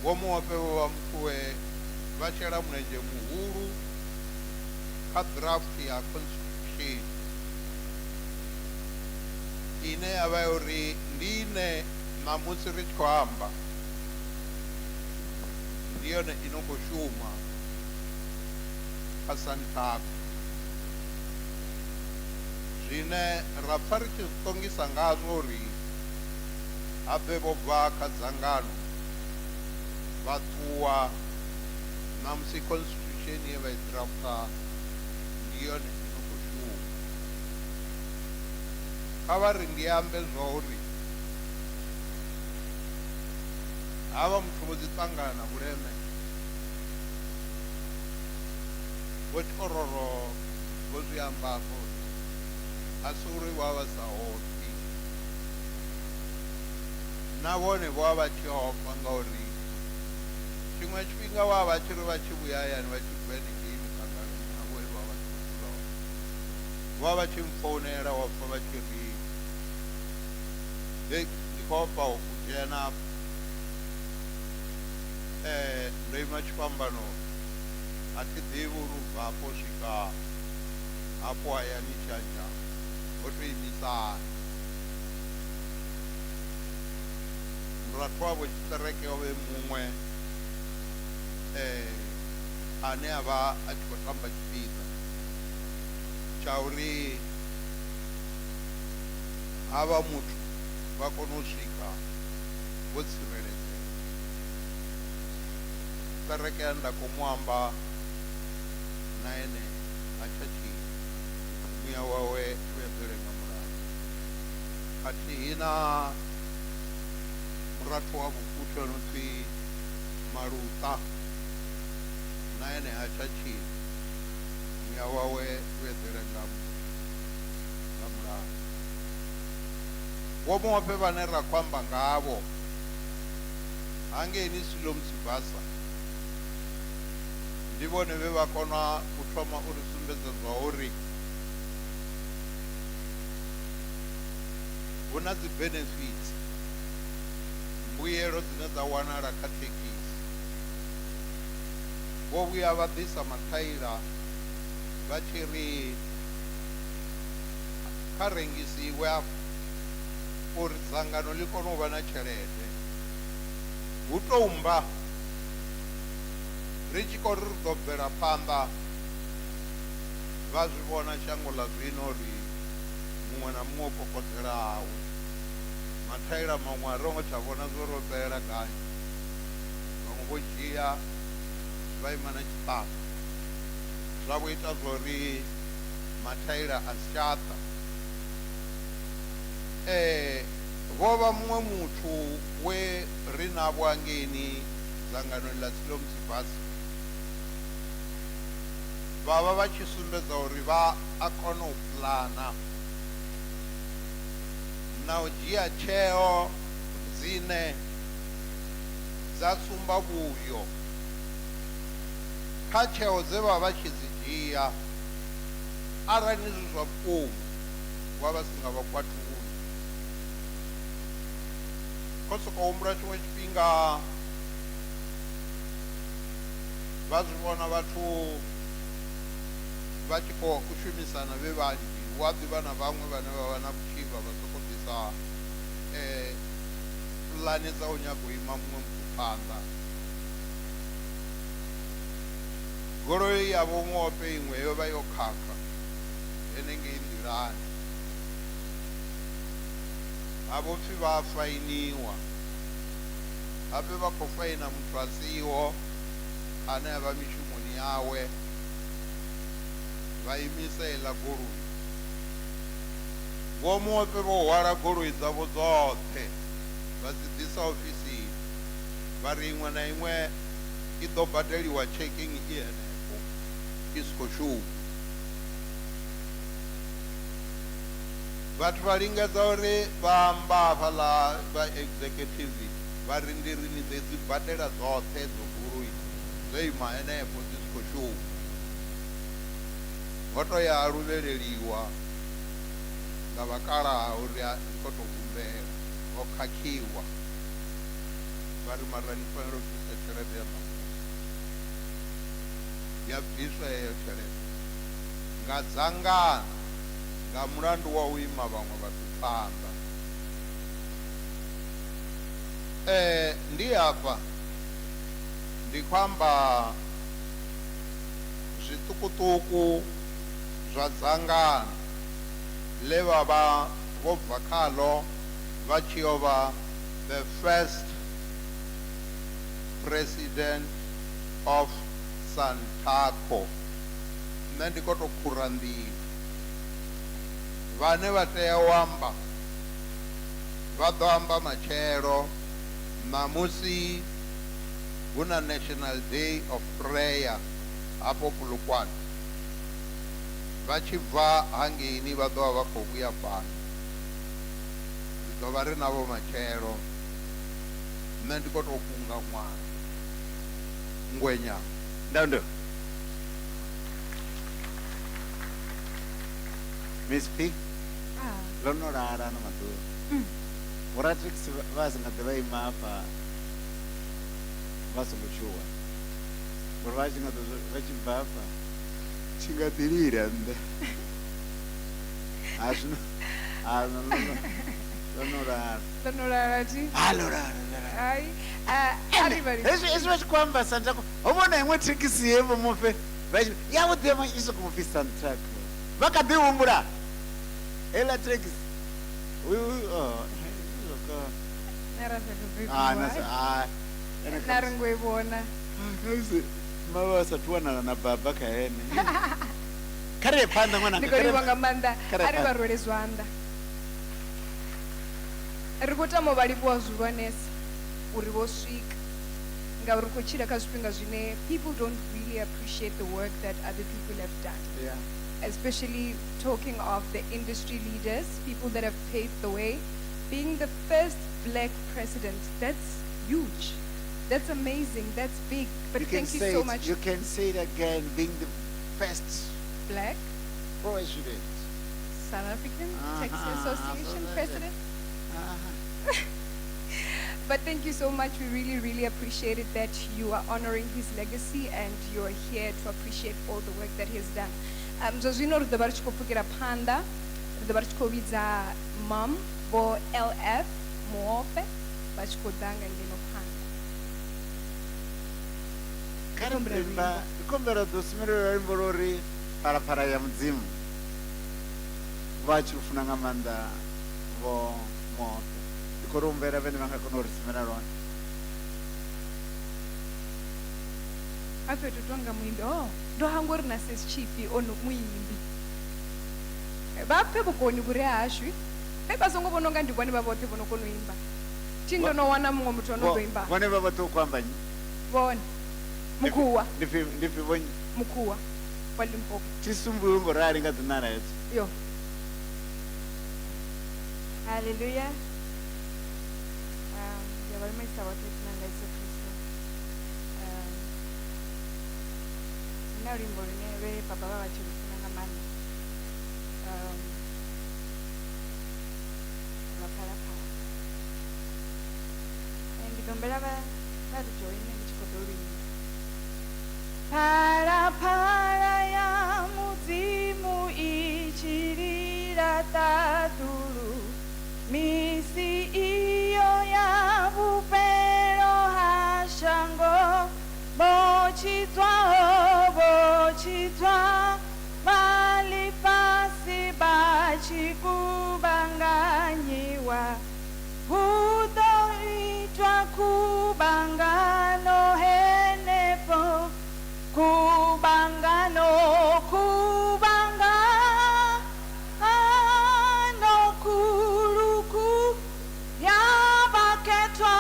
Vho Muofhe vho vha Muofhe vha shela mulenzhe muhulu kha draft ya constitution ine ya vha uri ndi ine ṋamusi ri tshi khou amba ndi yone ino khou shuma kha Santaco. Zwine ra pfa ri tshi ṱongisa ngazwo uri habe vho bva kha dzangano vha ṱuwa ṋamusi constitution ye vha i drafta ndi yone ino khou shuma. Kha vha ri ndi ambe zwa uri havha muthu vho dzi ṱangana na vhuleme, vho Tshororo vho zwi ambafho, a si uri vha vha sa ofhi na vhone vho vha tshi ofha ngauri tshiṅwe tshifhinga vha vha tshi ri vha tshi vhuya hayani vha tshi bva henengei muṱanganoni na vho vha vha tshi khou dzula hone. Vha vha tshi mfounela wa pfa vha tshi ri hei ndi khou ofha u dzhena ndo ima tshifhambano, a thi ḓivhi uri u bva hafho swika hafho hayani tshanja ho to imisana. Murathu wavho tshiṱereke o vhe muṅwe ane a vha a tshi khou tamba tshipiḓa tsha uri havha muthu vha kone u swika vho tsireledzea. Tshiṱereke nda khou mu amba na ene a tsha tshila, muya wawe u eḓele nga mulayo, khathihi na murathu wa vhukuthu o no pfhi Maluta na ene ha tsha tshila, muya wawe u eḓele nga mulayo. Vho Muofhe vhane ra khou amba ngavho hangeini Siloam Tsibasa ndi vhone vhe vha kona u thoma u ri sumbedza zwa uri hu na dzi benefits, mbuyelo dzine dza wanala kha thekhisi. Vho vhuya vha ḓisa mathaila vha tshi ri kha rengisiwe afho uri dzangano ḽi kone u vha na tshelede. Hu tou mba ri tshi khou ri ri ḓo bvela phanḓa, vha zwi vhona shango ḽa zwino uri muṅwe na muṅwe o kokodzela hawe. Mathaila maṅwe a rongo tsha vhona zwo ro fhelela gai, vhaṅwe vho dzhia vha ima na tshiṱaka, zwa vho ita zwori mathaila a si tsha ḓa. vova muṅwe muthu we ri navho hangeni dzanganoni ḽa Silomsibasi vha vha tshi sumbedza uri vha a kona u plana na u dzhia tsheo dzine dza sumba vhuyo kha tsheo dze vha vha tshi dzi dzhia arali zwi zwa vhukuma wa vha si nga vha kwatuli ko sokou humbula tshiṅwe tshifhinga vha zwi vhona vhathu vha tshi khou shumisana vhe vhanzhi hu a ḓivha na vhaṅwe vhane vha vha na vhutshivha vha sokou ḓisa pulani dza u nyaga u ima muṅwe muthu phanḓa goloi ya vho Muofhe iṅwe yo vha yo khakha henengei nḓilani havho pfhi vha a fainiwa habe vha khou faina muthu a siho ane a vha mishumoni yawe vha imisa iḽa goloi vho Muofhe vho hwala goloi dzavho dzoṱhe vha dzi ḓisa ofisini vha ri iṅwe na iṅwe i ḓo badeliwa checking i henefho i si khou shuma vhathu vha lingedza uri vha amba hafhaḽa vha executive vha ri ndi rini dzi badela dzoṱhe dzo goloi dzo ima henefho dzi si khou shuma ho to ya luvheleliwa nga vhakalaha uri ri khou tou humbela ho khakhiwa vha ri mara ni fanela u bvisa tshelede ya ṋamusi ya bviswa heyo tshelede nga dzangano nga mulandu wa u ima vhaṅwe vhathu phanḓa ndi hafha ndi khou amba zwiṱukuṱuku zwa dzangano ḽe vha vha vho bva khaḽo vha tshi yo vha the first president of Santaco nṋe ndi khou tou khura nḓila vhane vha tea u amba vha ḓo amba matshelo ṋamusi hu na National Day of Prayer hafho Polokwane vha tshi bva hangeini vha ḓo vha vha khou vhuya fhano ri ḓo vha ri navho matshelo nṋe ndi khou tou kunga ṅwana ngwenyana Ndaundo. Miss P. Lono rara na maduro. Voratrix vazi nga ḓivha ima hafha vha songo tshuwa. Ngori vha tshi nga vha tshi bva hafha tshi nga ḓilira nnḓa. A zwino lono rara. Lono rara ti? Halo rara. Ai, everybody. Hezwi vha tshi khou amba Santaco, ho vhona iṅwe thekhisi ye vho Muofhe ya vho ḓema i sokou pfhi Santaco. Vha kha ḓi humbula heiḽa thekhisi na ri ngo i vhona ma vha sathu wanala na baba kha hene kha ri ye phanḓa ṅwananga ndi khou livha nga maanḓa a ri vha rwele zwanḓa ri khou tama u vha livhuwa zwihulwanesa uri vho swika ngauri ri khou tshila kha zwifhinga zwine people don't really appreciate the work that other people have done. Yeah. Especially talking of the industry leaders, people that have paved the way. Being the first black president, that's huge. That's amazing. That's big. But thank you so much. You can say it again, being the first black president. South African Taxi Association president. But thank you so much. We really, really appreciate it that you are honoring his legacy and you are here to appreciate all the work that he has done. So zwino ri ḓo vha ri tshi khou pfukela phanḓa, ri ḓo vha ri tshi khou vhidza mom vho LF Muofhe vha tshi khou ḓa nga ngeno phanḓa. Ndi kombela ḓo sumilela limbo lori phalaphala ya mudzimu vha tshi funa nga maanḓa vho Muofhe. Ndi khou ri humbela vhane vha nga kona u ri sumela lone. A fhethu tonga muimbi ndo hangwa uri na ses chief ono muimbi vha pfe vhukoni vhure hashu vha songo vhona unga ndi vhone vha vhoṱhe vho no kona u imba thi ndo no wana muṅwe muthu ono ḓo imba vhone vha vhoṱhe u khou amba nnyi vhone mukhuwa ndi pfi vho nnyi mukhuwa wa Limpopo thi sumbuwi ngorali nga dzina hedzo yo haleluya ndiyavalimisa vhoṱhe dzina nga Yesu Kristo na luimbo lune lwe baba vha tshi lufuna nga maanḓa lwa phalaphala ndi ḓo humbela vha ri joine ndi tshi khou ḓo luimba phalaphala ya mudzimu i tshi lila ṱaḓulu misi iyo ya vhufhelo ha shango vho tshitswa vha ḽifhasi vha tshi kuvhanganyiwa hu ḓo itwa khuvhangano henefho khuvhangano khuluku ya vhakhetwa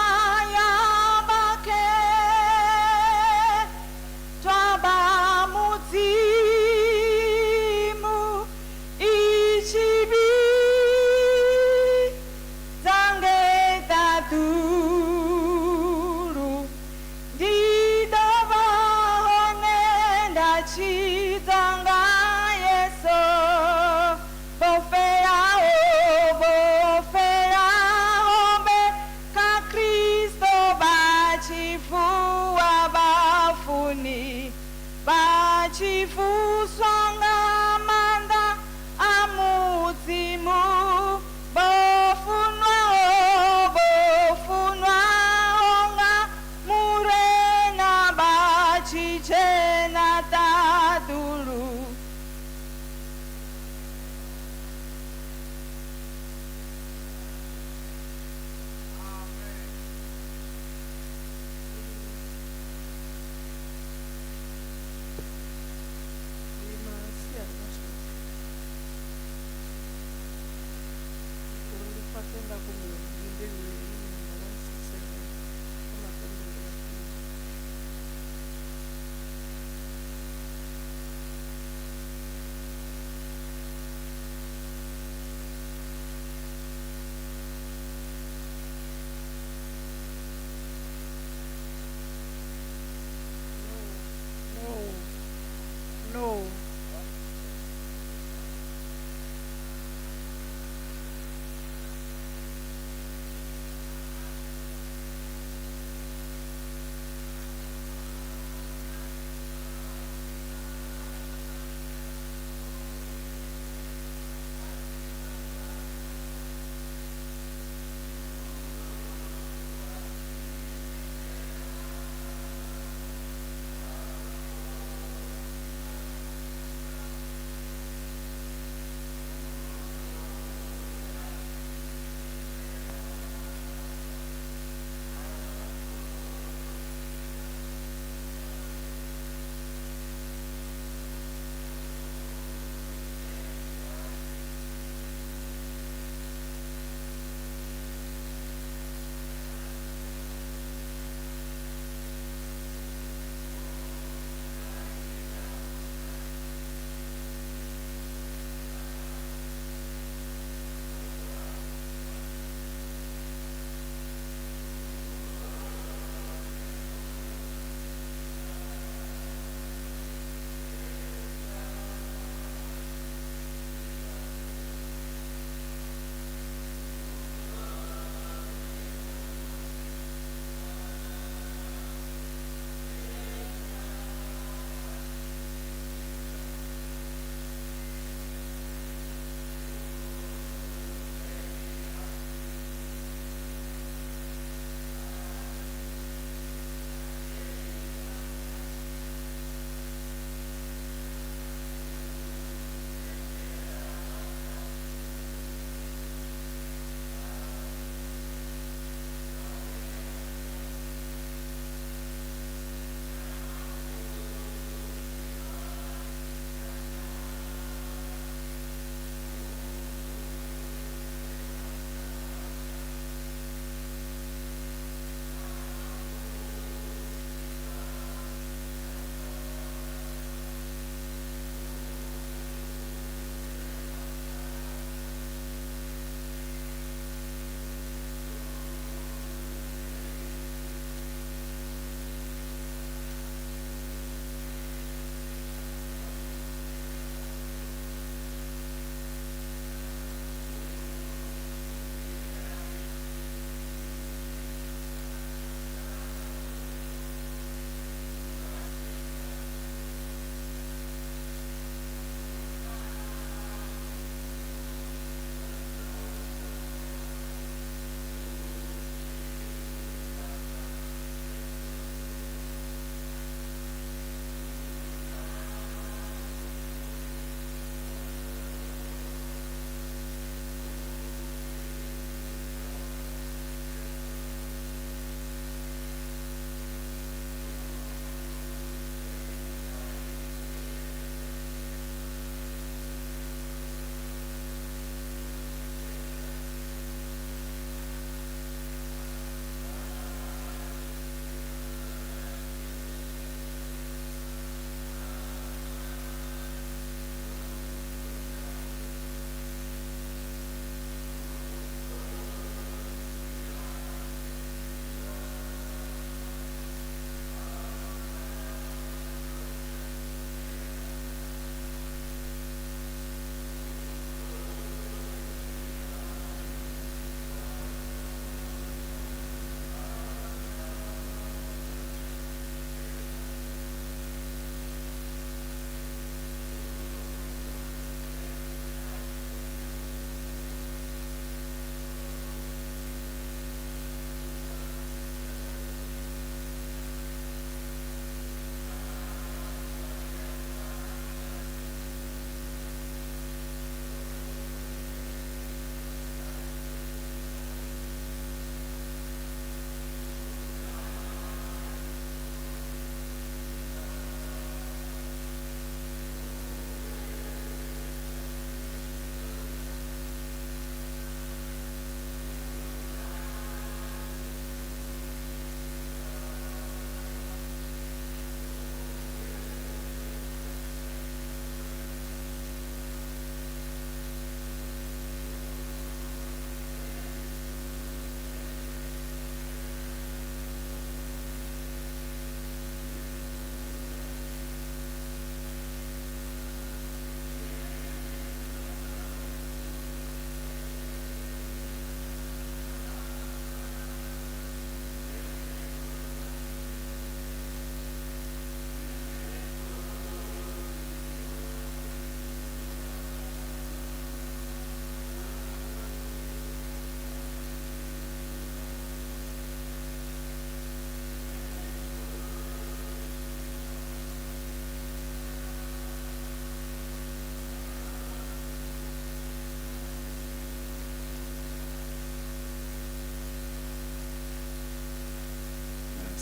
vha mudzimu i tshi vhidza nge ṱaḓulu ndi ḓo vha hone nda tshidza nga Yesu vho felaho mbe kha Kristo vha tshi fuwa vhafuni vha tshi fuswa nga maanḓa a mudzimu vho funwaho nga murena vha tshi tshena ṱaḓulu no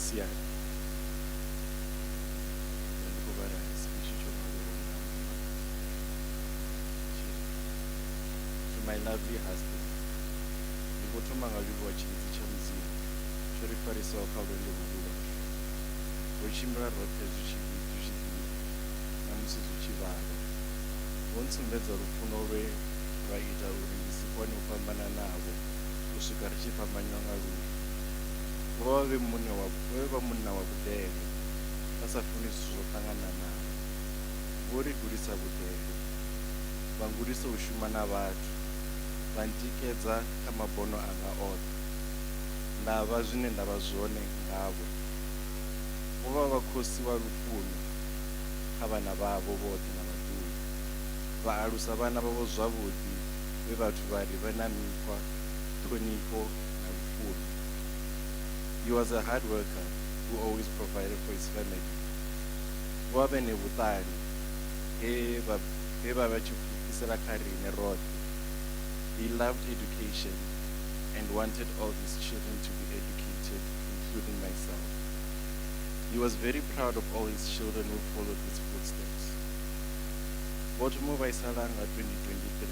siyani ndikubara speech to my lovely husband ndikutuma ngaliwa chidzi cha mudzimu chorifarisawo kalwendo rwuva ruchimbira rote zvichidira namusi zvichivava vonsumbedza rufuno rwaita uri ndisikwane kupambana navo kusvika richifamba nyanga ruri vave vamunna wakudere vasafuni zvozvokangana navo vorigurisa kudere vangurisa ushuma navantu vandikedza kamabono anga ota ndava zvine ndava zvone ngavo vova vakosi varufuno kavana vavo vose navaduri vaarusa vana vavo zvavudi vevatu vari vanamikwa toniko narufuno. He was a hard worker who always provided for his family. Vave nevutani vevavachifukisira kari nerote. He loved education and wanted all his children to be educated, including myself. He was very proud of all his children who followed his footsteps. Votumo vaisalanga 2023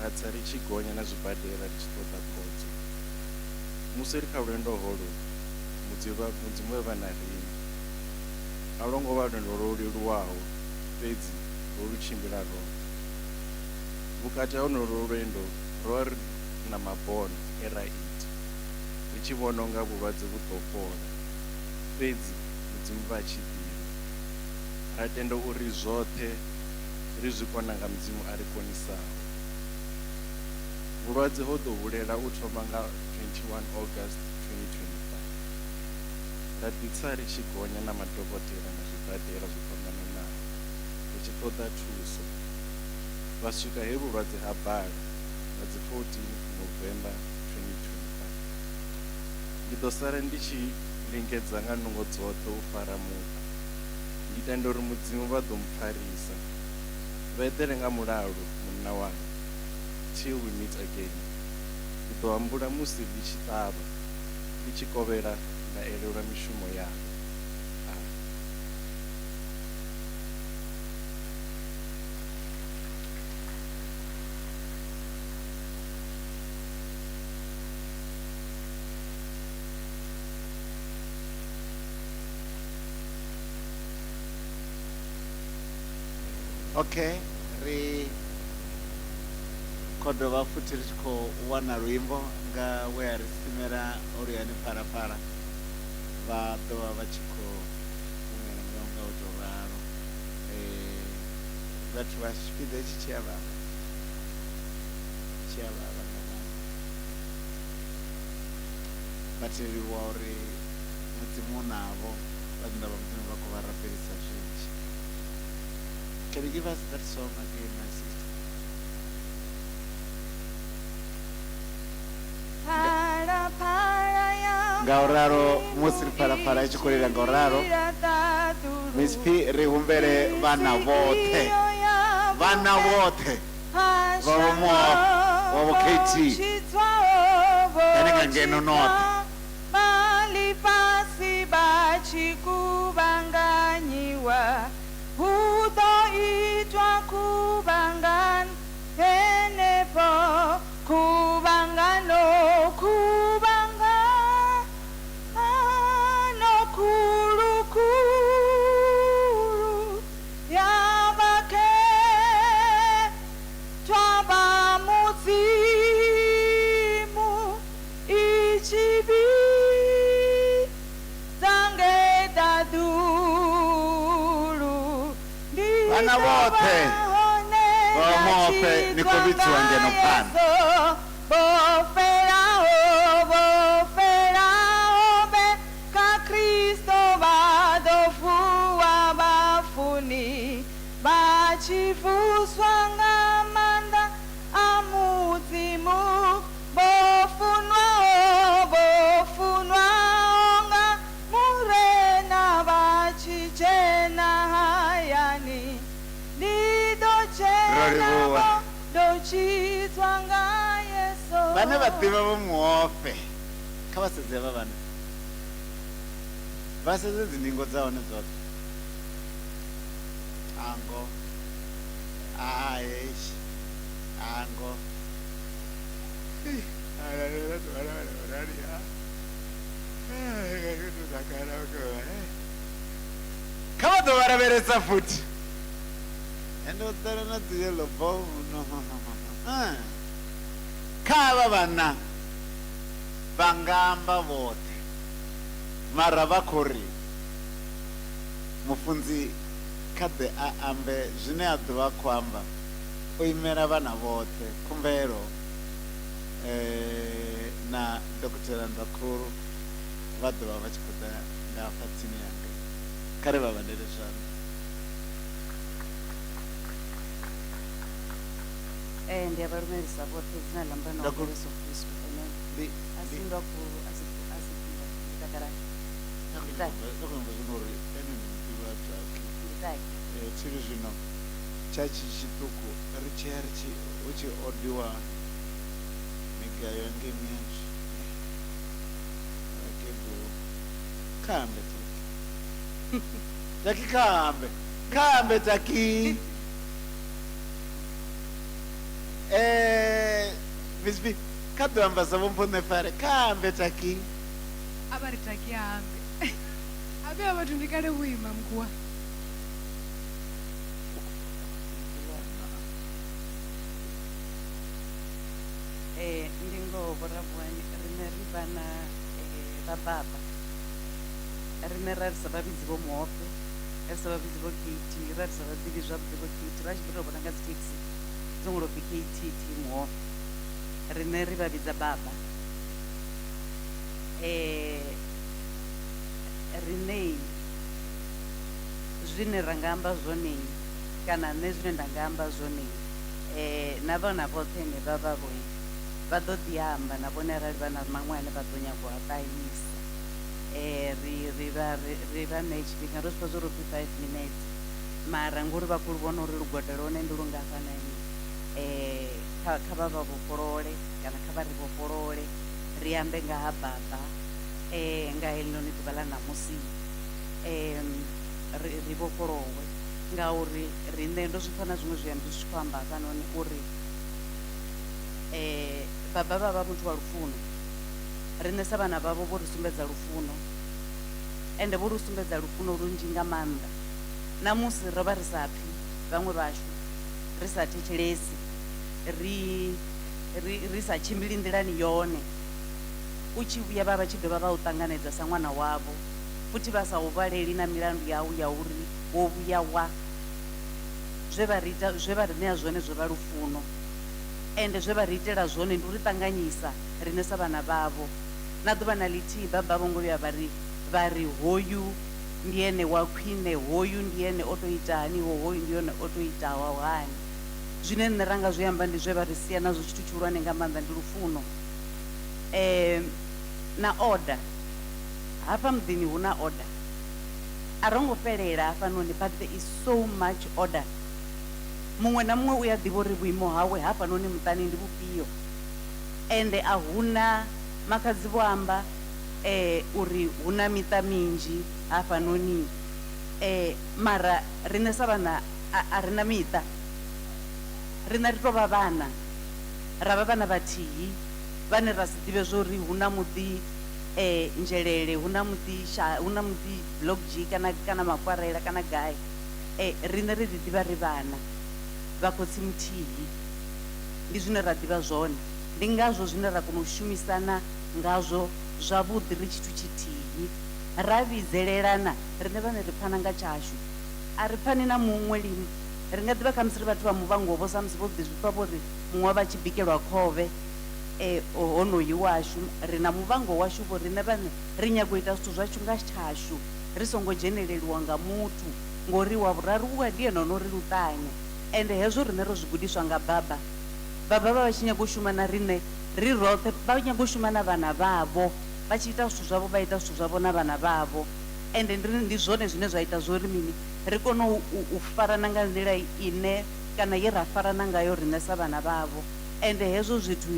ratsa richigonya nazvibhadhera richitota kotso musi rikarwendo horo mudzimu wevanharini aurongova rwendo roreruwawo fedzi roruchimbira rote mukati auno rwendo rova rina mabhono eraiti richivononga vuvadzi kutopora fedzi mudzimu vachidiwa ratendo uri zvote rizvikonanga mudzimu arikonisawo vurwadzi hodohurera utomanga 21 August 2025 raditsa richigonya namadhokotera nazvibhadhera zvifambana navo richitoda tuso vasvika herurwadzi habhara padzi 14 November 2025 nditosara ndichilingedza nungo dzote ufaramuka nditendori mudzimu vadomupfarisa vaiterenga mulalo munna wangu till we meet again. Kutoambura musi ndichitava ndichikovera ndaerera mishumo yavo. Okay, kodova futi richiko wana rwimbo nga wearisimera oriani parapara vatova vachiko umera muyonga utoraro vatu vasvipidza ichi chiyavava kana vateriwa uri mudzimu navo vazinda vamudzimu vakuvarapirisa zvinji. Can you give us that song again, my sister? Ngauraro musiri parapara ichikorera ngauraro mispi rihumbere vana vote vavo Muofhe vavo KT yanenga ngeno note malipasi bachikubanganyiwa hutoitwa kubangan enepo kubangano kulukuru yabake twaba muzimu ichibi zange dadulu vana vote vava Muofhe nikovitsiwa ngeno pano bachifuswa ngamanda amudzimu bofunwa nga murena bachichena hayani ndidochena dochizwa nga yeso vane vativa vo Muofhe kavasedze va vana vha sedze dziningo dza hone dzoṱhe ango aheshi ango kha vha ḓo vha lavhelesa futhi ende u ḓala na dzi yellow bone kha vha vhana vha nga amba vhoṱhe mara vha khou ri mufunzi kha ḓe a ambe zwine a ḓovha a khou amba o imela vhana vhoṱhe khumbelo na dokotela Ndakhulu vha ḓovha vha tshi khou ḓa nga hafha tsini yanga kha ri vha vhalele zwanḓa. Ndi a vha lumelisa vhoṱhe dzina ḽa mbana wa Yesu Kristo ene asindwa ku asifinda takala uri ene ni ḓivha taki tshiri zwino tshatshi tshiṱuku ri tshiya hu tshi odiwa migayo nge minzhi akegulu khambe taki khambe taki Bisbi kha ḓo amba sa vho Mphoṋefare khambe taki a vha ri taki hambe habe a vhathu ndi kale vhuima mkuwa ndi ngoho vhoravuwani rine ri vhana vha baba rine ra ri sa vhavhidzi vho Muofhe ri sa vhavhidzi vho Kate ra ri sa vhaḓivhi zwavhuḓi vho Kate ra tshi ḓo tou vhona nga dzi taxi zongo lo pfi KTT Muofhe rine ri vha vhidza baba rine zwine ra nga amba zwone kana nṋe zwine nda nga amba zwone na vhana vhoṱhe ne vha vha vho vha ḓo ḓi amba na vhone arali vha na maṅwe ane vha ḓo nyago a ṱahisa ri vha ṋee tshifhinga ro suppose uri 5 minutes mara ngori vha khou vhona uri lugwada lwone ndi lungafhanani kha vha vha vhofholole kana kha vha ri vhofholole ri ambe nga ha baba nga heḽinoni ḓuvha ḽa ṋamusi ri vhofholowe ngauri riṋe ndo zwi pfha na zwiṅwe zwiambi zwi tshi khou amba hafhanoni uri baba vha vha muthu wa lufuno riṋe sa vhana vhavho vho ri sumbedza lufuno ende vho ri sumbedza lufuno lunzhi nga maanḓa namusi ro vha ri sa pfhi vhaṅwe vhashu ri sa thetshelesi ri sa tshimbili nḓilani yone u tshi vhuya vha vha tshi dovha vha u ṱanganedza sa ṅwana wavho futhi vha sa u vhaleli na milandu yau ya uri wo vhuya wa zwe vha ri ṋea zwone zwo vha lufuno ende zwe vha ri itela zwone ndi uri ṱanganyisa riṋe sa vhana vhavho na ḓuvha na ḽithihi baba vho ngo vhuya vha ri hoyu ndi ene wa khwine hoyu ndi ene o to ita haniho hoyu ndi ene o to itaho hani zwine nṋe ra nga zwi amba ndi zwe vha ri sia nazwo tshithu tshihulwane nga maanḓa ndi lufuno na order hafha muḓini hu na order a ro ngo fhelela hafhanoni but there is so much order muṅwe na muṅwe u ya ḓivha uri vhuimo hawe hafhanoni muṱani ndi vhufhio ende a huna makhadzi vho amba uri hu na miṱa minzhi hafhanoni mara riṋe sa vhana a ri na miṱa riṋe ri tou vha vhana ra vha vhana vhathihi vhane ra si ḓivhe zwo uri hu na muḓi nzhelele hu na muḓi block G kana makwarela kana gai riṋe ri ḓi ḓivha ri vhana vha khotsi muthihi ndi zwine ra ḓivha zwone ndi ngazwo zwine ra kona u shumisana ngazwo zwavhuḓi ri tshithu tshithihi ra vhidzelelana riṋe vhane ri pfhana nga tshashu a ri pfhani na muṅwe lini ri nga ḓivha khamusi ri vhathu vha muvhangovho sa musi vho ḓi zwipfa vho ri muṅwe vha tshi bikelwa khove honoyi washu ri na muvhango washu vho riṋe vhane ri nyago u ita zwithu zwashu nga tshashu ri songo dzheneleliwa nga muthu ngori wa vhuraru u ndi ene ono ri luṱanya ende hezwo riṋe ro zwi gudiswa nga baba vha vha tshi nyago u shuma na riṋe ri roṱhe vha nyago u shuma na vhana vhavho vha tshi ita zwithu zwavho vha ita zwithu zwavho na vhana vhavho ende ndi zwone zwine zwa ita zwori mini ri kone u farana nga nḓila ine kana ye ra farana ngayo riṋe sa vhana vhavho ende hezwo zwithu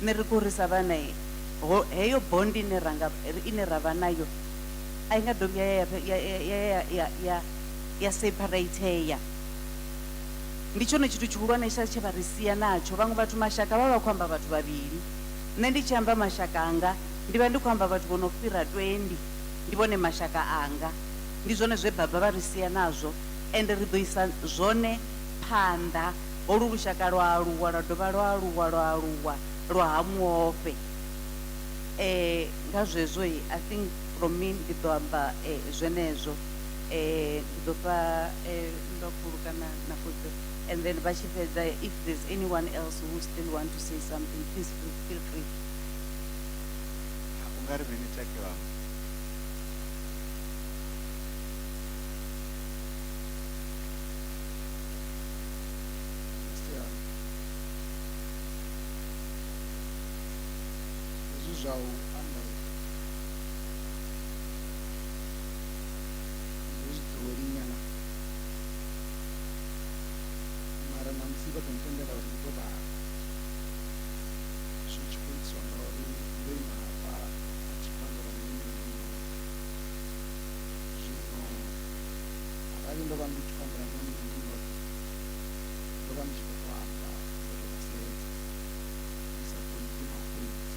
nṋe ri khou ri sa vhana heyo bondi ine ra vha nayo a i nga dovhi ya separateya. Ndi tshone tshithu tshihulwanesa tshe vha ri sia natsho. Vhaṅwe vhathu mashaka vha vha khou amba vhathu vhavhili. Nṋe ndi tshi amba mashaka anga ndi vha ndi khou amba vhathu vho no fhira 20. Ndi vhone mashaka anga. Ndi zwone zwe baba vha ri sia nazwo, ende ri ḓo isa zwone phanḓa. Holu lushaka lwa aluwa lwa dovha lwa aluwa lwa ha Muofhe. Nga zwezwo I think from me ndi ḓo amba zwenezwo. Ndi ḓo fha ndokhulu kana na khotsi. And then vha tshi fhedza, if there's anyone else who still want to say something, please feel free. Ungari beni takewa. Zao amba zidorinyana mara na msiba kumtendela kutoka shichikuitswa ngauri ndima hapa achipanga vamweni zvino akali ndova ndichipambira nani ndinote ndova ndichikotoamba ndotokaseza isapoliti mapoliti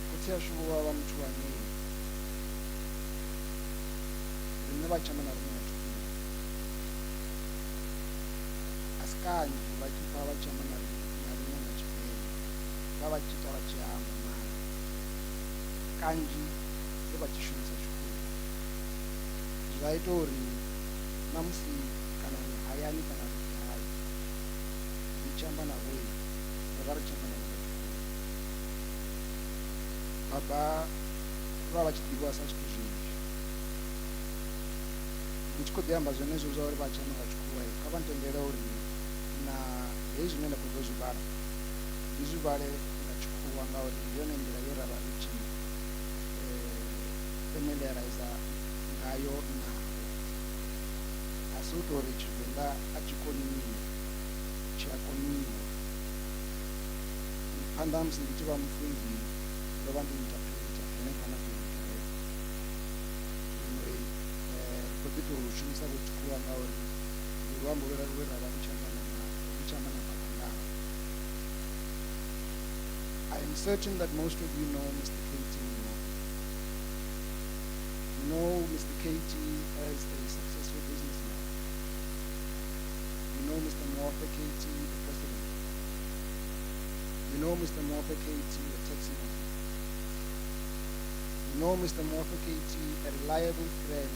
kuti ashuwa wa mtu wane rimwe vachama na rimwe vachikuru asi kanji vachipa vachama na rimwe vachiperi vavachita vachihamba mari kanji sevachishumisa chikuru zvaita uri namusi kana rihayani kana rihayi richamba navoi rava richamba navo baba vava vachidiwa sachito zvinji ndichikodyamba zvenezvo zvauri vachama vachikuwa kavanditendera uri na hei zvinoenda kudozvivara ndizvivare ngachikuwa ngauri ndiyo nendera yerava richi familiariza ngayo navo asi utori chivenga achikoniwa chakoniwa pandamusi ndichiva mufungi ndova ndiinterpreta anefana kuinterpreta zvimwe rikopito rushumisa kuchikuwa ngauri rwambo rwerava ruchamba nabakandava. I am certain that most of you know Mr. KT Muofhe. You know Mr. KT as a successful businessman. You know Mr. Muofhe KT, the president. You know Mr. Muofhe KT, the taxi man. You know Mr. Muofhe KT, a reliable friend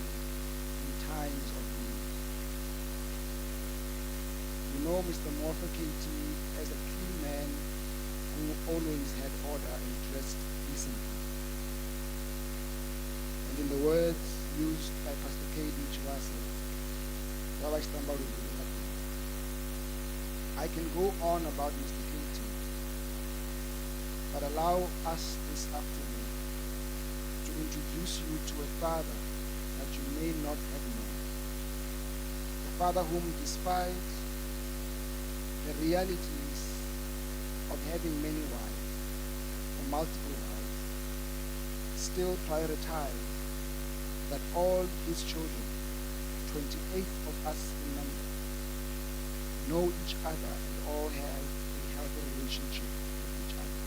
in times of need. You know Mr. Muofhe KT as a clean man who always had order and dressed decently. And in the words used by Pastor K.D. Chivase, I can go on about Mr. KT, but allow us this afternoon to introduce you to a father that you may not have known. A father whom, despite the realities of having many wives or multiple wives, still prioritize that all his children, 28 of us in number, know each other and all have a healthy relationship with each other.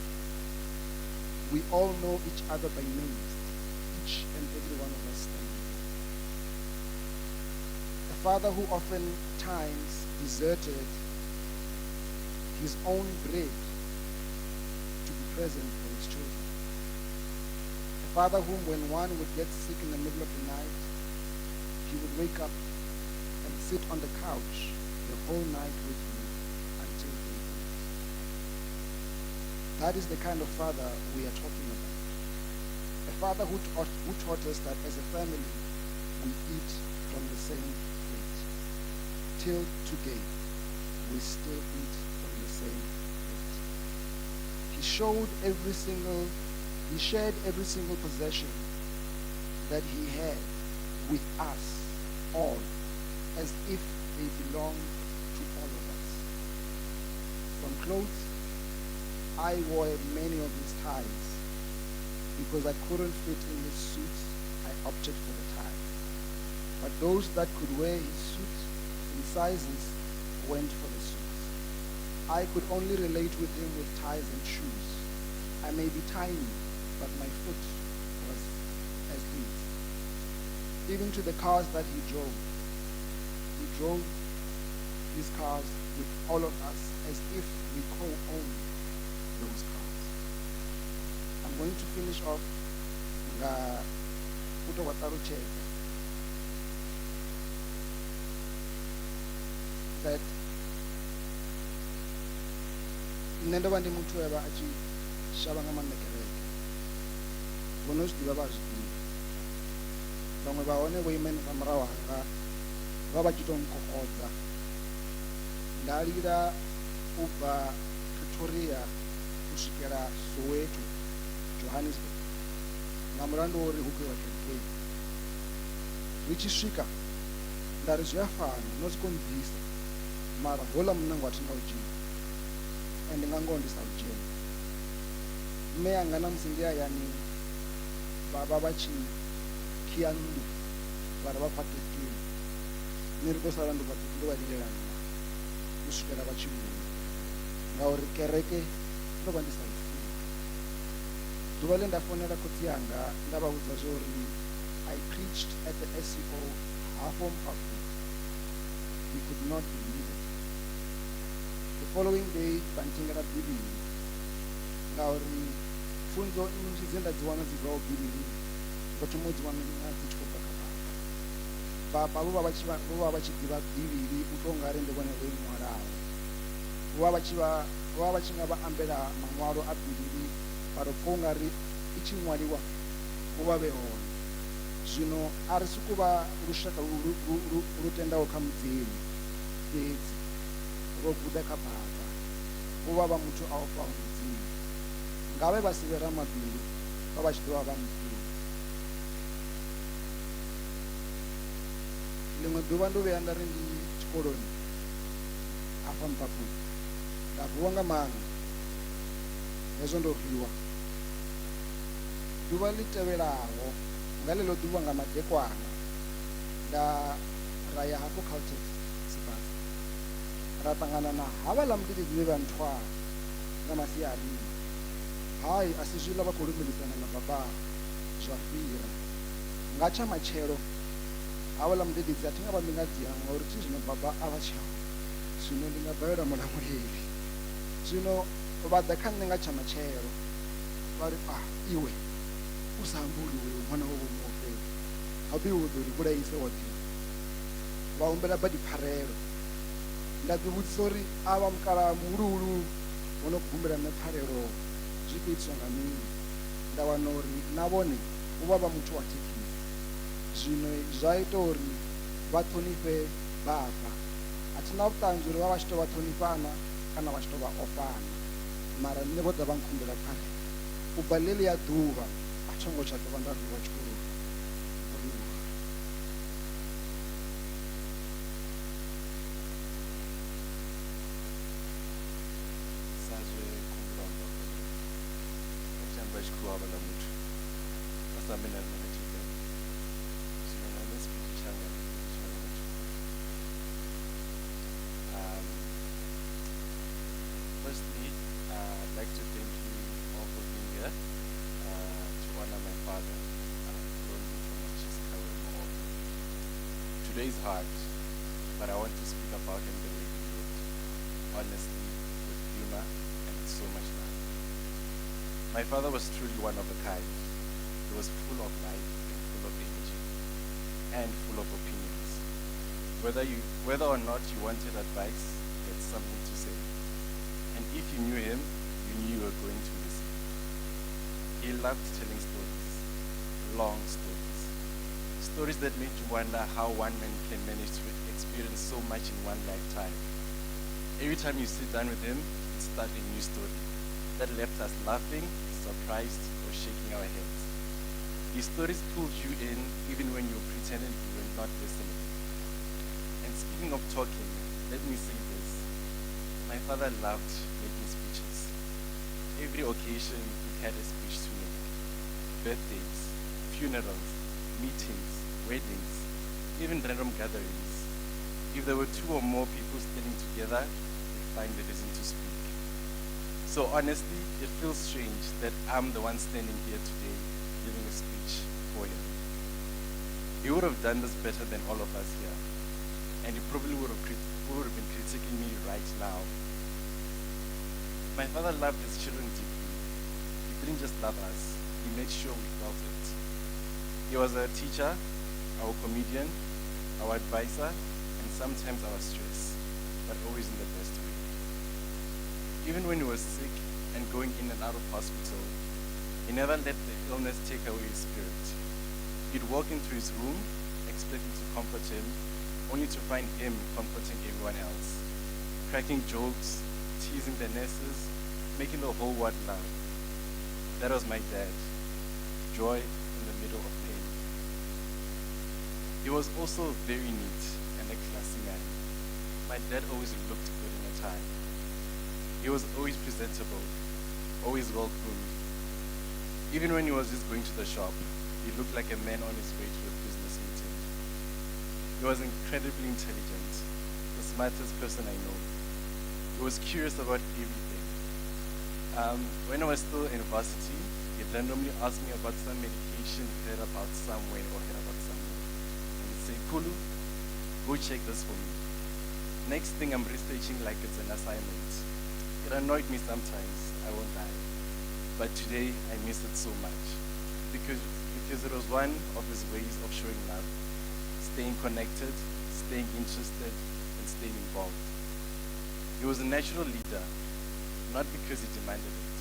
We all know each other by names, each and every one of us standing here. A father who oftentimes deserted his own bread to be present for his children. A father whom, when one would get sick in the middle of the night, he would wake up and sit on the couch the whole night with you until daybreak. That is the kind of father we are talking about. A father who taught us that as a family we eat from the same plate. Till today, we still eat from the same plate. He shared every single possession that he had with us all, as if they belonged to all of us. From clothes, I wore many of his ties. because I couldn't fit in his suits, I opted for the tie. But those that could wear his suits in sizes went for the suits. I could only relate with him with ties and shoes. I may be tiny, but my foot was as his. Even to the cars that he drove his cars with all of us as if we co-owned those cars. I'm going to finish off that nṋe ndo vha ndi muthu we vha a tshi shavha nga maanḓa kereke, vho no zwi ḓivha vha zwi ḓivha, vhaṅwe vha hone vho imenesa murahu hanga vha vha tshi tou nkokodza. Nda lila u bva Pretoria u swikela Soweto, Johannesburg, nga mulandu wo uri hu khou iwa kerekeni. Ri tshi swika nda ri zwi a fana no siko mbisa, mara houḽa munango a thi nga u dzhena, ende nga ngoho ndi sa u dzhena. Mme yanga na musi ndi hayani vha vha tshi khia nnḓu vha ri vha khou kerekeni, nṋe ri ḓo sala ndo vha lilela u swikela vha tshi vhuya, ngauri kereke ndo vha ndi sa i funi. Ḓuvha ḽe nda founela khotsi yanga nda vha vhudza zwo uri I preached at the SCO Hafo Mphafu. He could not believe it. The following day bantingela Bivhili, ngauri pfunzo nnzhi dze nda dzi wana dzi bvaho Bivhili ndo thoma u dzi wana dzi tshi khou bva kha Baba. Vho vha vha tshi ḓivha Bivhili u tou nga ri ndi vhone vho i ṅwalaho. Vho vha vha tshi nga vha ambela maṅwalo a Bivhili vha tou pfha u nga ri i tshi ṅwaliwa vho vha vhe hone. Zwino a ri sokou vha lushaka lu tendaho kha Mudzimu fhedzi, ro guda kha Baba. Vho vha vha muthu a ofhaho Mudzimu, nga vhe vha si vhe ramabindu vha vha tshi ḓo vha vha Mudzimu. Ḽiṅwe ḓuvha ndo vhuya nda ri ndi tshikoloni hafha Mphafu, nda vuwa nga maanḓa hezwo ndo rwiwa. Ḓuvha ḽi tevhelaho nga ḽeḽo ḓuvha nga madekwana ra ya hafho Caltex Sibasa, ra ṱangana na havhaḽa mudededzi we vha nthwala nga masiarini. Hayi, a si zwiḽa vha khou lumelisana na baba zwa fhira. Nga tsha matshelo havhaḽa mudededzi a thi nga vha ndi nga dzhia ngauri thi zwino baba a vha tshaho, zwino ndi nga balelwa mulamuleli. Zwino vha ḓa kha nṋe nga tsha matshelo vha ri iwe u sa ambuli uyo ṅwana wa vho Muofhe, habe u ḓo ri vhulaise woṱhe. Vha humbela badi pfarelo. Nda ḓi vhudzisa uri a vha mukalaha muhuluhulu vho no khou humbela nṋe pfarelo zwi khou itiswa nga mini. Nda wana uri na vhone u vha vha muthu wa thekhisi, zwino zwa ita uri vha ṱhonifhe baba. A thi na vhuṱanzi uri vha vha tshi tou vha ṱhonifhana kana vha tshi tou vha ofhana, mara nṋe vho ḓa vha nkhumbela pfarelo. U bva ḽeḽiya ḓuvha a thi ngo tsha ḓovha nda rwiwa tshikoloni. Firstly, I'd like to thank you all for being here to honor my father, Khorommbi from Tshisikhawe, Muofhe. Today is hard, but I want to speak about him the way he lived, honestly, with humor and so much love. My father was truly one of a kind. He was full of life and full of energy and full of opinions. Whether or not you wanted advice, he had something to say. And if you knew him, you knew you were going to listen. He loved telling stories, long stories. Stories that made you wonder how one man can manage to experience so much in one lifetime. Every time you sit down with him, he'd start a new story that left us laughing, surprised, or shaking our heads. His stories pulled you in even when you pretended you were not listening. And speaking of talking, let me say this. My father loved making speeches. Every occasion he had a speech to make. birthdays, funerals, meetings, weddings, even random gatherings. If there were 2 or more people standing together, you'd find a reason to speak. So honestly, it feels strange that I'm the one standing here today giving a speech for him. He would have done this better than all of us here, and he probably would have been critiquing me right now. My father loved his children deeply. He didn't just love us, he made sure we felt it. He was our teacher, our comedian, our advisor, and sometimes our stress, but always in the best way. Even when he was sick and going in and out of hospital, he never let the illness take away his spirit. He'd walk into his room, expecting to comfort him, only to find him comforting everyone else, cracking jokes, teasing the nurses, making the whole world laugh. That was my dad. Joy in the middle of pain. He was also very neat and a classy man. My dad always looked good in a tie. He was always presentable, always well-groomed. Even when he was just going to the shop, he looked like a man on his way to a business meeting. He was incredibly intelligent, the smartest person I know. He was curious about everything. When I was still in varsity, he'd randomly ask me about some medication he heard about somewhere or heard about somewhere. And he'd say, Pulu, go check this for me. Next thing I'm researching like it's an assignment. It annoyed me sometimes, I won't lie. But today, I miss it so much. Because it was one of his ways of showing love. Staying connected, staying interested, and staying involved. He was a natural leader, not because he demanded it,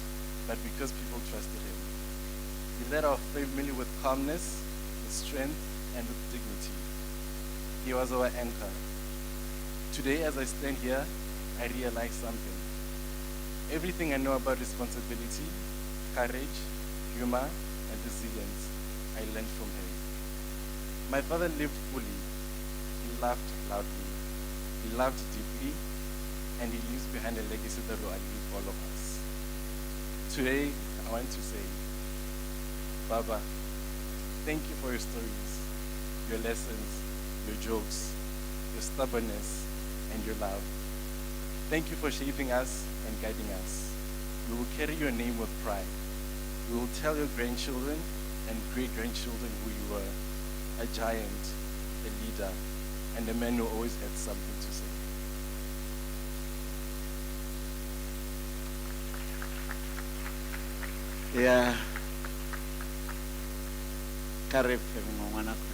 but because people trusted him. He led our family with calmness, with strength, and with dignity. He was our anchor. Today, as I stand here, I realize something. Everything I know about responsibility, courage, humor, and resilience, I learned from him. My father lived fully. He laughed loudly. He loved deeply, and he leaves behind a legacy that will outlive all of us. Today, I want to say, Baba, thank you for your stories, your lessons, your jokes, your stubbornness, and your love. Thank you for shaping us and guiding us. We will carry your name with pride. We will tell your grandchildren and great-grandchildren who you were, a giant, a leader, and a man who always had something to say. Yeah. Karepe ngwanako.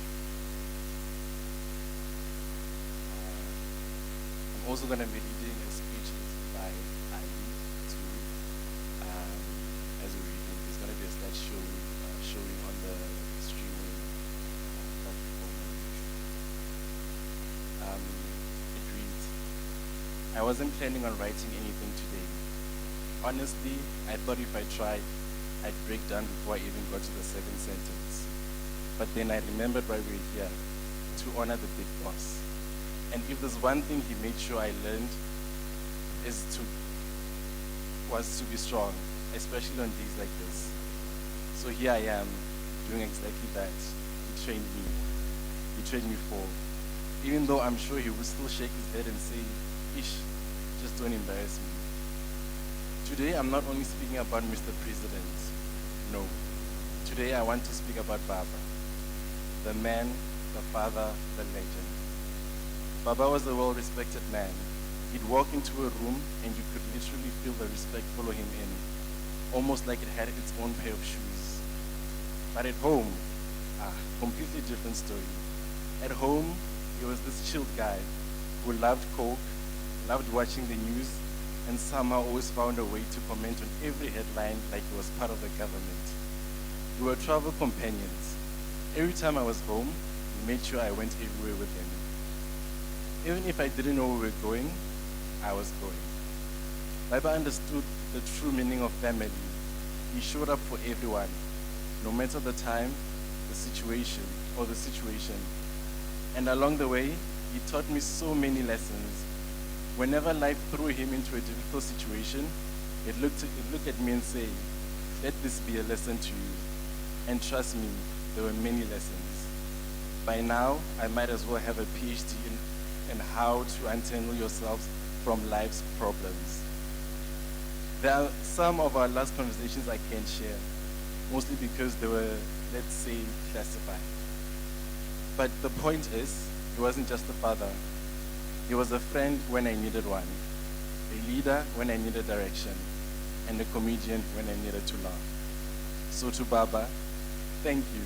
I'm also going to be leading a speech by Ali too. As we're reading, there's going to be a slideshow showing on the streaming platform on YouTube. It reads, I wasn't planning on writing anything today. Honestly, I thought if I tried, I'd break down before I even got to the 7th sentence. But then I remembered why we're here, to honor the big boss. And if there's one thing he made sure I learned was to be strong, especially on days like this. So here I am, doing exactly that. He trained me. He trained me for. Even though I'm sure he would still shake his head and say, Ish, just don't embarrass me. Today I'm not only speaking about Mr. President. No. Today I want to speak about Baba. The man, the father, the legend. Baba was a well-respected man. He'd walk into a room and you could literally feel the respect follow him in, almost like it had its own pair of shoes. But at home, completely different story. At home, he was this chilled guy who loved Coke, loved watching the news, and somehow always found a way to comment on every headline like he was part of the government. We were travel companions. Every time I was home, he made sure I went everywhere with him. Even if I didn't know where we were going, I was going. Baba understood the true meaning of family. He showed up for everyone, no matter the time, the situation. And along the way, he taught me so many lessons. Whenever life threw him into a difficult situation, he'd look at me and say, let this be a lesson to you. And trust me, there were many lessons. By now, I might as well have a PhD in how to untangle yourselves from life's problems. There are some of our last conversations I can't share, mostly because they were, let's say, classified. But the point is, he wasn't just a father. He was a friend when I needed one, a leader when I needed direction, and a comedian when I needed to laugh. So to Baba, thank you.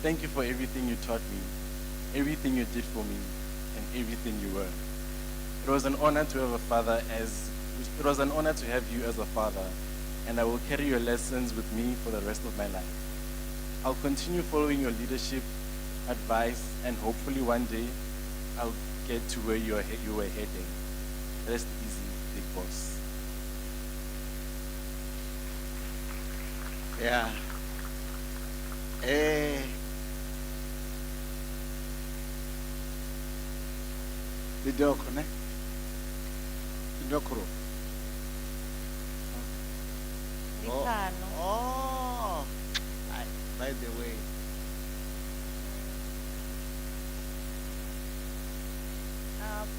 Thank you for everything you taught me, everything you did for me, and everything you were. It was an honor to have you as a father, and I will carry your lessons with me for the rest of my life. I'll continue following your leadership, advice, and hopefully one day I'll get to where you were heading. Rest easy, big boss. Yeah. Lidoko, ne? Lidokoro. Oh. By the way.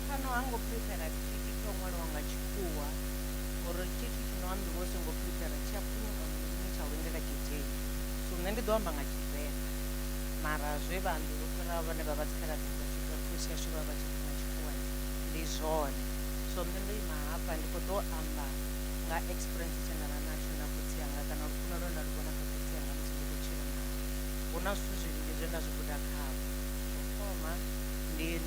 Pano hango prepare chiti chomwe wanga chikuwa oro chiti chinoambi wose ngo prepare chapuno chawendera chiteni so nende doamba ngachipera mara zvevanhu vokora vane vavatsikara dzika kusia shuva vachikuna chikuwa ndi zvone so nende imahapa ndiko doamba nga experience chenara nacho nakutsianga kana rufuna rona rikona kukutsianga musikuchira una zvithu zviviri zvendazvikuda khavo koma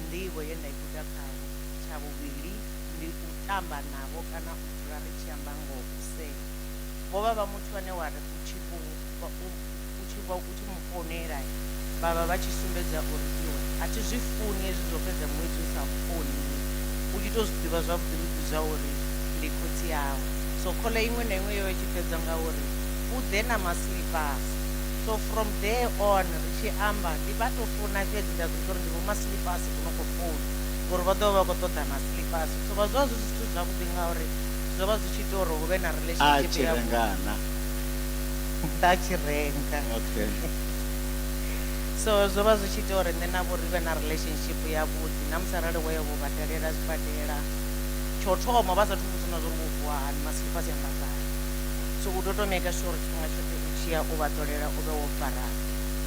ndivo yendaikuda khavo chavuviri ndi kutamba navo kana kudhura richiamba ngokusei vova vamuthu vane wari uchimufonera vava vachisumbedza uri iwe hatizvifuni ezvi zvopedza mwedzi usafoni uchitozviziva zvavhudhirudzi zvauri ndikoti yavo so kole imwe naimwe iyo ichipedza ngauri udhe namaslipasi so from there on richiamba ndivatofona fedzi ndazvitori ndivo maslipasi kunokufona ngori vadova vakotoda maslipasi so vazova zvizvitu zvavudi ngauri zvova zvichitori uve narelationship achirengana ndachirenga okay. so zvova zvichitori nenavo rive narelationship yavudi namusarari wevo vatarera zvipadera chotoma vasati kusina zvorikuvuwa hani maslipasi angazari so utotomeka sure chifunga chote uchiya uvatorera uve wofara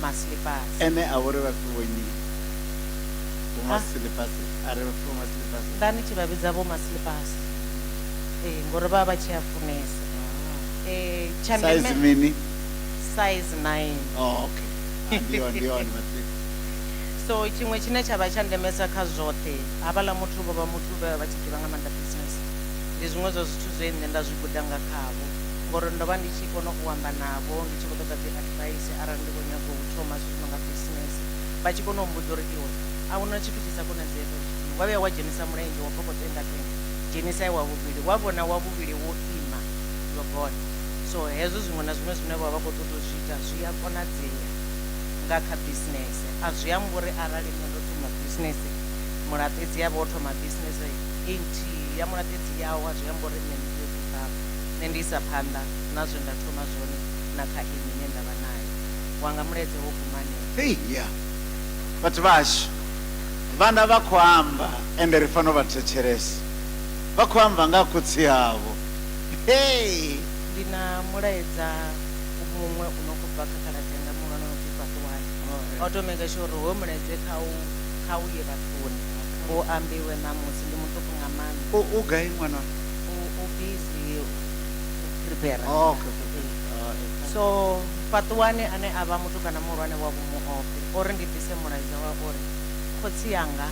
maslipasi ene avori vapiwenyi kumaslipasi ari vapiwa maslipasi ndani chivavidza vo maslipasi ngori vava vachiyafunesa size mini size 9 okay ndioni maslipasi so chimwe chine chava chandemesa kazvote avala muthu vova muthu veva vachigivanga manda business ndi zvimwe zvo zvithu zvene ndazvigudanga khavo ngori ndova ndichikona kuamba navo ndichikotoka advice arali ndikonyaga kutoma zvinonga business vachikona kumbudza uri iwe auna chithu chisakonadzeka wavea wajenisa murenje wapokotenga tenga jenisai wavuviri wavona wavuviri woima yogona so hezvo zvimwe nazvimwe zvine vava kutotozviita zviyakonadzera ngakha business hazviyambori arali nondotoma business muratedzi yavo otoma business inti yamuratedzi yawo hazviyambori nemukuzvikava nendiisa phanḓa nazvo ndatoma zvone nakha imi nendava nayo wanga muledze wogumanei yeah. Vhathu vashu vana va khou amba ende ri fanira u vha thetshelesa vha khou amba nga khotsi yavo hey ndina mulaedza mumwe unokubva kakalatenga munhu anonoti Patuwani automeka sure hoyo mulaedze khauye vathuni ngoambiwe namusi ndi muṱuku nga maanḓa ugai ṅwana ubusy prepare okay. so Patuwani ane ava muthu kana muhulwane wa Muofhe ori ndi bvise mulaedza wa uri khotsi yanga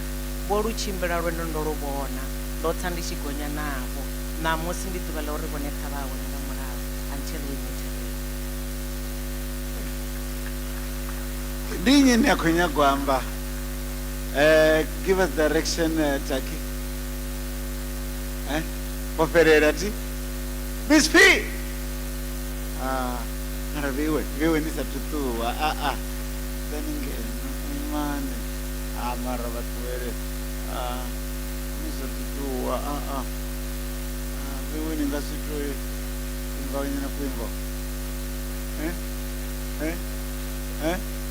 vho lutshimbila lwendo ndo lu vhona ndo tsa ndi tshi gonya navho namusi ndi ḓuvha ḽa uri vhone kha vha hone nga murahu until we meet again ndi nnyi ni a khou nyaga u amba give us direction Taki vho fhelela ti Miss P mara viwe ni sa tutuwa saningeno imane mara vatuwele ni sa tutuwa viwe ni nga sitoi kumbanyana kuimba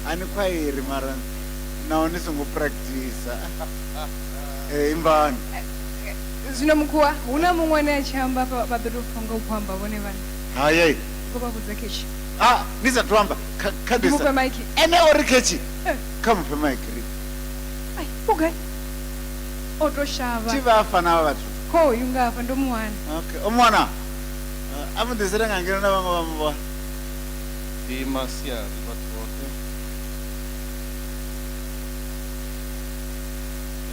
ani khwairi mara naho ni songo practice imbani Zvino mukua huna mumwe ane achiamba vha ḓo tou pfha nga u khou amba vhone vhaṋe hayi ngo vha vhudza keshi ni sathu amba muphe maiki ene ori kechi kha muphe maiki ai ugai o tou shavha ti vha fana vhathu khoyu nga hafha ndo muwana okay omwana a mu ḓisela nga ngeno na vhaṅwe vha muvha ndi masiari vhathu vhoṱhe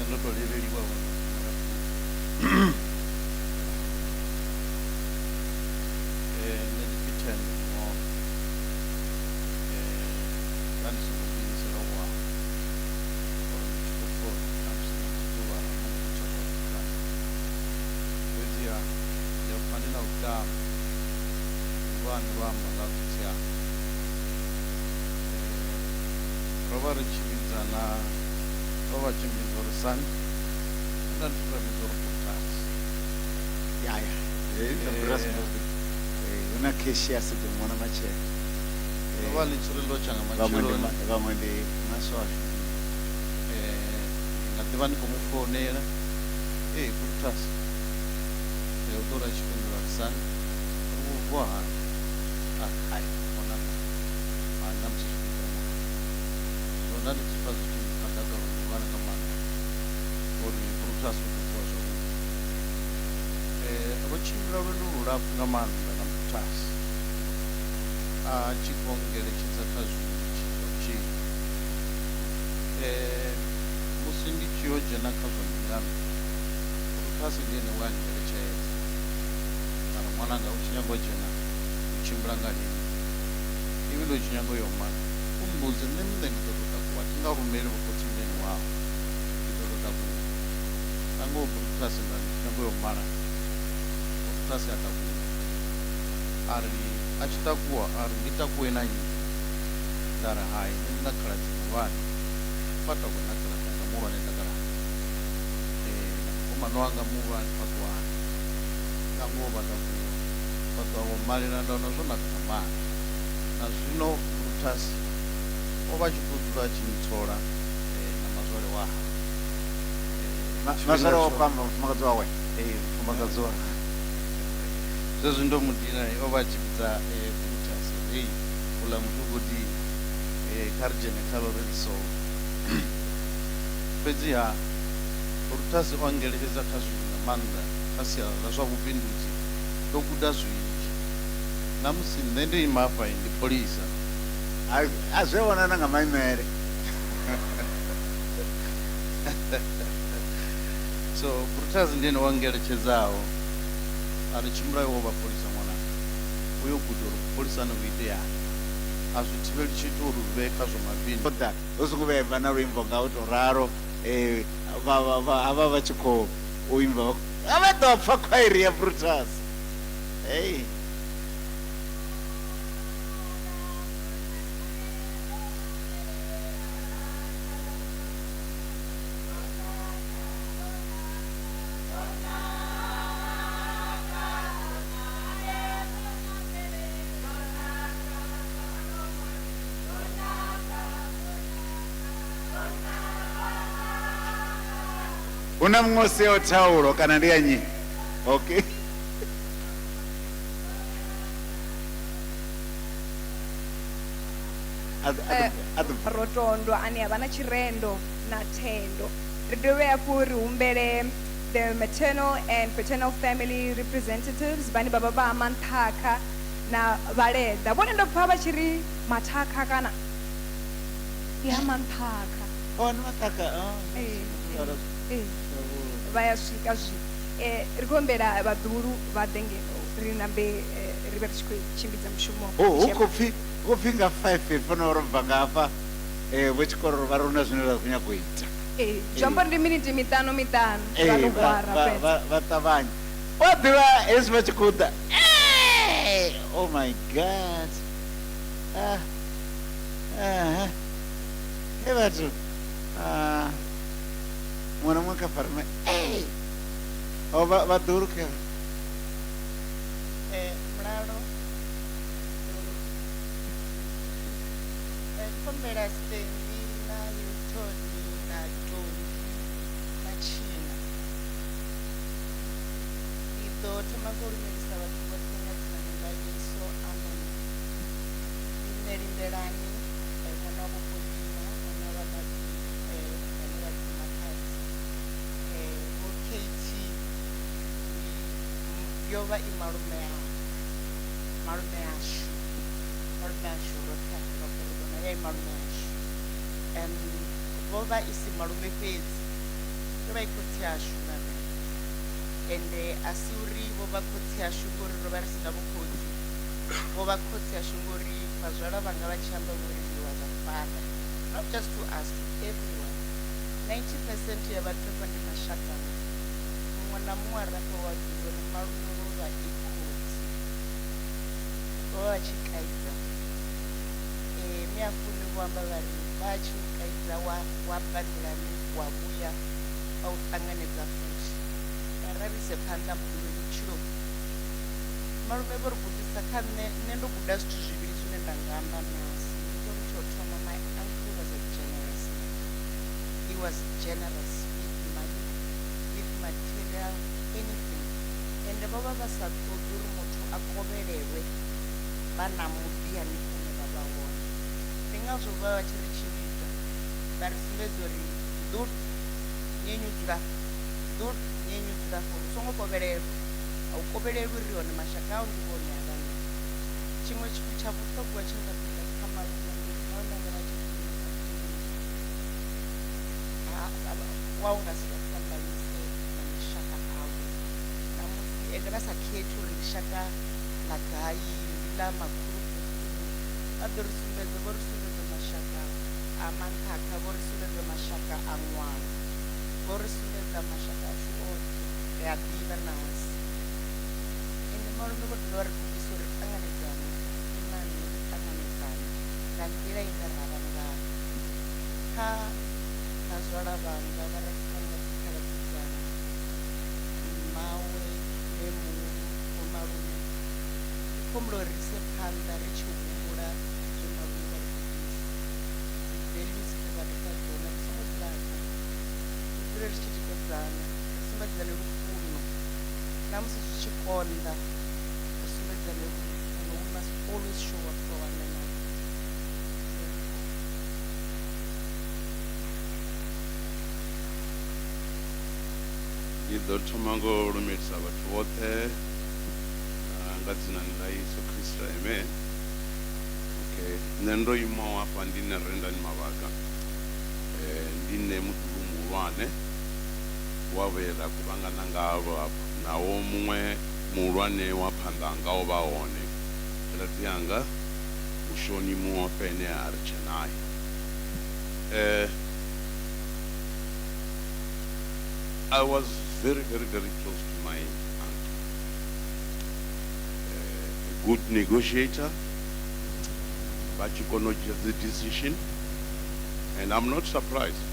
ndo tou levheliwa nne ndi phithende Muofhe vha ndi songo ḓiimisela u wana uri ndi tshi khou fona namusi na ḓuvha ra nane tsha zwavhuḓi fhedziha ndi a pfha ndi na vhuṱama vhane vha amba nga khotsi yanga ro vha ri tshimbidzana ro vha tshimbidza uri sani nda ndi tshi vhamidza uri potasi yaya una keshi ya siḓo mwana matshelo ro vha ḽi tshi ri ḽo tshanga matsheloni vhaṅwe ndi maswasha nga ḓivha ndi khou mu founela potasi u ḓo ra tshifhindula ri sani ri vho vuwa hani hai onana namusi tshifhinga so nda ndi tshi pfha zwithu na dakalo ḓuvhana nga maanḓa uri potasi u ḓo vuwa zwavhuḓi ro tshimbila lwendo lulapfhu nga maanḓa na potasi a tshi khou ngeletshedzo kha zwinzhi zwa vhutshilo musi ndi tshi yo dzhena kha zwa mbingano potasi ndi ene wa ngeletshedzo ara ṅwananga u tshi nyaga u dzhena u tshimbila nga lini ivile u tshi nyaga uyo mala u mbudze nṋe muṋe ndi ḓo tou takuwa thi nga rumeli vhukhotsimuleni wao ndi ḓo tou takuwa nga ngoho potasi nda ndi tshi nyaga uyo mala potasi a takuwa ari a tshi takuwa ari ndi takuwe na nnyi nda ri hai nṋe ndi na khaladzi muhulwane fa takuwe na khaladzi anga muhulwane takalani mumano wanga muhulwane fhaṱuwani nga ngoho vha takuwa fhaṱuwa vho malela ndaona zwo naka nga maanḓa na zwino potasi o vha tshi khou dzula a tshi ntsola na mazwale waha maswale wa kwamba mufumakadzi wawe mufumakadzi waha zwezwi ndo mudina o vha tshi vhudza potasi hei uḽa muthu u khou ti kha ri dzhene kha lo red soul fhedziha potasi o ngeletshedzo kha zwinzhi nga maanḓa kha sialala zwa vhubindudzi ndo guda zwinzhi namusi nṋe ndi ima hafha ndi polisa a zwe vhonana nga maimele so potasi ndi ene wa ngeletshedzaho a ri tshimbila iwo vha polisa ṅwananga uyo guda uri polisani hu iteani a zwi thivheli tshithu uri ri vhe kha zwa mabindu da u songo vhemba na luimbo nga u tou raro havha vha tshi khou u imba a vha ḓo pfha khwairi ya potasi hei una muṅwe o siaho thaulo kana ndi ya nyi okay rotondo ane avha na tshirendo na thendo ri dovhe hafhu ri humbele the maternal and paternal family representatives vhane vha vha vha manthakha na vhaleda vhone ndo pfha vha tshi ri mathakha kana ya manthakha ni mathakha vha ya swika zwi ri khou humbela vhaḓulu vha ḓe ngeno ri nambe ri vhe ri tshi khou tshimbidza mushumo hu khou pfi nga 5 fanela ro bva nga hafha vho tshikoro vha ri na zwine ra khou nyaga u ita zwi amba uri ndi miniti miṱanu vha ṱavhanya wa ḓivha hezwi vha tshi khou ḓa oh my god he vhathu muṅwe na muṅwe kha farima vha ḓuru kha mulalo kombela Stanley na Tony na Tony na China. Ito thoma go lumelisa batho botlhe nga tsela la Yesu. Amen. Lindelani ngwana wa Bokodima ngwana wa Nabi ngwana wa Makati go Katie yo ba imalume yashu rotha bona ya imalume yashu bo ba isi malume fhedzi yo ba ikhotsi yashu nane ende asi uri bo ba khotsi yashu ngori ro ba ri sina vhukhotsi bo ba khotsi yashu ngori vazwala vanga vha tshi amba uri ndi wa zafana, not just to us, to everyone. 90% ya vhathu vha ndi mashaka muṅwe na muṅwe rafha wa ḓivha uri malume vho vha i khotsi vho vha tshi kaidza miafuni vho amba vhari vha tshi u kaidza wa bandelani wa vhuya vha u ṱanganedza futhi aralise phanḓa muḓuvha vhutshilo malume vho ri gudisa kha nṋe ndo guda zwithu zwivhili zwine nda nga amba nasi uri tsho thoma my uncle was a generous man. He was generous with money, with material, anything. And vho vha vha sa ṱoḓi uri muthu a kovhelelwe vha na muḓi hanefho hune vha vha hone. Ndi ngazwo vha vha tshi ri tshimbidza vha ri sumbedza uri ḓud nyenyudzula ḓud nyenyudzula fo u songo kovhelelwa a u kovhelelwi uri hone mashaka au ndi vhone a vhana. Tshiṅwe tshithu tsha vhuṱhogwa tshe nda ṱoḓa kha malume ndi malume anga vha tshi wa u nga si vhaṱanganyise na mashaka awe namusi ende vha sa khethi uri ndi shaka ḽa gai ndi ḽa makhulukuku vha ḓo ri sumbedza vho ri sumbedza mashaka a mankhakha vho ri sumbedza mashaka a ṅwana vho ri sumbedza mashaka ashu oṱhe ri a ḓivha nasi ende malume vho dovha ri gudisa uri ṱanganedzane imani ri ṱanganedzane nga nḓila ine ra vha ngayo kha nazwala vhanga vha ri fanga dzikhaladzi dzanga mawe ne muṅwe vho malume ndi khombo uri ri se phanḓa ri tshi humbula zwe malume vha ri gudisa dzi values dzine vha ri fha dzone ri songo dzilana ri dzule ri tshi tikedzana ri sumbedzane lufuno namusi zwi tshi konḓa ri sumbedzane lufuno. We must always show up for one another. Ndi ḓo thoma ngo lumelisa vhathu vhoṱhe nga dzinani ḽa Yesu Kristo, amen. Okay, nṋe ndo imaho hafha ndi nṋe Rendani Mavhaka, ndi nṋe muḓuvhi muhulwane wa vhe ra kuvhangana ngavho hafha naho muṅwe muhulwane wa phanḓa hanga o vha hone khaladzi yanga Mushoni Muofhe ene a ri tshe naye. I was very, very, very close to my uncle. A good negotiator, but you cannot get the decision. And I'm not surprised.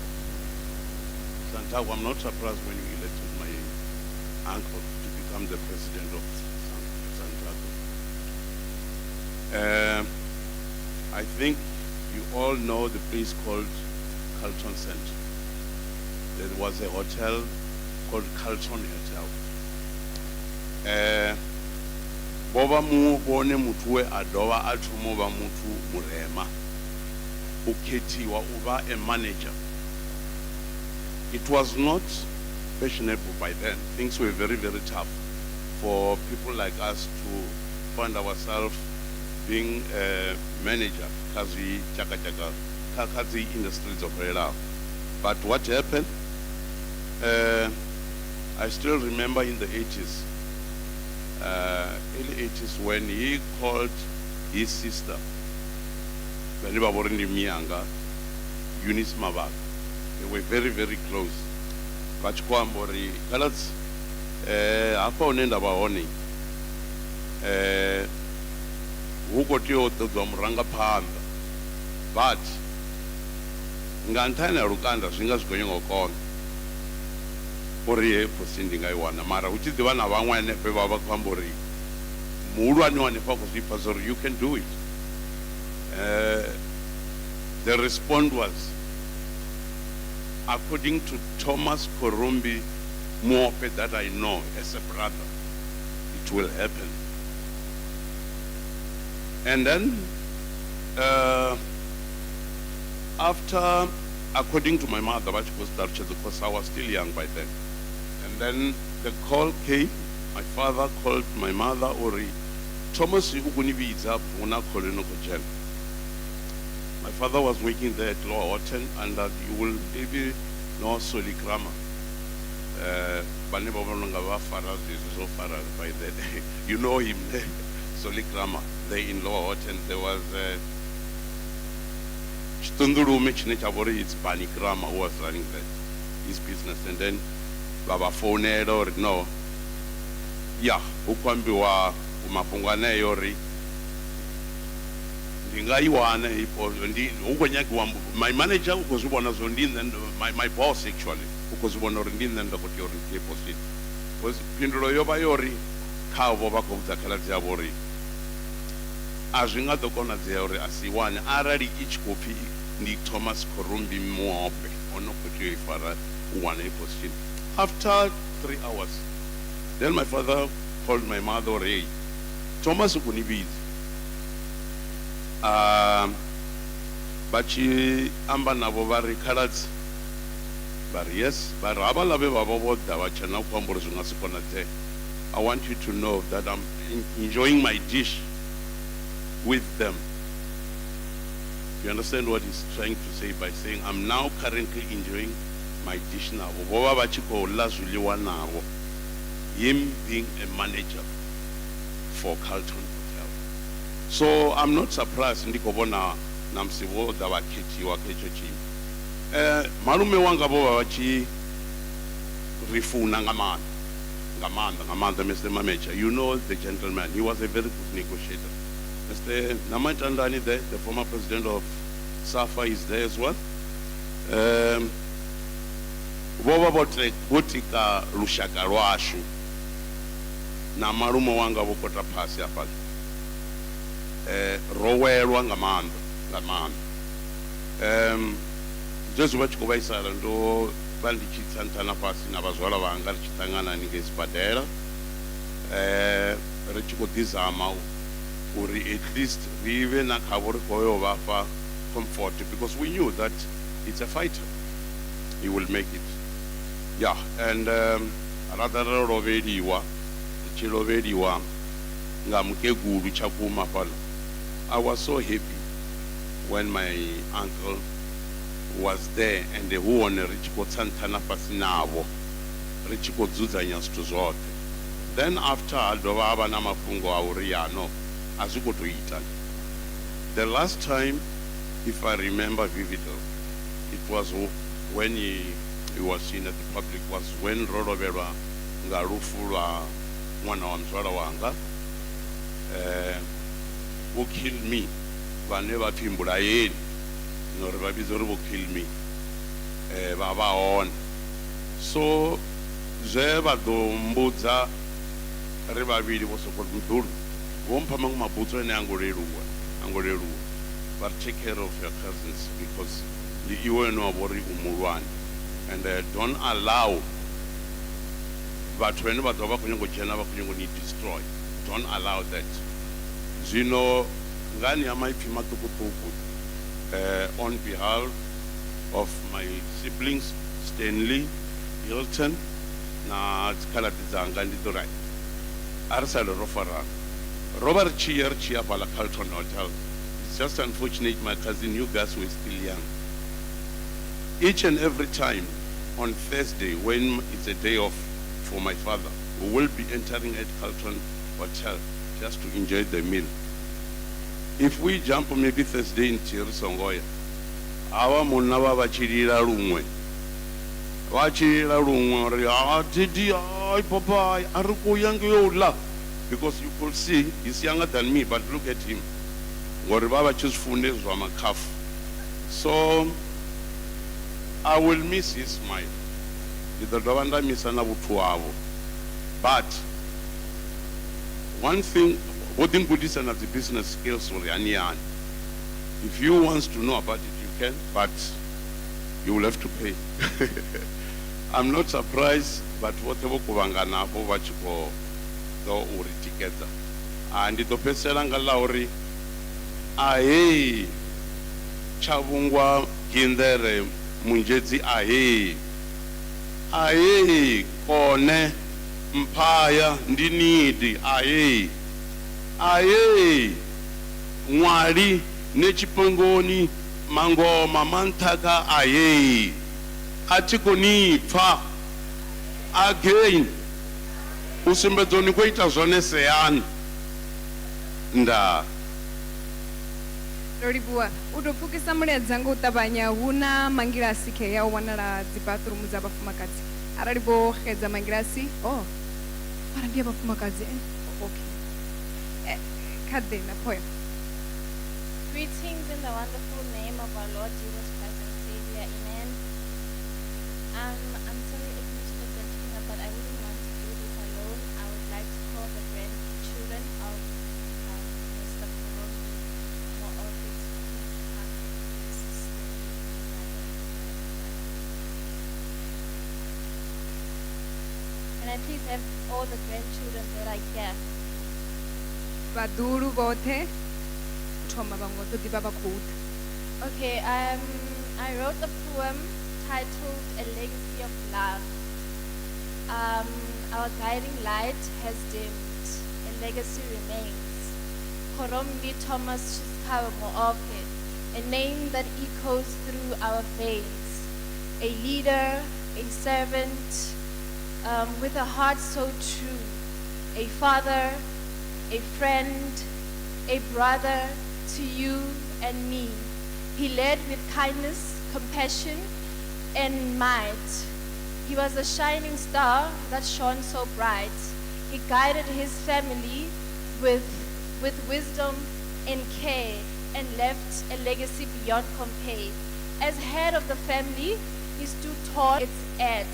Santiago, I'm not surprised when you elected my uncle to become the president of Santiago. I think you all know the place called Carlton Center. There was a hotel called Carlton Hotel. Boba mu bone muthu we a dovha a thoma u vha muthu murema u khethiwa u vha a manager. It was not fashionable by then. Things were very, very tough for people like us to find ourselves being a manager kazi chaka kazi industries of Rela. But what happened? I still remember in the 80s, early 80s, when he called his sister, Eunice Mavhaka. They were very, very close. Bachikwambori, Kalatz, hapa unenda bahoni, huko tio tudomranga panda, but ngantana rukanda zvinga zvigonyo kona. Ori posindi ngaiwana mara uchidiva na vamwe pe baba kwambori muhulwane wane pa kuzvipa zori you can do it. The response was, according to Thomas Khorommbi, Muofhe that I know as a brother, it will happen. And then, after, according to my mother, because I was still young by then, and then the call came, my father called my mother, Ori, Thomas, my father was working there at Lower Horton, and that you will maybe know Tshisikhawe. By then, you know him, Tshisikhawe. There in Lower Horton, there was it's Bani Krama who was running his business, and then Baba phone or no. Yeah, ukwambiwa umafungwana yori ndingaiwana ipo my manager ukuzibona zondini and my boss actually ukuzibona ndini and kuti yori deposit was pindulo yoba yori khavo bakubza khala dzavori azvinga dokona dzeyori asiwane arali ichikopi ndi Thomas Khorommbi Muofhe onokuti ifara one deposit. After 3 hours, then my father called my mother, hey, Thomas Ukunibid. But she amba nabobari kalat. But yes, but I want you to know that I'm enjoying my dish with them. You understand what he's trying to say by saying I'm now currently enjoying my dish now. Him being a manager for Carlton Hotel. So I'm not surprised ndikobona namsibo dawaketi wakechochi. Malume wanga bo wachi rifuna ngamanda Mr. Manager. You know the gentleman. He was a very good negotiator. Mr. Namantandani there, the former president of SAFA, is there as well. Boba botre botika lushaka rwashu. Na malume wanga bokota phasi apha rowelwa ngamanda Jesu vachikovaisala ndo vandichitsantana pasi navazwala vanga richitangana ngesibhadhela richikodhizama uri at least rive nakhavo rikoyo vafa comfort, because we knew that it's a fighter, he will make it. Yeah, and radarovediwa chilovediwa ngamukegulu chakuma pala. I was so happy when my uncle was there and the one richikotsantana pasinavo richikodzuzanya stuzvote. Then after aldovava namafungo auriano azvikotoita. The last time, if I remember vividly, it was when he was seen at the public, was when Rorovera Ngarufula mwana wa mzwala wanga who killed me vaneva pimbula yeni nori vabizo ri kill me vava on. So zve vadombudza ri vavili vosokoti mudhulu vompa mangu mabhutso ene angoleruwa but take care of your cousins because iwe novori umulwani and don't allow vathu vene vadova vakunyangojena vakunyangoni destroy. Don't allow that. Zvino ngani yamaipfi matukutuku on behalf of my siblings Stanley, Hilton na tsikhalati dzanga nditorai arisalo rofarana rova richiya pala Carlton Hotel. It's just unfortunate, my cousin, you guys were still young. Each and every time on Thursday, when it's a day off for my father, we will be entering at Carlton Hotel just to enjoy the meal. If we jump maybe Thursday in Songoya, our munava vachirira rumwe. Vachirira rumwe, didi, papa, aruko young yola. Because you could see, he's younger than me, but look at him. Goribaba choose funde zwama calf. So I will miss his smile. But one thing, what in Buddhism of the business skills, if you want to know about it, you can, but you will have to pay. I'm not surprised, but vote vo kuvhangana vo vha tshi khou ḓo u ri tikedza. Ndi ḓo fhedzisela nga ḽa uri ahei Tshavhungwa Gindere Munjedzi ahei Kone Mphaya ndi nidi ahei Ṅwali ne Tshipongoni Mangoma Manthaka ahei a thi khou ni pfa again u sumbedza ni khou ita zwone seyani ndaa. Ndo livhuwa u tou pfukisa muledza nga u ṱavhanya hu na mangilasi khe ya u wanala dzi bathroom dza vhafumakadzi arali vho xedza mangilasi mara ndi ya vhafumakadzi okay kha ḓe na poem. Greetings in the wonderful name of our Lord Jesus Christ and Savior. Amen. I'm sorry if Mr. Gentleman, but I wouldn't want to do this alone. I would like to call the grandchildren of Mr. Khorommbi Muofhe to please come and assist me. Can I please have all the grandchildren that are here? Vhaḓulu vhoṱhe thoma vhaṅwe vha ḓo ḓi vha vha khou ḓa. Okay, I wrote a poem titled A Legacy of Love. Our guiding light has dimmed, a legacy remains. Khorommbi Thomas Tshisikhawe Muofhe, a name that echoes through our veins. A leader, a servant, with a heart so true. A father, a friend, a brother to you and me. He led with kindness, compassion, and might. He was a shining star that shone so bright. He guided his family with wisdom and care and left a legacy beyond compare. As head of the family, he stood tall, it's at,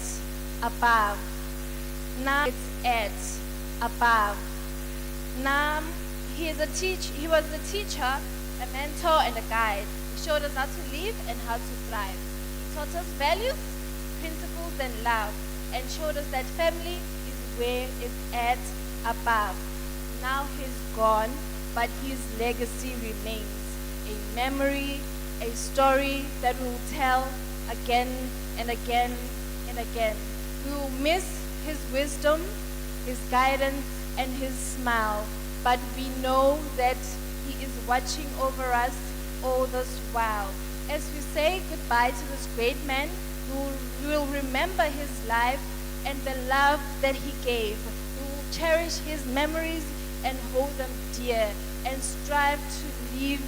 above. Now it's at, above. Now he was a teacher, a mentor, and a guide. He showed us how to live and how to thrive. He taught us values, principles, and love, and showed us that family is where it's at, above. Now he's gone, but his legacy remains. A memory, a story that we'll tell again and again and again. We will miss his wisdom, his guidance, and his smile, but we know that he is watching over us all this while. As we say goodbye to this great man, we will remember his life and the love that he gave. We will cherish his memories and hold them dear and strive to live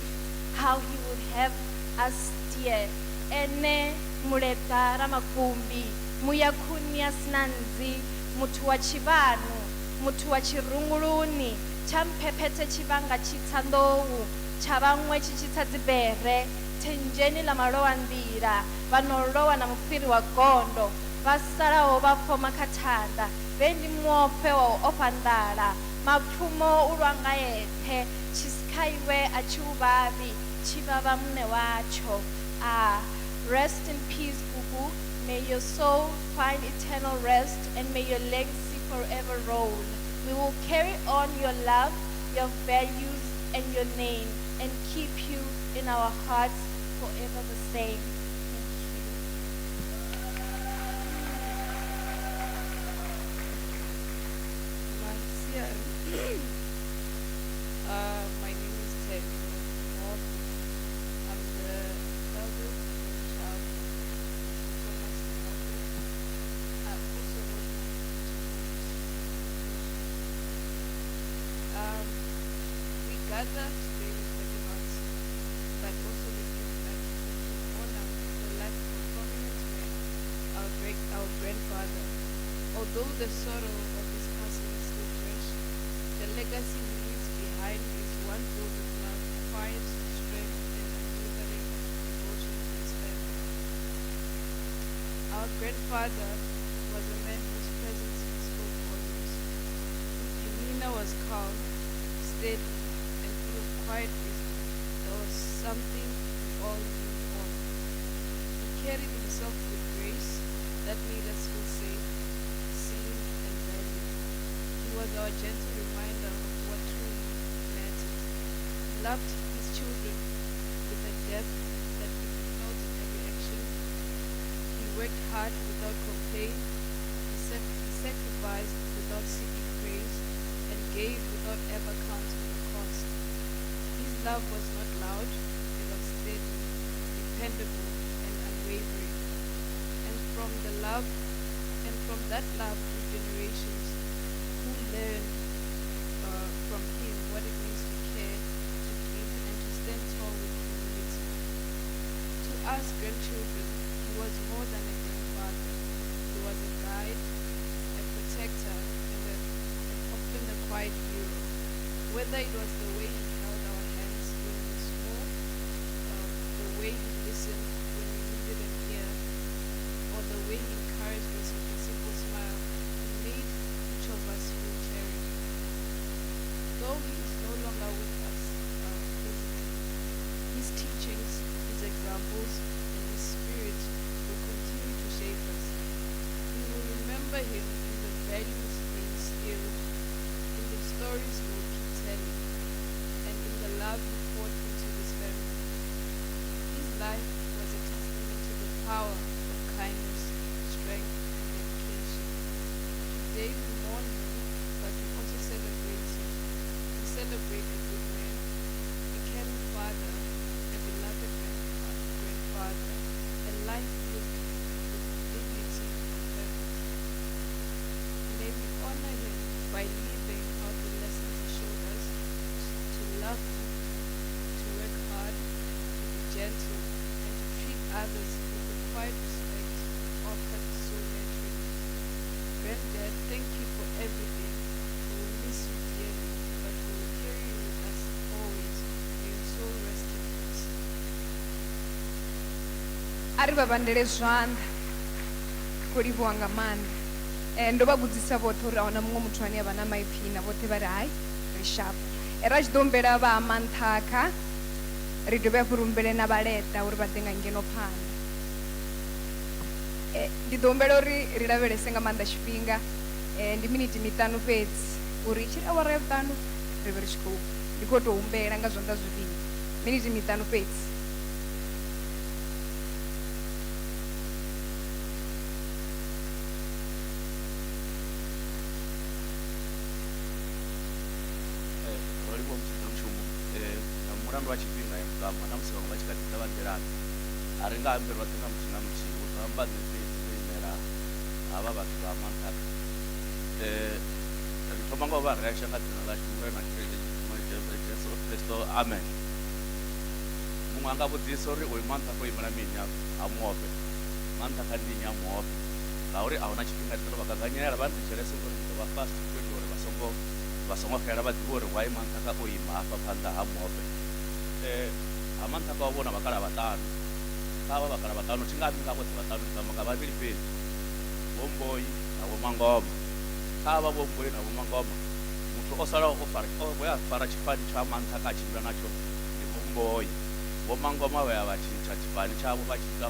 how he would have us dear. Ene muleta ramakumbi, muyakunya snanzi, mutu wa chivanu, mutu wa chirunguluni, champepete chivanga chitandowu, chavangwe chichitadzibere, tenjeni la maroa ndira, vanolowa na mufiri wa gondo, vasalawo vafoma katanda, vendi Muofhe wa opandala, mapfumo ulwanga yethe, Tshisikhawe achiuvavi, chivava mune wacho. Rest in peace, Bubu. May your soul find eternal rest and may your legacy forever roll. We will carry on your love, your values, and your name and keep you in our hearts forever the same. My name is Teddy Muofhe. I'm the eldest child of Thomas Muofhe. I also wrote we gather today with heavy but also with gratitude to honor the life of a prominent man, our grandfather. Although the sorrow of his passing is still fresh, the legacy he leaves behind is one filled with love, quiet, strength, and unwavering devotion to his family. Our grandfather was a man whose presence spoke volumes. His demeanor was calm, steady, and full of quiet wisdom. There was something we all knew of. carried himself with grace that made us feel safe, seen, and valued. He was our gentle reminder of what truly mattered. He loved his children with a depth that could be felt in every action. He worked hard without complaint. He sacrificed without seeking praise, and gave without ever counting the cost. His love was not loud, it was steady, dependable, and unwavering. And from that love through generations, who learned from him what it means to care, to give, and to stand tall with humility. To us grandchildren, he was more than a grandfather. He was a guide, a protector, and often a quiet hero. Whether it was the way he held our hands when we were small, the way he listened when we needed an ear, or the way he encouraged us with a simple smile, he made each of us feel cherished. Though he is no longer with us physically, his teachings, his examples, and his spirit will continue to shape us. We will remember him in the values he instilled, in the stories he will keep telling, and in the love he poured into his family. His life was a testament to the power of kindness, strength, and dedication. Today we mourn him, but we also celebrate him. We celebrate a good man, a caring father, a beloved grandfather, a life filled with dignity and purpose. May we honor him by living out the lessons he showed us, to love deeply, to work hard, to be gentle, and to treat others with the quiet respect offered so naturally. Granddad, thank you for everything. We will miss you dearly, but we will carry you with us always. May your soul rest in peace. Ari vavandele zvanḓa khou livhuwa nga maanḓa. Ndo vha vhudzisa vhoṱhe uri ahuna muṅwe muthu ane avha na maipfi na vhoṱhe vha ri hai ri sharp. Ra tshi ḓo humbela vha Manthakha, ri dovhe hafhu ri humbele na Vhaleta uri vha ḓe nga ngeno phanḓa. Ndi ḓo humbela uri ri lavhelese nga maanḓa tshifhinga, ndi miniti miṱanu fhedzi uri tshi ri awara ya vhuṱanu ri vhe ri tshi khou ndi khou tou humbela nga zwanḓa zwivhili, miniti miṱanu fhedzi. mulandu wa tshifhinga ya mugamba na musi vhaṅwe vha tshi kha ḓi ḓa vha nḓilani a ri nga ambelwa ḓe na muthihi na muthihi uri vhambadze fhedzi dzo imela havha vhathu vha Manthakha. Ri thoma nga u vha resha nga dzina ḽashu mure na Jesu Kristo, amen. Muṅwe a nga vhudzisa uri uyu Manthakha o imela mini ha Muofhe. Manthakha ndi nnyi ha Muofhe ngauri a hu na tshifhinga ḓo vha gaganyela vha ntitshelese uri ndi ḓo vha fast u itela uri vha songo xela vha ḓivhe uri why Manthakha o ima hafha phanḓa ha Muofhe. Ha Manthakha wa vhona vhakala vhaṱanu, kha vha vhakala vhaṱanu thi nga ambi nga vhoṱhe vhaṱanu ndi amba nga vhavhili fhedzi, Vho Mboyi na Vho Mangoma. Kha vha Vho Mboyi na Vho Mangoma, muthu o salaho we a fara tshifani tsha Manthakha a tshimbila natsho ndi Vho Mboyi. Vho Mangoma vha ya vha tshintsha tshifani tshavho vha tshi ita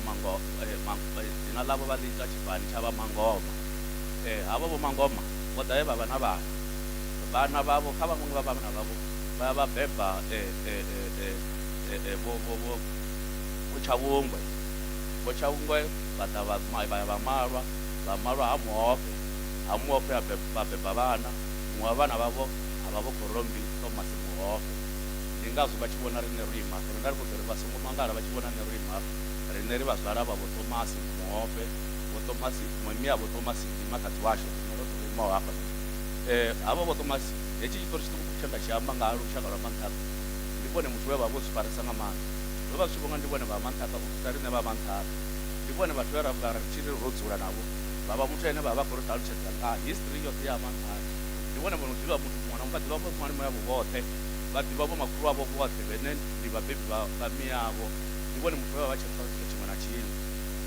dzina ḽavho vha ḽi ita tshifani tsha vha Mangoma. Havho Vho Mangoma vho ḓa vhe vha vha na vhana vhavho, kha vhaṅwe vha vhana vhavho vha ya vha beba Vho Tshavhungwe. Vho Tshavhungwe vha ḓa vha ya vha malwa ha Muofhe. Ha Muofhe vha beba vhana, muṅwe wa vhana vhavho ha vha Vho Khorommbi Thomas Muofhe. Ndi ngazwo vha tshi vhona riṋe ro ima hafha, nda ri khou ḓo ri vha songo mangala vha tshi vhona nṋe ro ima hafha. Riṋe ri vha zwala vha Vho Thomas Muofhe, Vho Thomas miya Vho Thomas ndi makhadzi washu, riṋe ro ḓo imaho hafha. Havho Vho Thomas hetshi tshiṱori tshiṱuku tshe nda tshi amba nga lushaka lwa Manthakha, ndi vhone muthu we vha vho zwi farisa nga maanḓa. Ndo vha zwi tshi vhonga ndi vhone vha Manthakha u fhisa riṋe vha Manthakha. Ndi vhone vhathu vhe ra ri tshi ro dzula navho vha vha muthu ane vha vha khou ri ṱalutshedza nga history yoṱhe ya Manthakha. Ndi vhone vho no ḓivha muthu muṅwe na muṅwe, vha ḓivha vho muṅwe yavho vhoṱhe, vha ḓivha vho makhulu avho vhoṱhe vhene ndi vhabebi vha miyavho. Ndi vhone muthu we vha vha tshi ṱalutshedza tshiṅwe na tshiṅwe.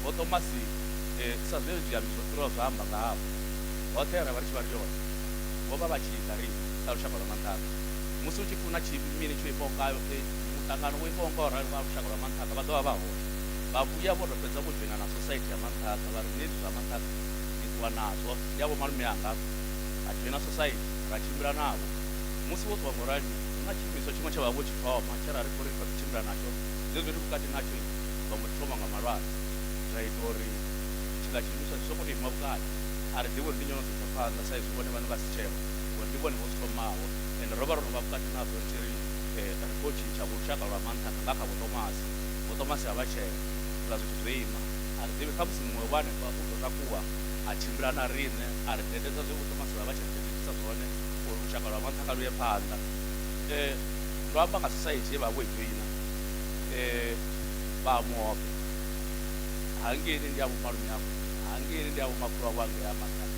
Vho Thomas sa zwezwi zwiambi zwo fhiraho zwa amba nga havho hoṱhe ra vha ri tshi vha ri yone, vho vha vha tshi ita ri kha lushaka lwa Manthakha. Musi u tshi funa tshimini tsho imaho ngayo muṱangano wo imaho nga u rali wa lushaka lwa Manthakha vha ḓo vha vha hone. vabuya vo ro fhedza vo dzhena na society ya manthaka va ri ni zwa manthaka ni ṱuwa nazwo ndi avho malume anga a dzhena society ra tshimbila navho musi wo ṱuwa ngorali hu na tshiimiswa tshiṅwe tshe vha vho tshi thoma tshe ra ri khou ri ri tshimbila natsho zwezwi ri vhukati natsho vhaṅwe thoma nga malwadze zwa ita uri tshiḽa tshiimiswa tshi soko to ima vhukati a ri ḓivhi uri ndi nyono ḓisa phanḓa sa izwi vhone vhane vha si tsheo uri ndi vhone vho zwi thomaho and ro vha ro no vha vhukati nazwo ri tshi ri ri khou tshintsha lushaka lwa manthaka nga kha vho Thomas a vha tsheo zwa zwithu zwo ima a ri ḓivhi kha musi muṅwe wane u ḓo takuwa a tshimbila na riṋe a ri dededza zwe vho Thomas vha vha tshi ri dededzisa zwone uri lushaka lwa manthaka lu ye phanḓa ndo amba nga society ye vha vho i joina vha Muofhe hangeni ndi avho malume avho hangeni ndi avho makhulu avho angea manthaka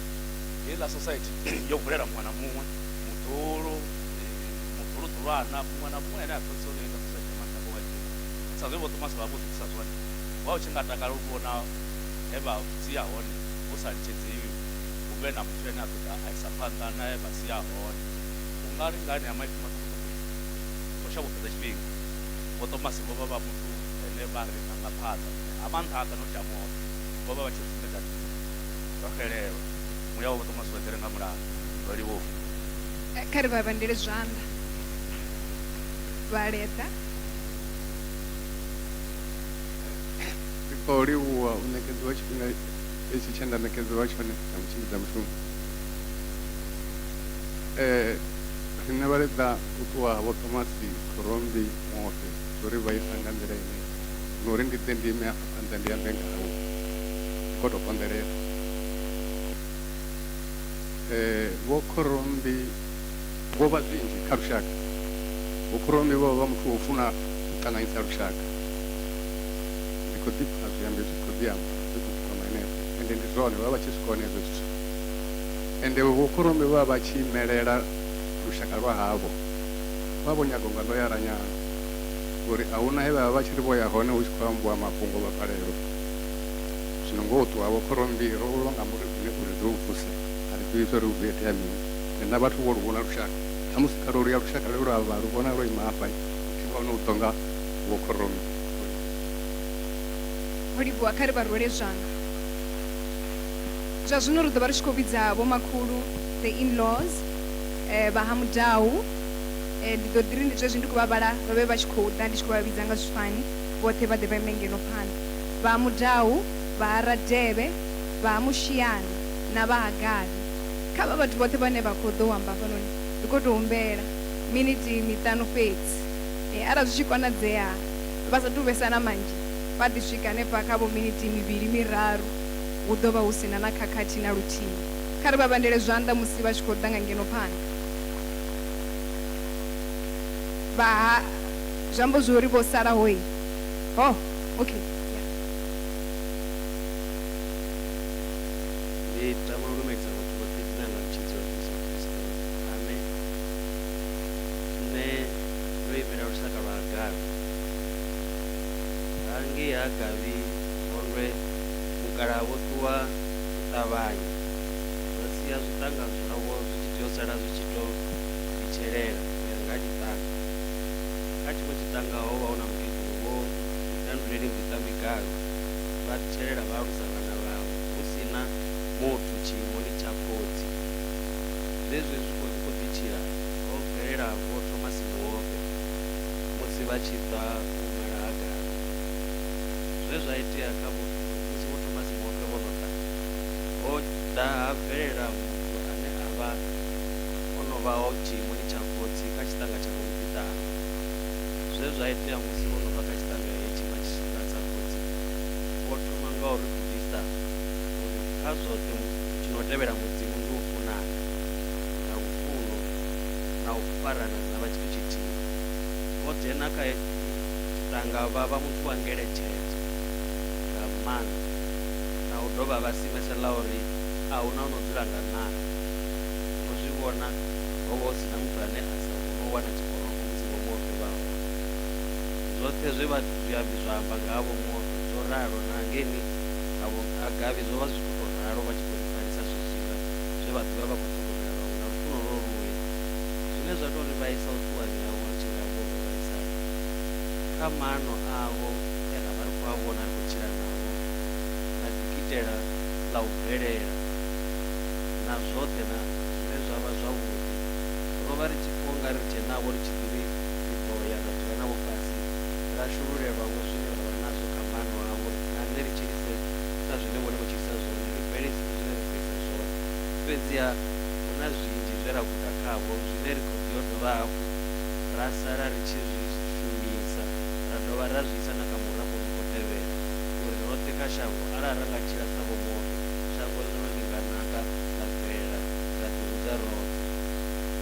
heiḽa society yo vulela muṅwe na muṅwe muḓuluḓulwana muṅwe na muṅwe ane a pfesesa uri heiḽa society ya manthaka wa dzhena sa zwe vho Thomas vha vho zwitisa zwone wa u tshi nga takala u vhona he vha sia hone hu sa litshedziwi hu vhe na muthu ane a ḓoḓa a isa phanḓa na he vha sia hone u nga ri ngani ya maipfi maṱukuṱuku khou shavha u fhedza tshifhinga vho Thomas vho vha vha muthu ane vha ri nanga phanḓa ha manthaka no tsha Muofhe vho vha vha tshi sumbedza ro xelelwa muya wa vho Thomas wa ḓire nga mulalo ro livhuwa kha ri vha vhandele zwanḓa vha leṱa ri khou livhuwa u ṋekedziwa tshifhinga etshi tshe nda ṋekedziwa tshone na mutshimbidza mushumo rine vha ledza u ṱuwa vho Thomas Khorommbi Muofhe uri vha isa nga nḓila ine na uri ndi ḓe ndi ime afha phanḓa ndi ambe ngawo ndi khou tou konḓelela vho Khorommbi vho vha zwinzhi kha lushaka vho Khorommbi vho vha muthu wo funa u ṱanganyisa lushaka ndi khou ḓipfa zwiambi zwi khou ḓi amba zwi khou thoma henefho ende ndi zwone vha vha tshi swika hone hezwo zwithu ende vho Khorommbi vha vha tshi imelela lushaka lwa havho vha vho nyaga nga ḽoyara nyana uri a huna he vha vha vha tshi ri vho ya hone hu tshi khou ambiwa mafhungo vha balelwa zwino ngo ṱuwa vho Khorommbi ro lwa nga muri une uri ḓo vusa a ri ḓivhi zwa ri hu ḓo itea mini na vhathu vho lu vhona lushaka ha musi kha ro ya lushaka lwe lwa vha lu vhona lwo ima hafha tshi vhona u ḓonga vho Khorommbi ho livhuwa kha ri vha rwele zwanḓa zwa zwino ri ḓo vha ri tshi khou vhidza vho makhulu the in-laws vha ha mudau ndi ḓo ḓiri ndi zwezwi ndi khou vha vhala vha vhe vha tshi khou ḓa ndi tshi khou vha vhidza nga zwifani vhoṱhe vha ḓe vha ime ngeno phanḓa vha ha mudau vha ha Radebe vha ha Mushiyani na vha ha Gadi kha vha vhathu vhoṱhe vhane vha khou ḓo u amba hafhanoni ndi khou tou humbela miniti miṱanu fhedzi arali zwi tshi konadzea vha sathu vhesa na manzhi vha ḓi swika hanefha kha vho miniti mivhili miraru hu ḓo vha hu si na na khakhathi na luthihi kha ri vha vhandele zwanḓa musi vha tshi khou ḓa nga ngeno phanḓa vha zwi amba zwori vho sala hoi okay ndi tama u lumekisa vhathu vhoṱhe dzina nga mutshidzi wa Yesu Kristo amen nṋe ndo imela lushaka lwa Agavi hangei ha Agavi vhondwe mukalaha vho ṱuwa u ṱavhanya vha sia zwiṱanga zwavho zwi tshi tea u sala zwi tshi tou ḓitshelela ya nga tshiṱanga kha tshiṅwe tshiṱanga ho vha hu na mukegulu vho danduleli mbita migayo vha tshelela vha alusana na vhaṅwe hu si na muthu tshiimoni tsha khotsi zwezwi zwi khou ḓi tshila ho bvelela vho Thomas Muofhe musi vha tshi ḓa u mala ha Gavi zwe zwa itea kha musi vho Thomas Muofhe vho no ḓa ho ḓa ha bvelela muthu ane a vha o no vha ho tshiimoni tsha khotsi kha tshiṱanga tsha vho Mubitano zwe zwa itea musi vho no vha kha tshiṱanga hetshi vha tshi swika dza khotsi vho thoma nga uri gudisa uri kha zwoṱhe tshino tevhela mudzimu ndi u funana na lufuno na u farana na vha tshithu tshithihi vho dzhena kha tshiṱanga vha vha muthu wa ngeletshedzo nga maanḓa na u dovha vha simesela uri a hu na o no dzula nga ṋara ro zwi vhona ho vha hu si na muthu ane a sa kona u wana tshikoropo musi vho Muofhe vha hone zwoṱhe zwe vha zwiambi zwa amba nga havho Muofhe zwo ralo na ngeni avho Agavi zwo vha zwi khou tou ralo vha tshi khou farisa zwizwila zwe vha ḓivha vha khou ṱhogomela vhaṅwe na lufuno lwo luya zwine zwa tou ri vhaisa u ṱuwani havho tshi nga mbo vhaisa kha maano avho e ra vha ri khou a vhona ri khou itela ḽa u bvelela na zwoṱhe na zwine zwa vha zwavhuḓi. Ro vha ri tshi pfha unga ri tshe navho ri tshi ḓiri ri ḓo ya ra dzula navho fhasi ra shululelwavho zwine vha vha nazwo kha maano avho na nṋe ri tshilise kha zwine vhone vho tshilisa zwone ri bvelise zwine ri bvelisa zwone. Fhedziha hu na zwinzhi zwe ra guda khavho zwine ri khou ḓi yo dovha hafhu ra sala ri tshi zwi shumisa ra dovha ra zwi isa na kha murafho u khou tevhela uri roṱhe kha shango arali ra nga tshila sa vho Muofhe shango ḽino ḽi nga naka ḽa bvelela ra ḓihudza roṱhe.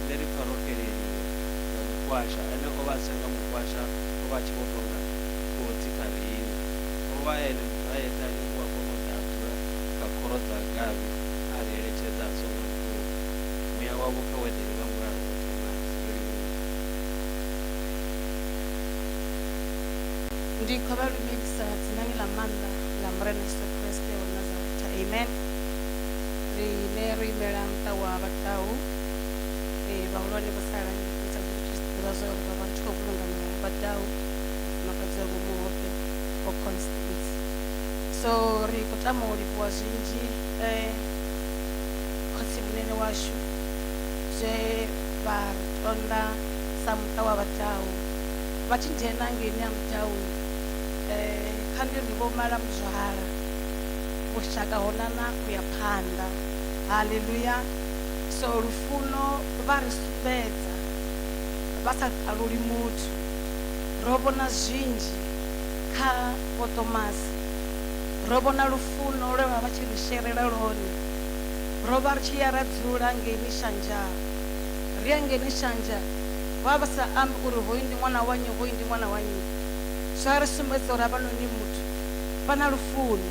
Nṋe ri pfha ro keleliwa nga mukwasha ane o vha a senga mukwasha o vha a tshi vho tonga khotsi kha riṋe. O vha ene muthu a yeṱhe ane u a kona u ḓa a dzula kha khoro dza ngavhi a ri eletshedza a songo ṱuwa. Muya wavho kha wedele vha mulalo wa Thomasi ro livhuwa. Ndi khou vha lumelisa dzinani ḽa maanḓa ḽa Murena Yesu Kriste wa Nazareta. Amen. Rine ro imela muṱa wa Vhatau vhahulwane vho sala ita ḓivha zwa uri vha vhathu khou vhulunga Vhatau mufumakadzi wavho Muofhe o Constance. So ri khou tama u livhuwa zwinzhi khotsi munene washu zwe vha tonda sa muṱa wa Vhatau vha tshi dzhena ngeni ya Mutau kha ndi ri vho mala muzwala vhushaka honana u ya phanḓa. Haleluya. So lufuno vha ri sumbedza vha sa ṱaluli muthu. Ro vhona zwinzhi kha vho Thomasi, ro vhona lufuno lwe vha vha tshi ri sherela lwone. Ro vha ri tshi ya ra dzula ngeni Shanja, ri ya ngeni Shanja vha vha sa ambi uri hoyu ndi ṅwana wa nnyi, hoyu ndi ṅwana wa nnyi. Zwa ri sumbedza uri havhanoni muthu vha na lufuno.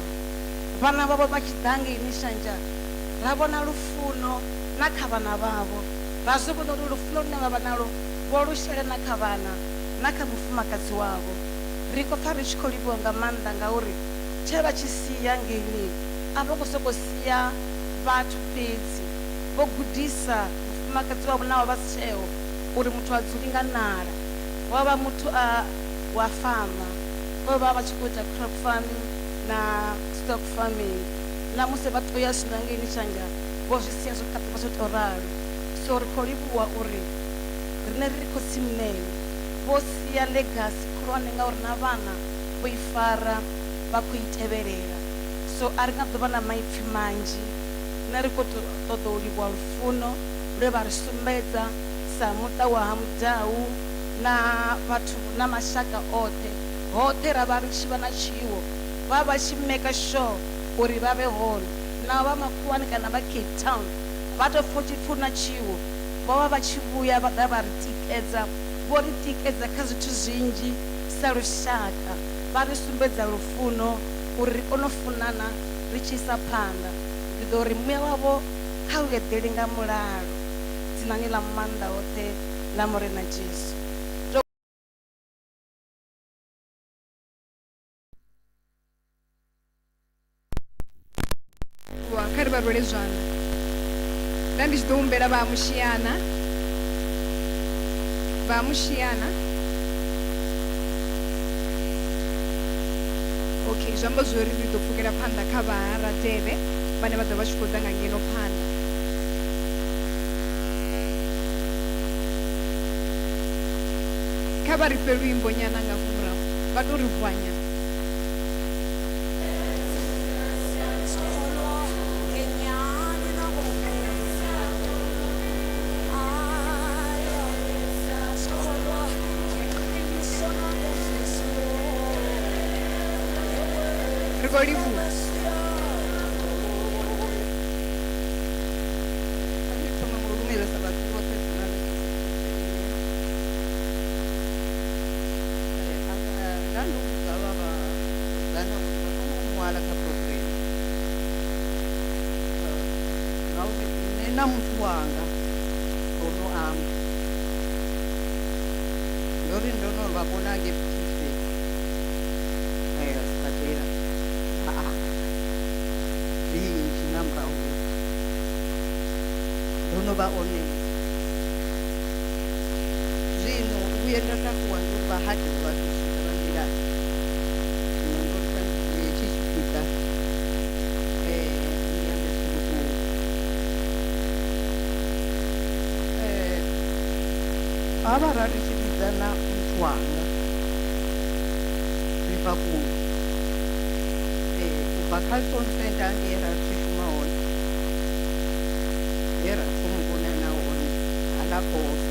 Vhana vhavho vha tshi ḓa ngeni Shanja ra vhona lufuno na kha vhana vhavho, ra zwi vhona uri lufuno lune vha vha nalo vho lu shele na kha vhana na kha mufumakadzi wavho. Ri khou pfha ri tshi khou livhuwa nga maanḓa ngauri tshe vha tshi sia ngeni a vha khou sokou sia vhathu fhedzi, vho gudisa mufumakadzi wavho na wa vha si tsheo uri muthu a dzuli nga nala. Wa vha muthu wa fama, vho vha vha tshi khou ita crop farming na stock farming. Na musi vha tou ya swina ngeni Shanja vho zwi sia zwo khaṱa zwo tou ralo. So ri khou livhuwa uri rine ri khou tsimneni vho sia legacy khulwane ngauri na vhana vho i fara vha khou i tevhelela. So a ri nga ḓo vha na maipfhi manzhi. Nṋe ri khou ṱoḓa u livhuwa lufuno lwe vha ri sumbedza sa muṱa wa ha Mudau na vhathu na mashaka oṱhe. Hoṱhe ra vha ri tshi vha na tshiwo vha vha tshi make sure uri vha vhe hone. Na vha makhuwani kana vha Cape Town vha tou pfha tshipfu na tshiwo vho vha vha tshi vhuya vha ḓa vha ri tikedza, vho ri tikedza kha zwithu zwinzhi sa lushaka. Vha ri sumbedza lufuno uri ri kone u funana ri tshi isa phanḓa. Ndi ḓo ri muya wavho kha u eḓeli nga mulalo dzinani ḽa maanḓa oṱhe ḽa Murena Jesu. Kha ri vha rwele zwanḓa. Nda ndi tshi ḓo humbela vha Mushiana, vha Mushiana. Okay, zwi amba zwori ri ḓo pfukela phanḓa kha vha Radebe vhane vha ḓo vha tshi khou ḓa nga ngeno phanḓa. Kha vha ri fhe luimbo nyana nga murahu, vha tou ri vuanya. Ri khou livhuwa. Ndi thoma nga u lumelisa vhathu vhoṱhe dzinani. Nda ndi vhudza vha vhasidzana uri vha songo ṅwala kha program ngauri nṋe na muthu wanga ro no amba yori ndo no vha vhona ngepfise sibadela zwinzhi nga murahu ndo no vha honest. Zwino vhuye nda takuwa ndi uri vha hade vhathu swika vha nḓilani. Zwino ndo ri tshi tshifhinga ra va ri tshi vhidzana muthu wanga ri bva kule u bva kha phone center hange ra tshi shuma hone he ra thoma u vhonana hone haḽa boso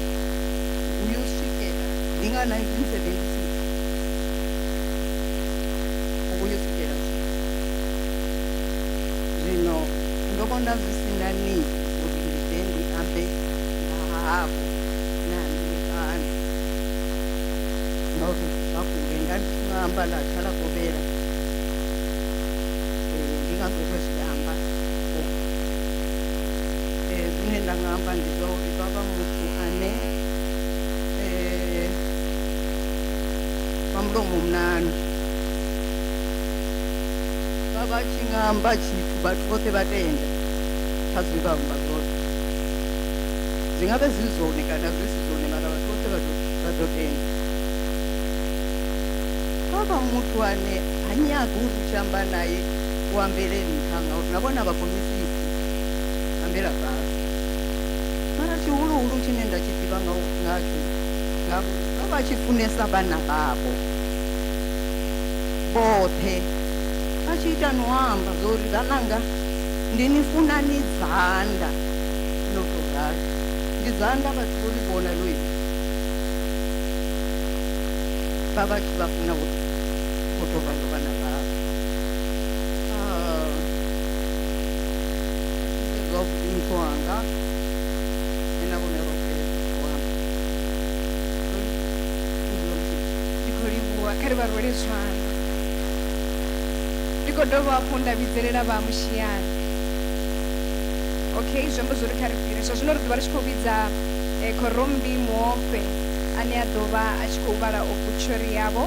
uyo u swikela ndi nga 1976 uyo u swikela zwino ndo vhona zwi sina nidi uri ndi ḓe ndi ambe nga havho na nṋe kana ngauri bva kule nda ndi nga amba ḽa tshala kovhela ndi ngazwo ndo zwi amba zwine nda nga amba ndi zwa uri vha vha muthu ane wa mulomo munanu vha vha tshi nga amba tshithu vhathu vhoṱhe vha tenda kha zwi vha amba zwone zwi nga vhe zwi zwone kana zwi si zwone mara vhathu vhoṱhe vha ḓo tenda vha vha muthu ane ha nyagi uri u tshi amba naye u ambele nṱha ngauri na vhona vhakomisisi ambela fhasi mara tshihuluhulu tshine nda tshi ḓivha ngatsho vha vha tshi funesa vhana vhavho vhoṱhe a tshi ita no amba zori vhananga ndi ni funa ni dzanda no to rali ndi dzanda vhathu vho ḽi vhona loyi vha vha tshi vha funa vho to vha vhana vhavho zwa muthu wanga ena vhone roke wamba ndi khou livhuwa kha ri vha rwele zwanḓa ndi khou dovha hafhu nda vhidzelela vha mushiyani okay zwi amba zwori kha ri fhire zwa zwino ri ḓovha ri tshi khou vhidza Khorommbi Muofhe ane a ḓo vha a tshi khou vhala obituary yavho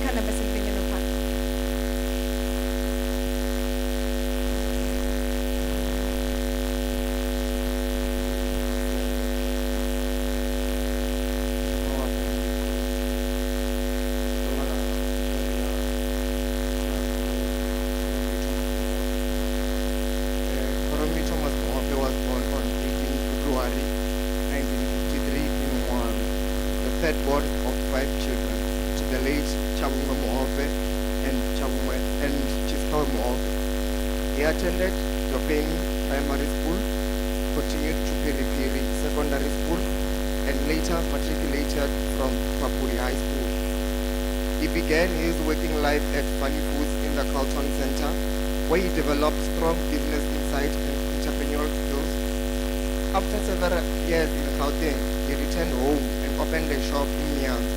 kha namba 17 no phanḓa. Khorommbi Thomas Muofhe was born on 18 February 1953 in Muofhe, the third born of 5 children to the late Tshisikhawe Muofhe and Tshisikhawe Muofhe. He attended Jopeni Primary School, continued to Periperi Secondary School, and later matriculated from Papuri High School. He began his working life at Funny Foods in the Carlton Center, where he developed strong business insight and entrepreneurial skills. After several years in Gauteng, he returned home and opened a shop in Nyanza,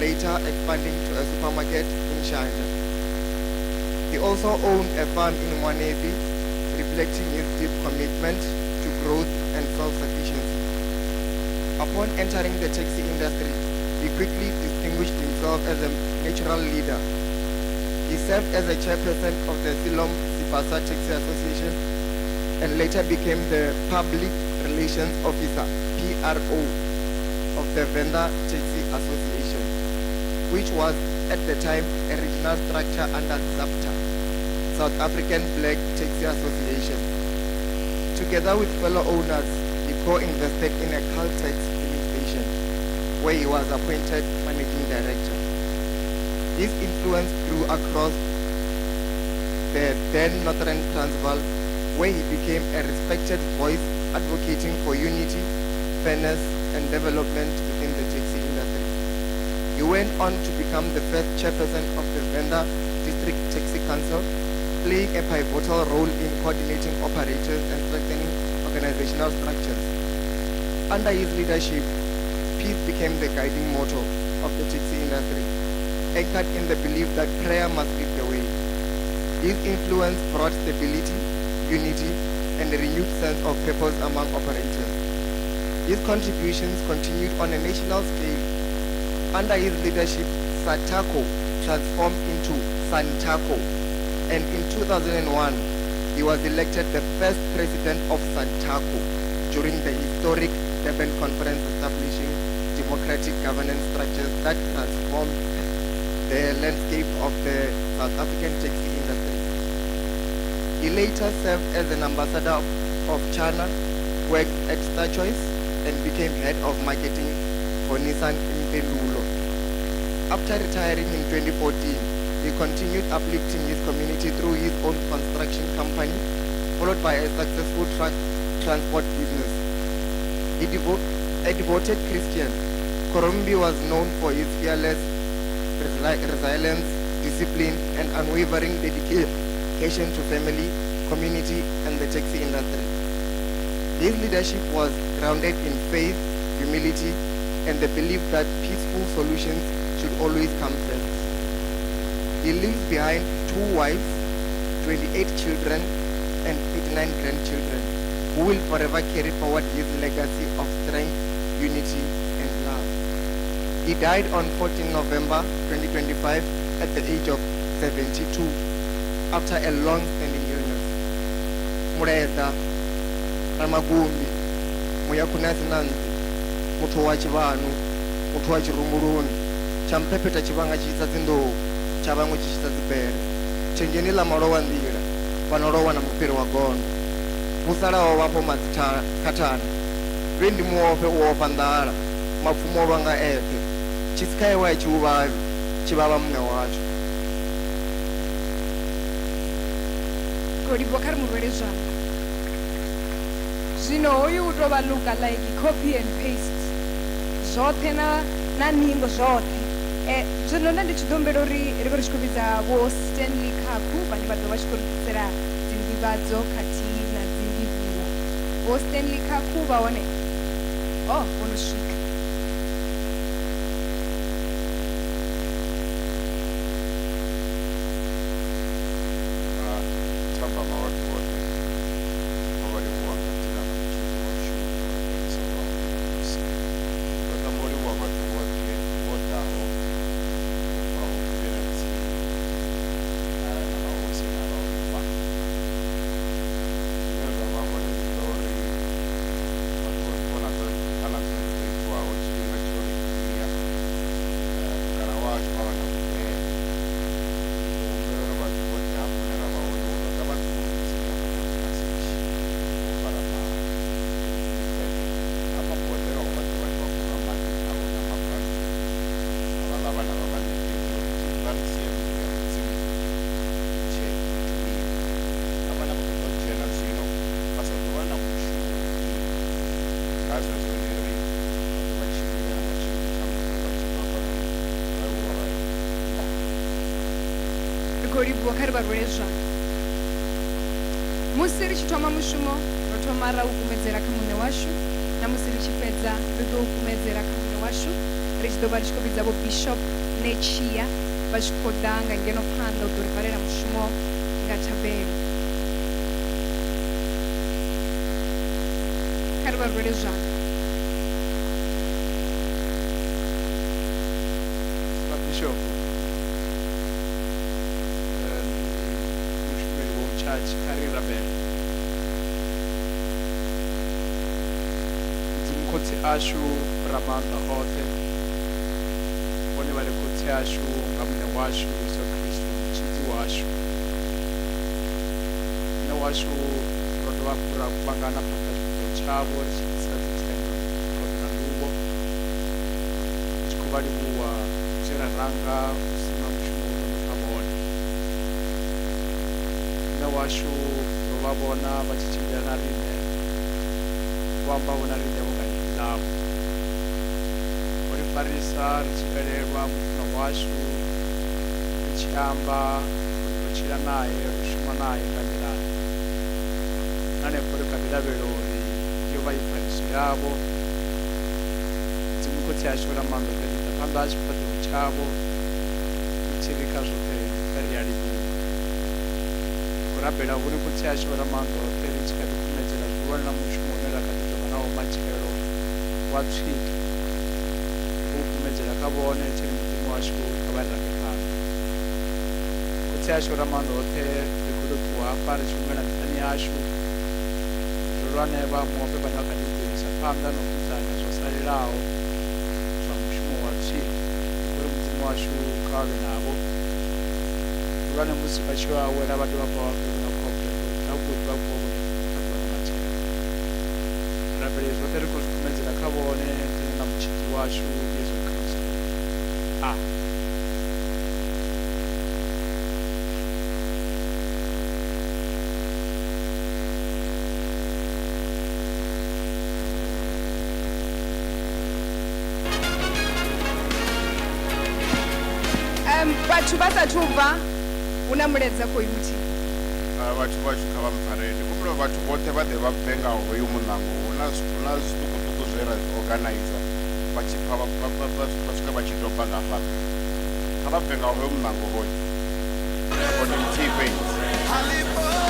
later expanding to a supermarket in Shanja. He also owned a farm in Mwanebi, reflecting his deep commitment to growth and self-sufficiency. Upon entering the taxi industry, he quickly distinguished himself as a natural leader. He served as a chairperson of the Silom Sipasa Taxi Association and later became the Public Relations Officer, PRO, of the Vendor Taxi Association, which was at the time a regional structure under SAPTA, South African Black Taxi Association. Together with fellow owners, he co-invested in a Caltex filling station, where he was appointed managing director. His influence grew across the then Northern Transvaal, where he became a respected voice advocating for unity, fairness, and development within the taxi industry. He went on to become the first chairperson of the Venda District Taxi Council, playing a pivotal role in coordinating operators and strengthening organizational structures. Under his leadership, peace became the guiding motto of the taxi industry, anchored in the belief that prayer must lead the way. His influence brought stability, unity, and a renewed sense of purpose among operators. His contributions continued on a national scale. Under his leadership, Satako transformed into Santaco, and in 2001, he was elected the first president of Santaco during the historic Durban Conference, establishing democratic governance structures that transformed the landscape of the South African taxi industry. He later served as an ambassador of China, worked at Star Choice, and became head of marketing Bonisan Impelulo. After retiring in 2014, he continued uplifting his community through his own construction company, followed by a successful truck transport business. A devoted Christian, Khorommbi was known for his fearless resilience, discipline, and unwavering dedication to family, community, and the taxi industry. His leadership was grounded in faith, humility, and the belief that peaceful solutions should always come first. He leaves behind 2 wives, 28 children, and 89 grandchildren, who will forever carry forward his legacy of strength, unity, and love. He died on 14 November 2025 at the age of 72 after a long-standing illness. Mureza, Ramagumbi, Muyakunasi Nanzi, Mutu wa Chivanu, Mutu wa Chirumuruni, Champepeta Chivanga Chisazindo, Chabangu Chisazibere, Chenjeni la Morowa Ndira, Wanorowa na Mupiri wa Gono, Musala wa wapo mazita katana, Rendi Muofhe uopa ndala, Mafumo wanga epe, Tshisikhawe chiuvavi, chivava mune wacho. Kodi bokar murwere zvana. Zvino hoyu utova luka like copy and paste. Zvote na ningo zvote. Zvino ndichidombera uri riko richikubidza vo Stanley Kaku vane vadova vachikurudzira dzindivadzo kati nadzindivuwa. Vo Stanley Kaku vaone. Oh, vonosvika. Kodi bokar barwere zvana. Musi richitoma mushumo rotoma raukumedzera kamune washu namusi richipedza ritoukumedzera kamune washu richidova richikubidza vo Bishop neChia vachikodanga ngeno panda udorivharera mushumo ngatabeli. Kari barwere zvana. Bishop. Church Karira Ben. Mkoti ashu Ramanda Hote. Wone wale koti ashu ngamune washu Yesu Kristo mchiti washu. Na washu rodowa kura kupangana panga chabo richisa zitendo kodina ndubo. Chikubali kuwa chera ranga usima mshumu pamone. Washu rovavona vachichimbira narine vambavona rine vungailavo urifarisa richipererwa mutima washu richiamba richira naye rushuma naye nganyirani nanekoreka verori iyo vaifariso yavo dzimukoti yacho ramando pedita pamba achipadiro chavo ichirika zvope kariyaribu kurabhera kuri kuti yacho ramando peri chikadikumedzera zuva namushumo nerakatitoka nawo machero watsvika kukumedzera kavone chiri mudzimu wacho kavarira kekano kuti yacho ramando pe rikudukuhapa richimwena mitani yacho rorwaneva muope pane vakadidzirisa pamba nokudzanya zvosarirawo zvamushumo watsvika uri mudzimu wacho kavave navo rwane musi vachiwawera vadiwa pavakunakuakuti vakuokunakuona machero rabere zvote rikuzvikumedzera kavone tena mutshidzi washu Yesu Kristu. Vhathu vha sathu bva una muledza khou muthi. Vhathu vashu kha vha mpfarele ndi kumbula vhathu vhoṱhe vha ḓe vha bve nga hoyu muṋango huna zwiṱukuṱuku zwe ra organizer vha tshi pfa vha swika vha tshi doba nga fha kha vha bve nga hoyu muṋango hoyu one mthihi fhedzi.